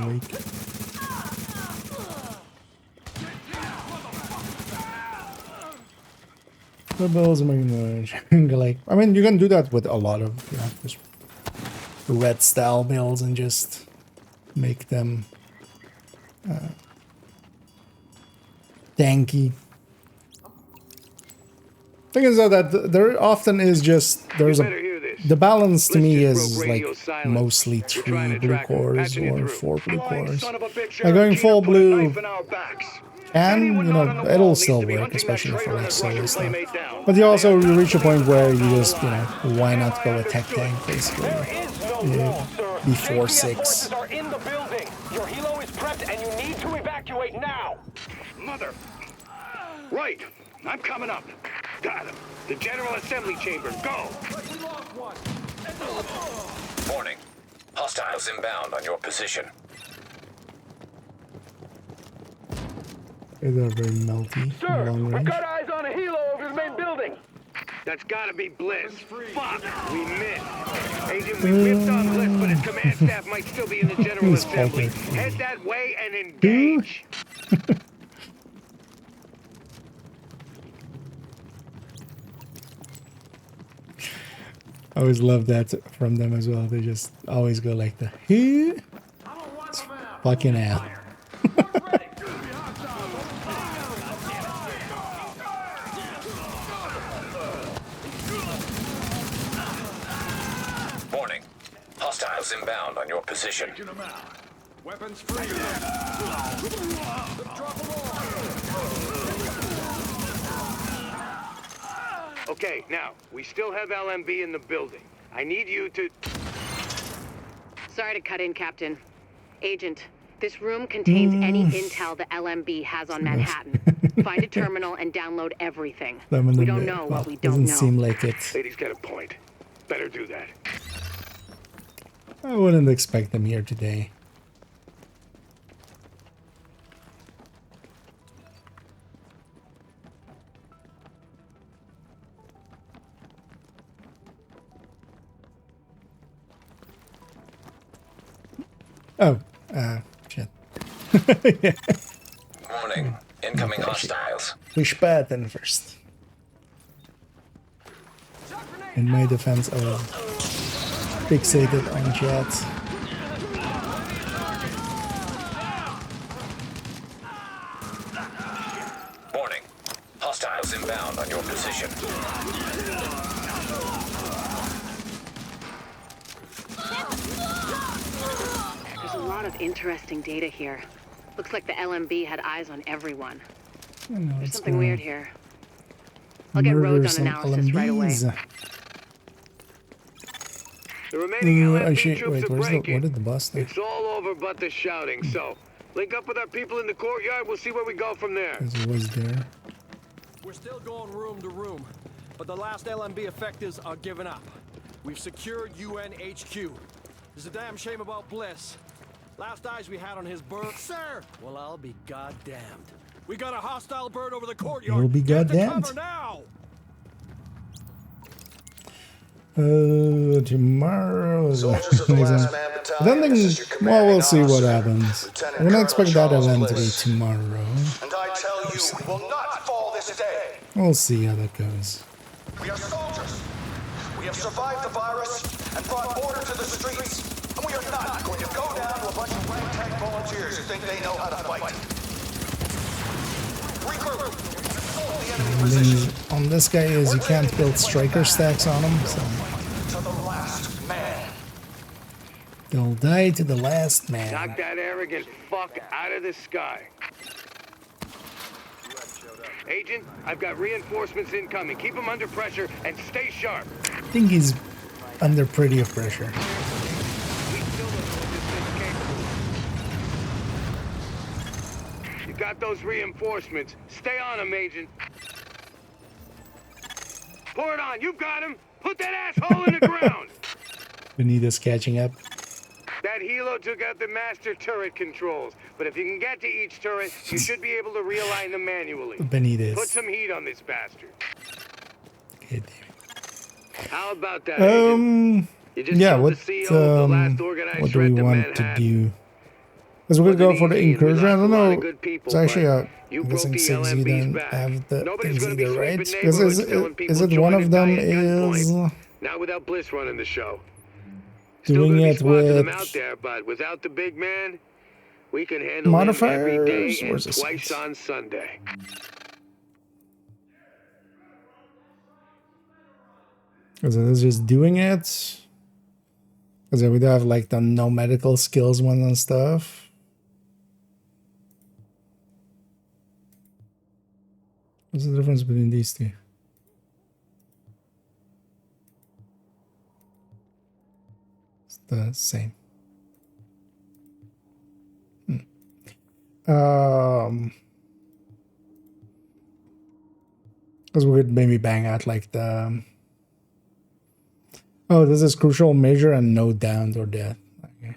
awake. What bells am I gonna like? I mean, you can do that with a lot of just red style builds and just make them tanky. Thing is though that there often is just the balance to me is like mostly 3 blue cores or 4 blue cores. Like going full blue, and you know it'll still work, especially for like solo stuff. But you also reach a point where you just why not go attack tank basically? Before 6. Are in the building. Your helo is prepped and you need to evacuate now. Mother. Right. I'm coming up. Got him. The General Assembly chamber. Go. Warning. Hostiles inbound on your position. They're very melty. Sir, long we've range. got eyes on a helo over the main building. That's gotta be Bliss. Fuck. We missed. Agent, we whipped on Bliss, but his command staff might still be in the General Assembly. Head that way and engage. I always love that from them as well. They just always go like the it's fucking hell. Warning. Hostiles inbound on your position. Weapons free. Okay, now, we still have LMB in the building. I need you to... Sorry to cut in, Captain. Agent, this room contains any intel the LMB has on Manhattan. Find a terminal and download everything. We don't know what we don't know. Doesn't seem like it. Lady's got a point. Better do that. I wouldn't expect them here today. Oh, shit. Yeah. Warning. Incoming hostiles. Push button first. In my defense, I was fixated on chat. Warning. Hostiles inbound on your position. There's a lot of interesting data here. Looks like the LMB had eyes on everyone. There's something weird here. I'll get Rhodes on analysis right away. The remaining LMB troops wait, are where's breaking. what did the bus there? It's all over but the shouting, so link up with our people in the courtyard. We'll see where we go from there. There's always there. We're still going room to room, but the last LMB effectives are giving up. We've secured UN HQ. There's a damn shame about Bliss. Last eyes we had on his bird, sir. Well, I'll be goddamned. We got a hostile bird over the courtyard. You'll be Get to goddamned. cover now. Tomorrow. Soldiers of the Last Man I Battalion, don't this is think. your Well, we'll commanding see what officer, happens. Lieutenant I'm gonna Colonel expect that Charles event to be Bliss. tomorrow. And I tell you, we will not fall this day. We'll see how that goes. We are soldiers. We have survived the virus and brought order to the streets. And we are not going to go down to a bunch of ragtag volunteers who think they know how to fight. Regroup. Assault the enemy The position. thing on this guy is you can't build striker stacks on him, so To the last man. they'll die to the last man. Knock that arrogant fuck out of the sky. Agent, I've got reinforcements incoming. Keep them under pressure and stay sharp. I think he's under pretty of pressure. We still don't know what this thing's capable of. You got those reinforcements. Stay on them, Agent. Pour it on. You've got him. Put that asshole in the ground. Benita's catching up. That helo took out the master turret controls, but if you can get to each turret, you should be able to realign them manually. Benitez. Put some heat on this bastard. Okay, damn. How about that, Agent? You just yeah, killed what, the CEO of the last organized what do threat we to want Manhattan. to do? Because we're going to go for the Wasn't easy, and we incursion. I lost don't a lot know. of good people, It's actually but a. you I'm broke guessing the 6 LMB's don't back. have the Nobody's things gonna be either, right? sweeping Because neighborhoods telling people is it join one and of them die at is gunpoint. Not without Bliss running the show. Still doing gonna be it spots of them with out there, but without the big man, we can handle him every day modifiers? and Where's this? twice on Sunday. Because it is just doing it. Because we do have like the no medical skills one and stuff. What's the difference between these two? It's the same. Because we could maybe bang out like the. Oh, this is crucial measure and no downs or death. Okay.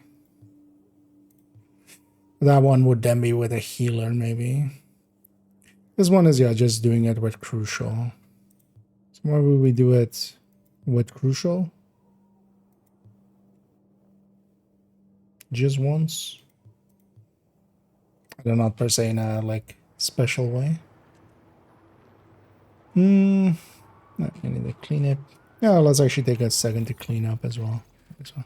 That one would then be with a healer, maybe. This one is, yeah, just doing it with crucial. So why would we do it with crucial? Just once? I don't know, per se in a, like, special way. No, I need to clean it. Yeah, let's actually take a second to clean up as well. This one.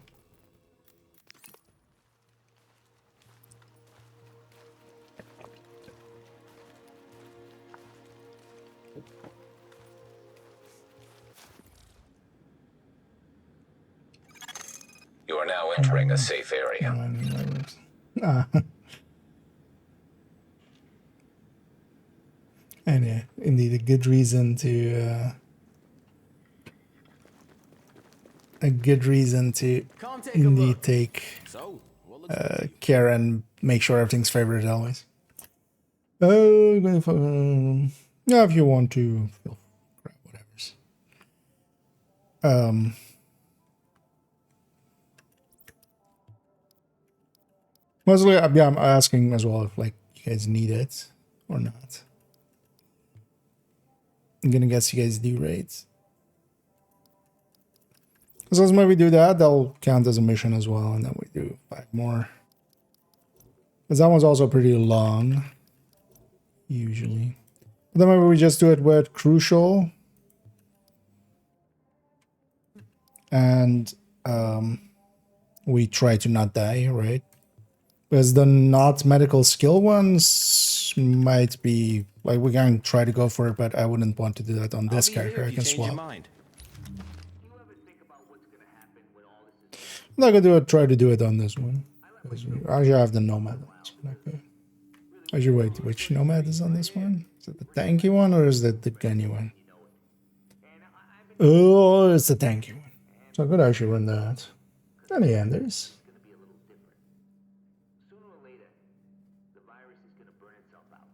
You are now entering a safe area. And yeah, indeed a good reason to indeed take care and make sure everything's favorite always. Yeah, if you want to, whatever's. Mostly, yeah, I'm asking as well if like you guys need it or not. I'm gonna guess you guys do raids. Because as maybe do that, they'll count as a mission as well, and then we do 5 more. Because that one's also pretty long, usually. But then maybe we just do it with crucial. And we try to not die, right? Because the not medical skill ones might be, like, we can try to go for it, but I wouldn't want to do that on this character. I can swap. I'm not gonna try to do it on this one. Actually, I have the Nomad on this one. Okay. Actually, wait, which Nomad is on this one? Is it the tanky one or is it the gunny one? Oh, it's the tanky one. So I could actually run that. And the Anders. Sooner or later, the virus is gonna burn itself out.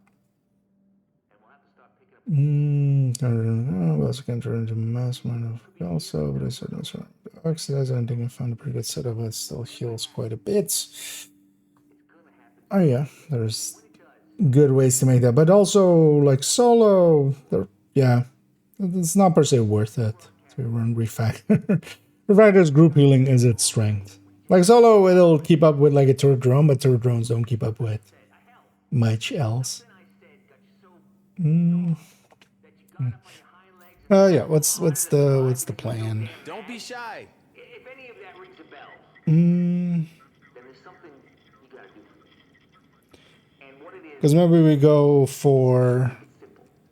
And we'll have to start picking up. We also can turn into mass amount of also, but I said no, sorry. Oxidize, I think I found a pretty good setup, but it still heals quite a bit. Oh yeah, there's good ways to make that, but also like solo, yeah, it's not per se worth it to run refactor. Refactor's group healing is its strength. Like solo, it'll keep up with like a turret drone, but turret drones don't keep up with much else. Yeah. What's the plan? Don't be shy. If any of that rings a bell, Then there's something you gotta do. And what it is, because maybe we go for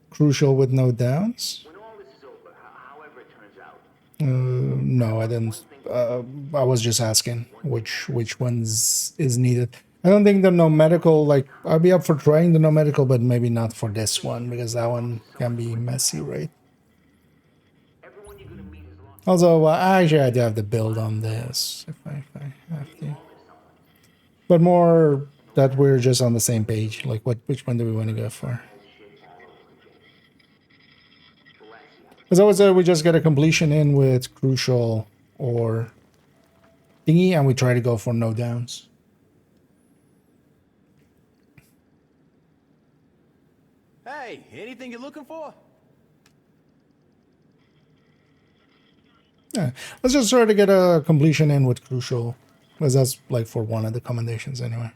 crucial with no downs. when all this is over, however it turns out, No, I didn't. I was just asking which ones is needed. I don't think the no medical, like, I'll be up for trying the no medical, but maybe not for this one because that one can be messy, right? everyone you're gonna meet is lost. Also, actually, I do have the build on this if I have to. But more that we're just on the same page. Like, which one do we want to go for? As I would say, we just get a completion in with crucial or thingy, and we try to go for no downs. Hey, anything you're looking for? Yeah, let's just try to get a completion in with crucial, because that's like for one of the commendations anyway.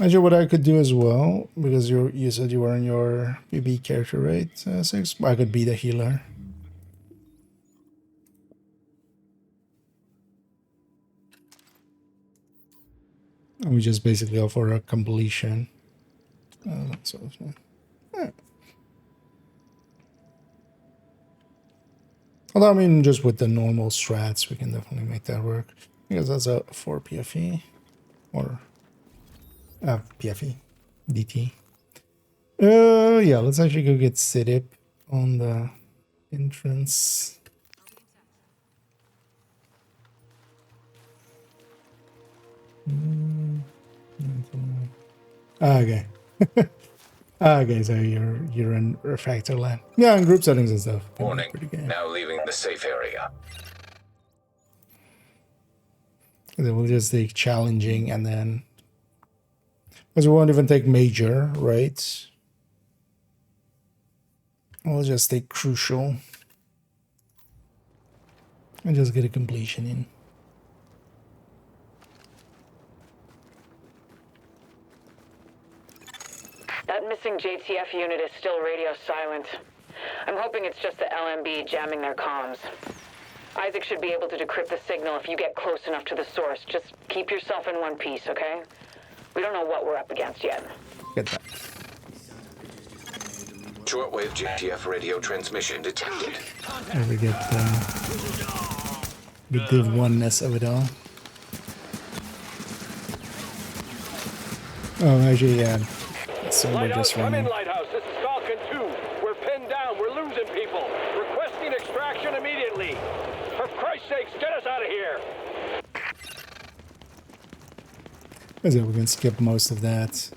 Actually, what I could do as well, because you said you were in your BB character, right? 6. I could be the healer. And we just basically go for a completion. Yeah. Although, I mean, just with the normal strats, we can definitely make that work. Because that's a 4 PFE. Or PFE. DT. Yeah, let's actually go get Sidip on the entrance. Okay. Okay, so you're in refactor land. Yeah, in group settings and stuff. Warning. Now leaving the safe area. Then we'll just take challenging and then because we won't even take major, right? We'll just take crucial. And just get a completion in. That missing JTF unit is still radio silent. I'm hoping it's just the LMB jamming their comms. Isaac should be able to decrypt the signal if you get close enough to the source. Just keep yourself in one piece, okay? We don't know what we're up against yet. Get that. Shortwave JTF radio transmission detected. And we get the oneness of it all. Oh, actually, yeah. So we're Lighthouse, just come running. in, Lighthouse. This is Falcon 2. We're pinned down. We're losing people. Requesting extraction immediately. For Christ's sakes, get us out of here. As if we can skip most of that.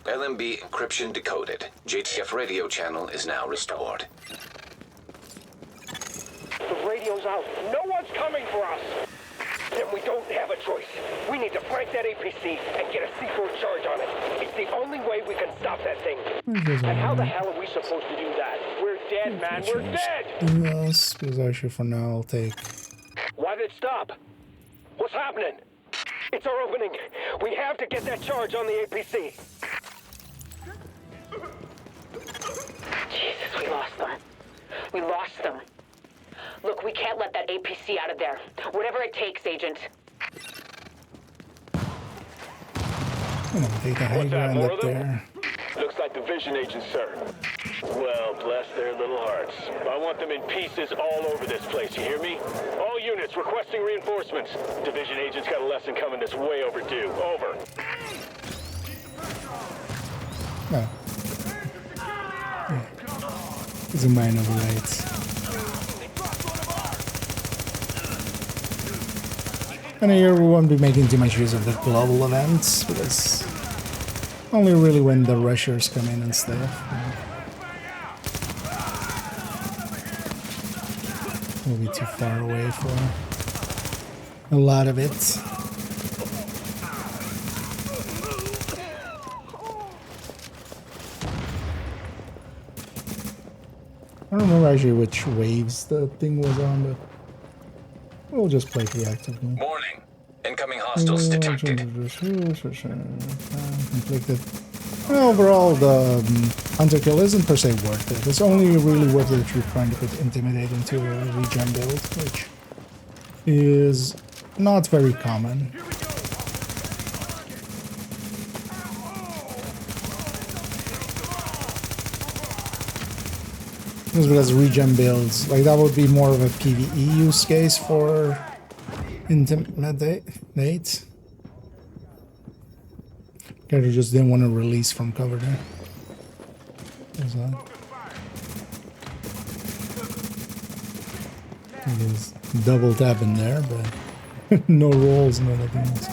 LMB encryption decoded. JTF radio channel is now restored. The radio's out. No one's coming for us. Then we don't have a choice. We need to break that APC and get a C4 charge on it. It's the only way we can stop that thing. And how the hell are we supposed to do that? We're dead, man. We're dead! Yes, because actually for now I'll take... Why did it stop? What's happening? It's our opening. We have to get that charge on the APC. Jesus, we lost them. We lost them. Look, we can't let that APC out of there. Whatever it takes, Agent. I'm gonna take the high ground up there. Looks like division agents, sir. Well, bless their little hearts. I want them in pieces all over this place, you hear me? All units requesting reinforcements. Division agents got a lesson coming that's way overdue. Over. No. Yeah. These are mine overrides. And here we won't be making too much use of the global events, because only really when the rushers come in and stuff. We'll be too far away for a lot of it. I don't remember actually which waves the thing was on, but we'll just play reactively. Warning. Incoming hostiles detected. Conflicted. Well, overall, the hunter kill isn't per se worth it. It's only really worth it if you're trying to put Intimidate into a regen build, which is not very common. Just because regen builds, like that would be more of a PvE use case for Intimidate. Character just didn't want to release from cover there. What's that? There's double tap in there, but no rolls, no nothing else.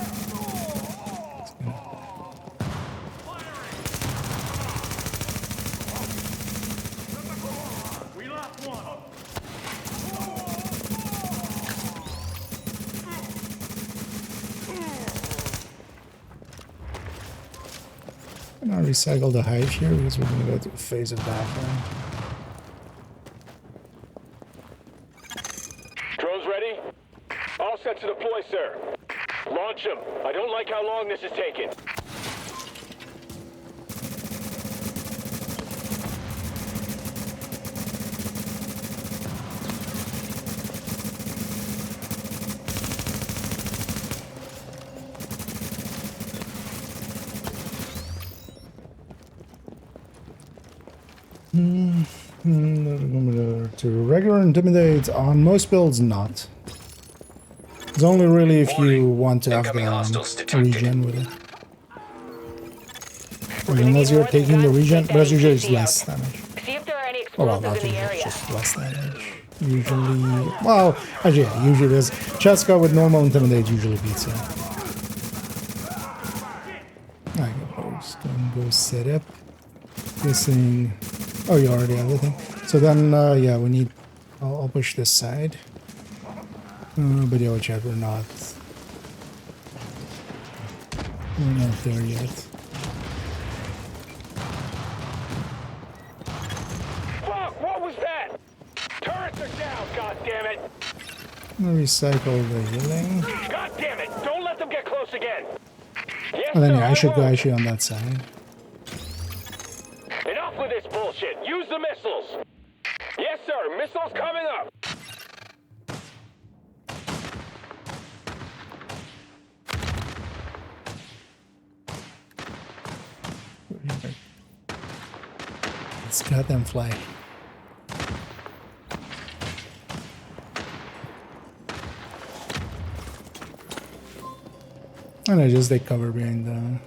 I'll recycle the hive here because we're going to go through a phase of background. Drones ready? All set to deploy, sir. Launch them. I don't like how long this is taking. To regular Intimidate on most builds, not. It's only really if you want to have the regen with it. Or unless you're taking the regen, but usually it's less damage. See if there are any Oh well, explosives not in the usually, area. it's just less damage. Usually, well, actually, yeah, usually there's Cheska with normal Intimidate usually beats it. I suppose then go set up. Guessing. Oh, you already have the thing. So then, yeah, we need. I'll push this side. But yeah, watch out, we're not there yet. Fuck! What was that? Turrets are down. God damn it! Recycle the healing. God damn it! Don't let them get close again. Yes, And then sir, yeah, I should go won't. actually on that side. Enough with this bullshit. Use the missiles. Yes, sir. Missiles coming up. Let's cut them fly. And I just take cover behind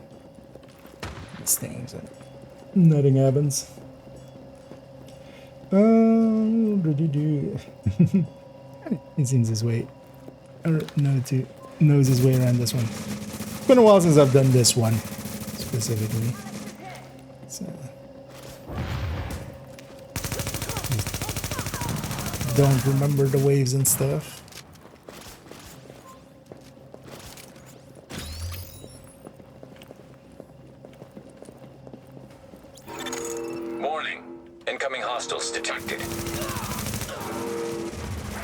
these things and nothing happens. It seems his way, or knows his way around this one. It's been a while since I've done this one specifically. So, don't remember the waves and stuff. Warning. Incoming hostiles detected.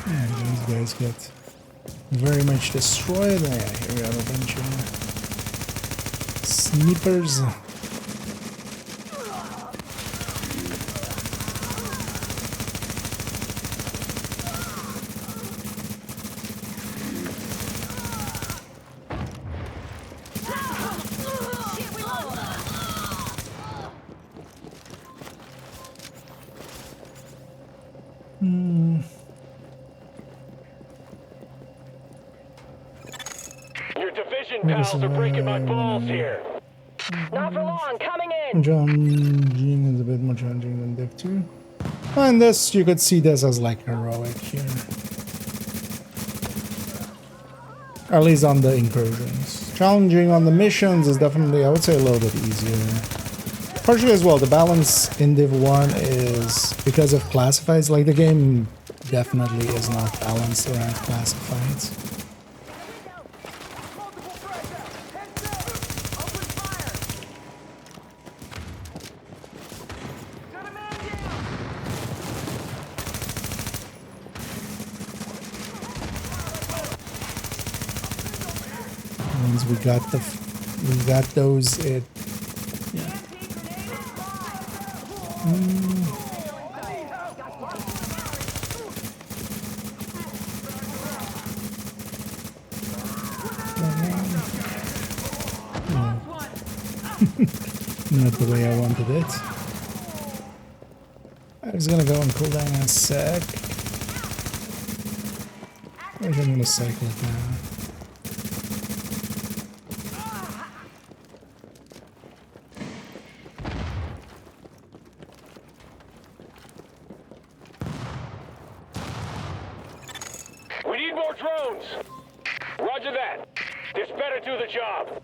Yeah, these guys get very much destroyed. Yeah, here we have a bunch of snipers. pals are breaking my balls here. Not for long, coming in! Challenging is a bit more challenging than Div 2. And this, you could see this as like heroic here. At least on the incursions. Challenging on the missions is definitely, I would say, a little bit easier. Partially as well, the balance in Div 1 is because of classifieds. Like, the game definitely is not balanced around classifieds. Once we got those, it yeah. Not the way I wanted it. I was gonna go and cool down in a sec. I think I'm gonna cycle it now. We need more drones! Roger that. This better do the job.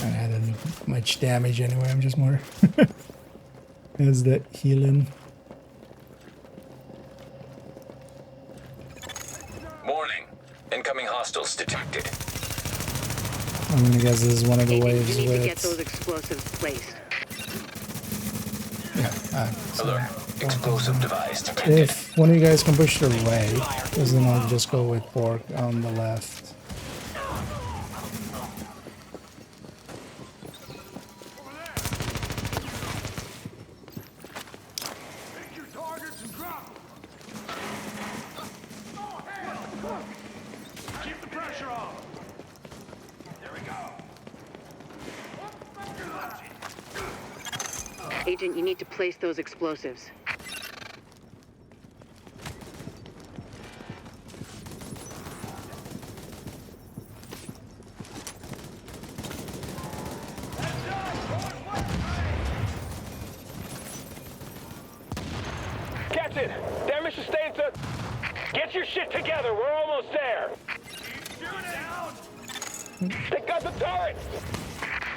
I hadn't much damage anyway, I'm just more as that healing. Warning. Incoming hostiles detected. I'm gonna guess this is one of the waves You need with... to get those explosives placed. Yeah, Alert. Explosive device detected. if one of you guys can push the way, because then I'll just go with Pork on the left. Keep the pressure on. There we go. Agent, you need to place those explosives. Captain, damage sustained to... Get your shit together, we're almost there. They got the turret!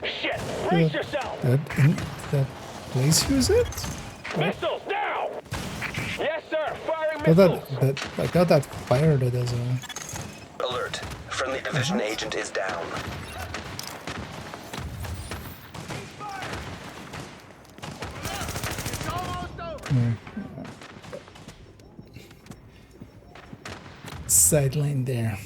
Shit, brace yourself! That place use it? Missiles, now! Yes, sir, firing Oh, missiles! I got that fired it as a... Alert. Friendly division agent is down. Sideline there.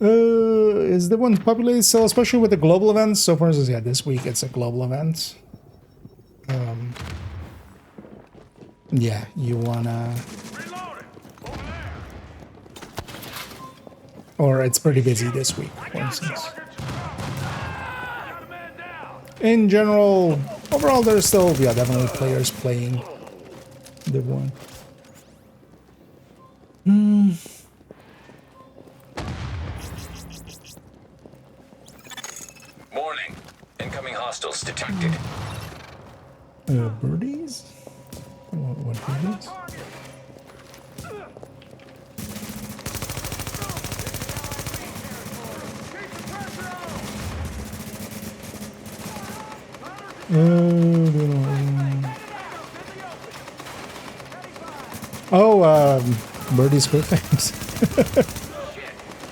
Is the one populated? So especially with the global events. So for instance, yeah, this week it's a global event. Yeah, you wanna... Or it's pretty busy this week, for instance. In general, overall, there's still, yeah, definitely players playing the one. Warning. Incoming hostiles detected. Birdies? What birdies? Birdie's quick things.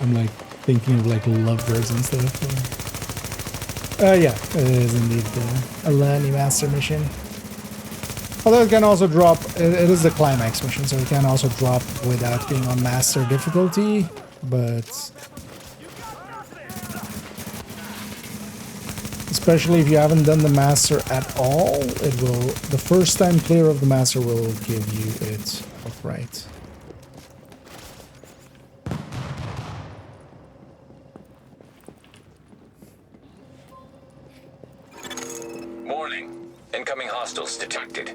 I'm like thinking of like lovebirds and stuff. Yeah, it is indeed a Lani Master mission. Although it can also drop, it is the climax mission, so it can also drop without being on Master difficulty, but... Especially if you haven't done the Master at all, it will, the first time clear of the Master will give you it outright. Warning. Incoming hostiles detected.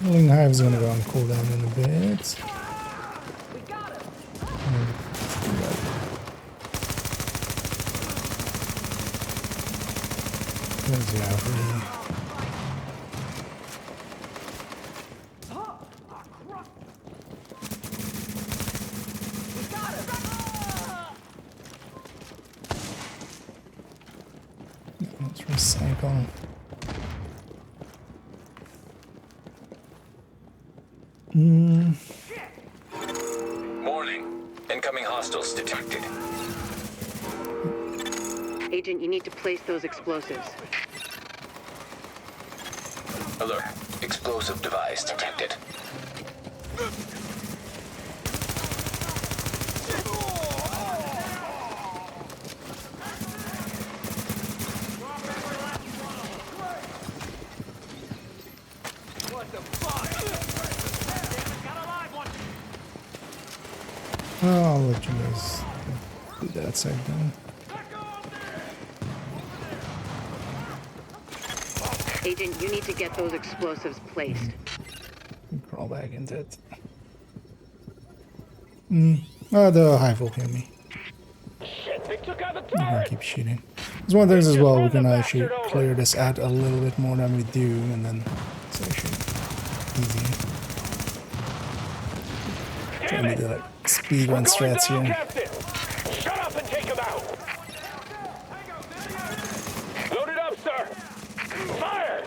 Healing Hive's gonna go on cooldown in a bit. There's the Avery. Let's recycle. Warning. Incoming hostiles detected. Agent, you need to place those explosives. Alert. Explosive device detected. I'll let you guys do that side then. Agent, you need to get those explosives placed. Crawl back into it. Oh, the Hive will hear me. Shit, they took out the I'm gonna turret! keep shooting. There's one of the things as well, we can actually clear this out a little bit more than we do, and then it's actually easy. Trying to do like speed run strats here. Captain! Shut up and take him out! Load it up, sir! Fire!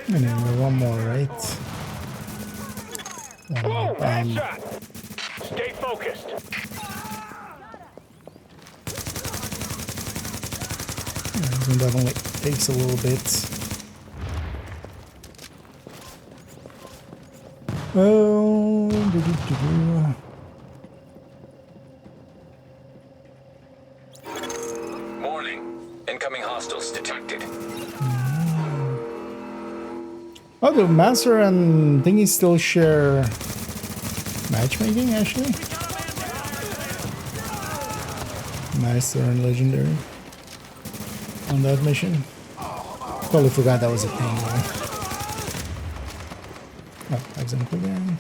And then one more, right? One more Boom! Headshot! Stay focused. This one definitely takes a little bit. Oh, Warning. Incoming hostiles detected. oh, the Master and Thingy still share matchmaking, actually? Master and Legendary on that mission. Totally forgot that was a thing, though. Oh, example again.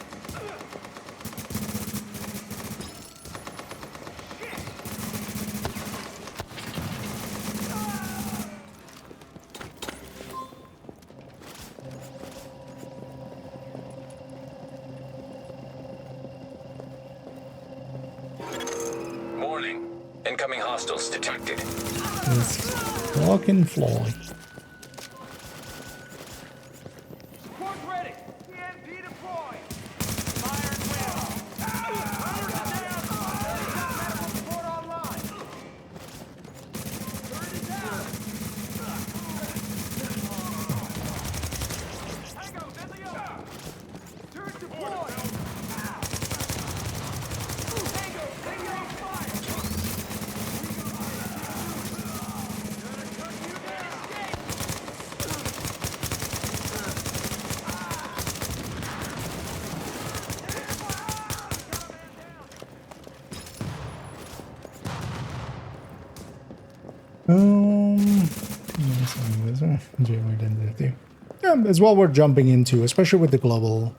Warning. Incoming hostiles detected. Let's fucking fly. Support ready. EMP deployed. Fire and wheel. Power down. Medical support online. Turret is down. Tango, Deadly. Turret deployed. Tango, taking on fire. Yeah, as well we're jumping into, especially with the global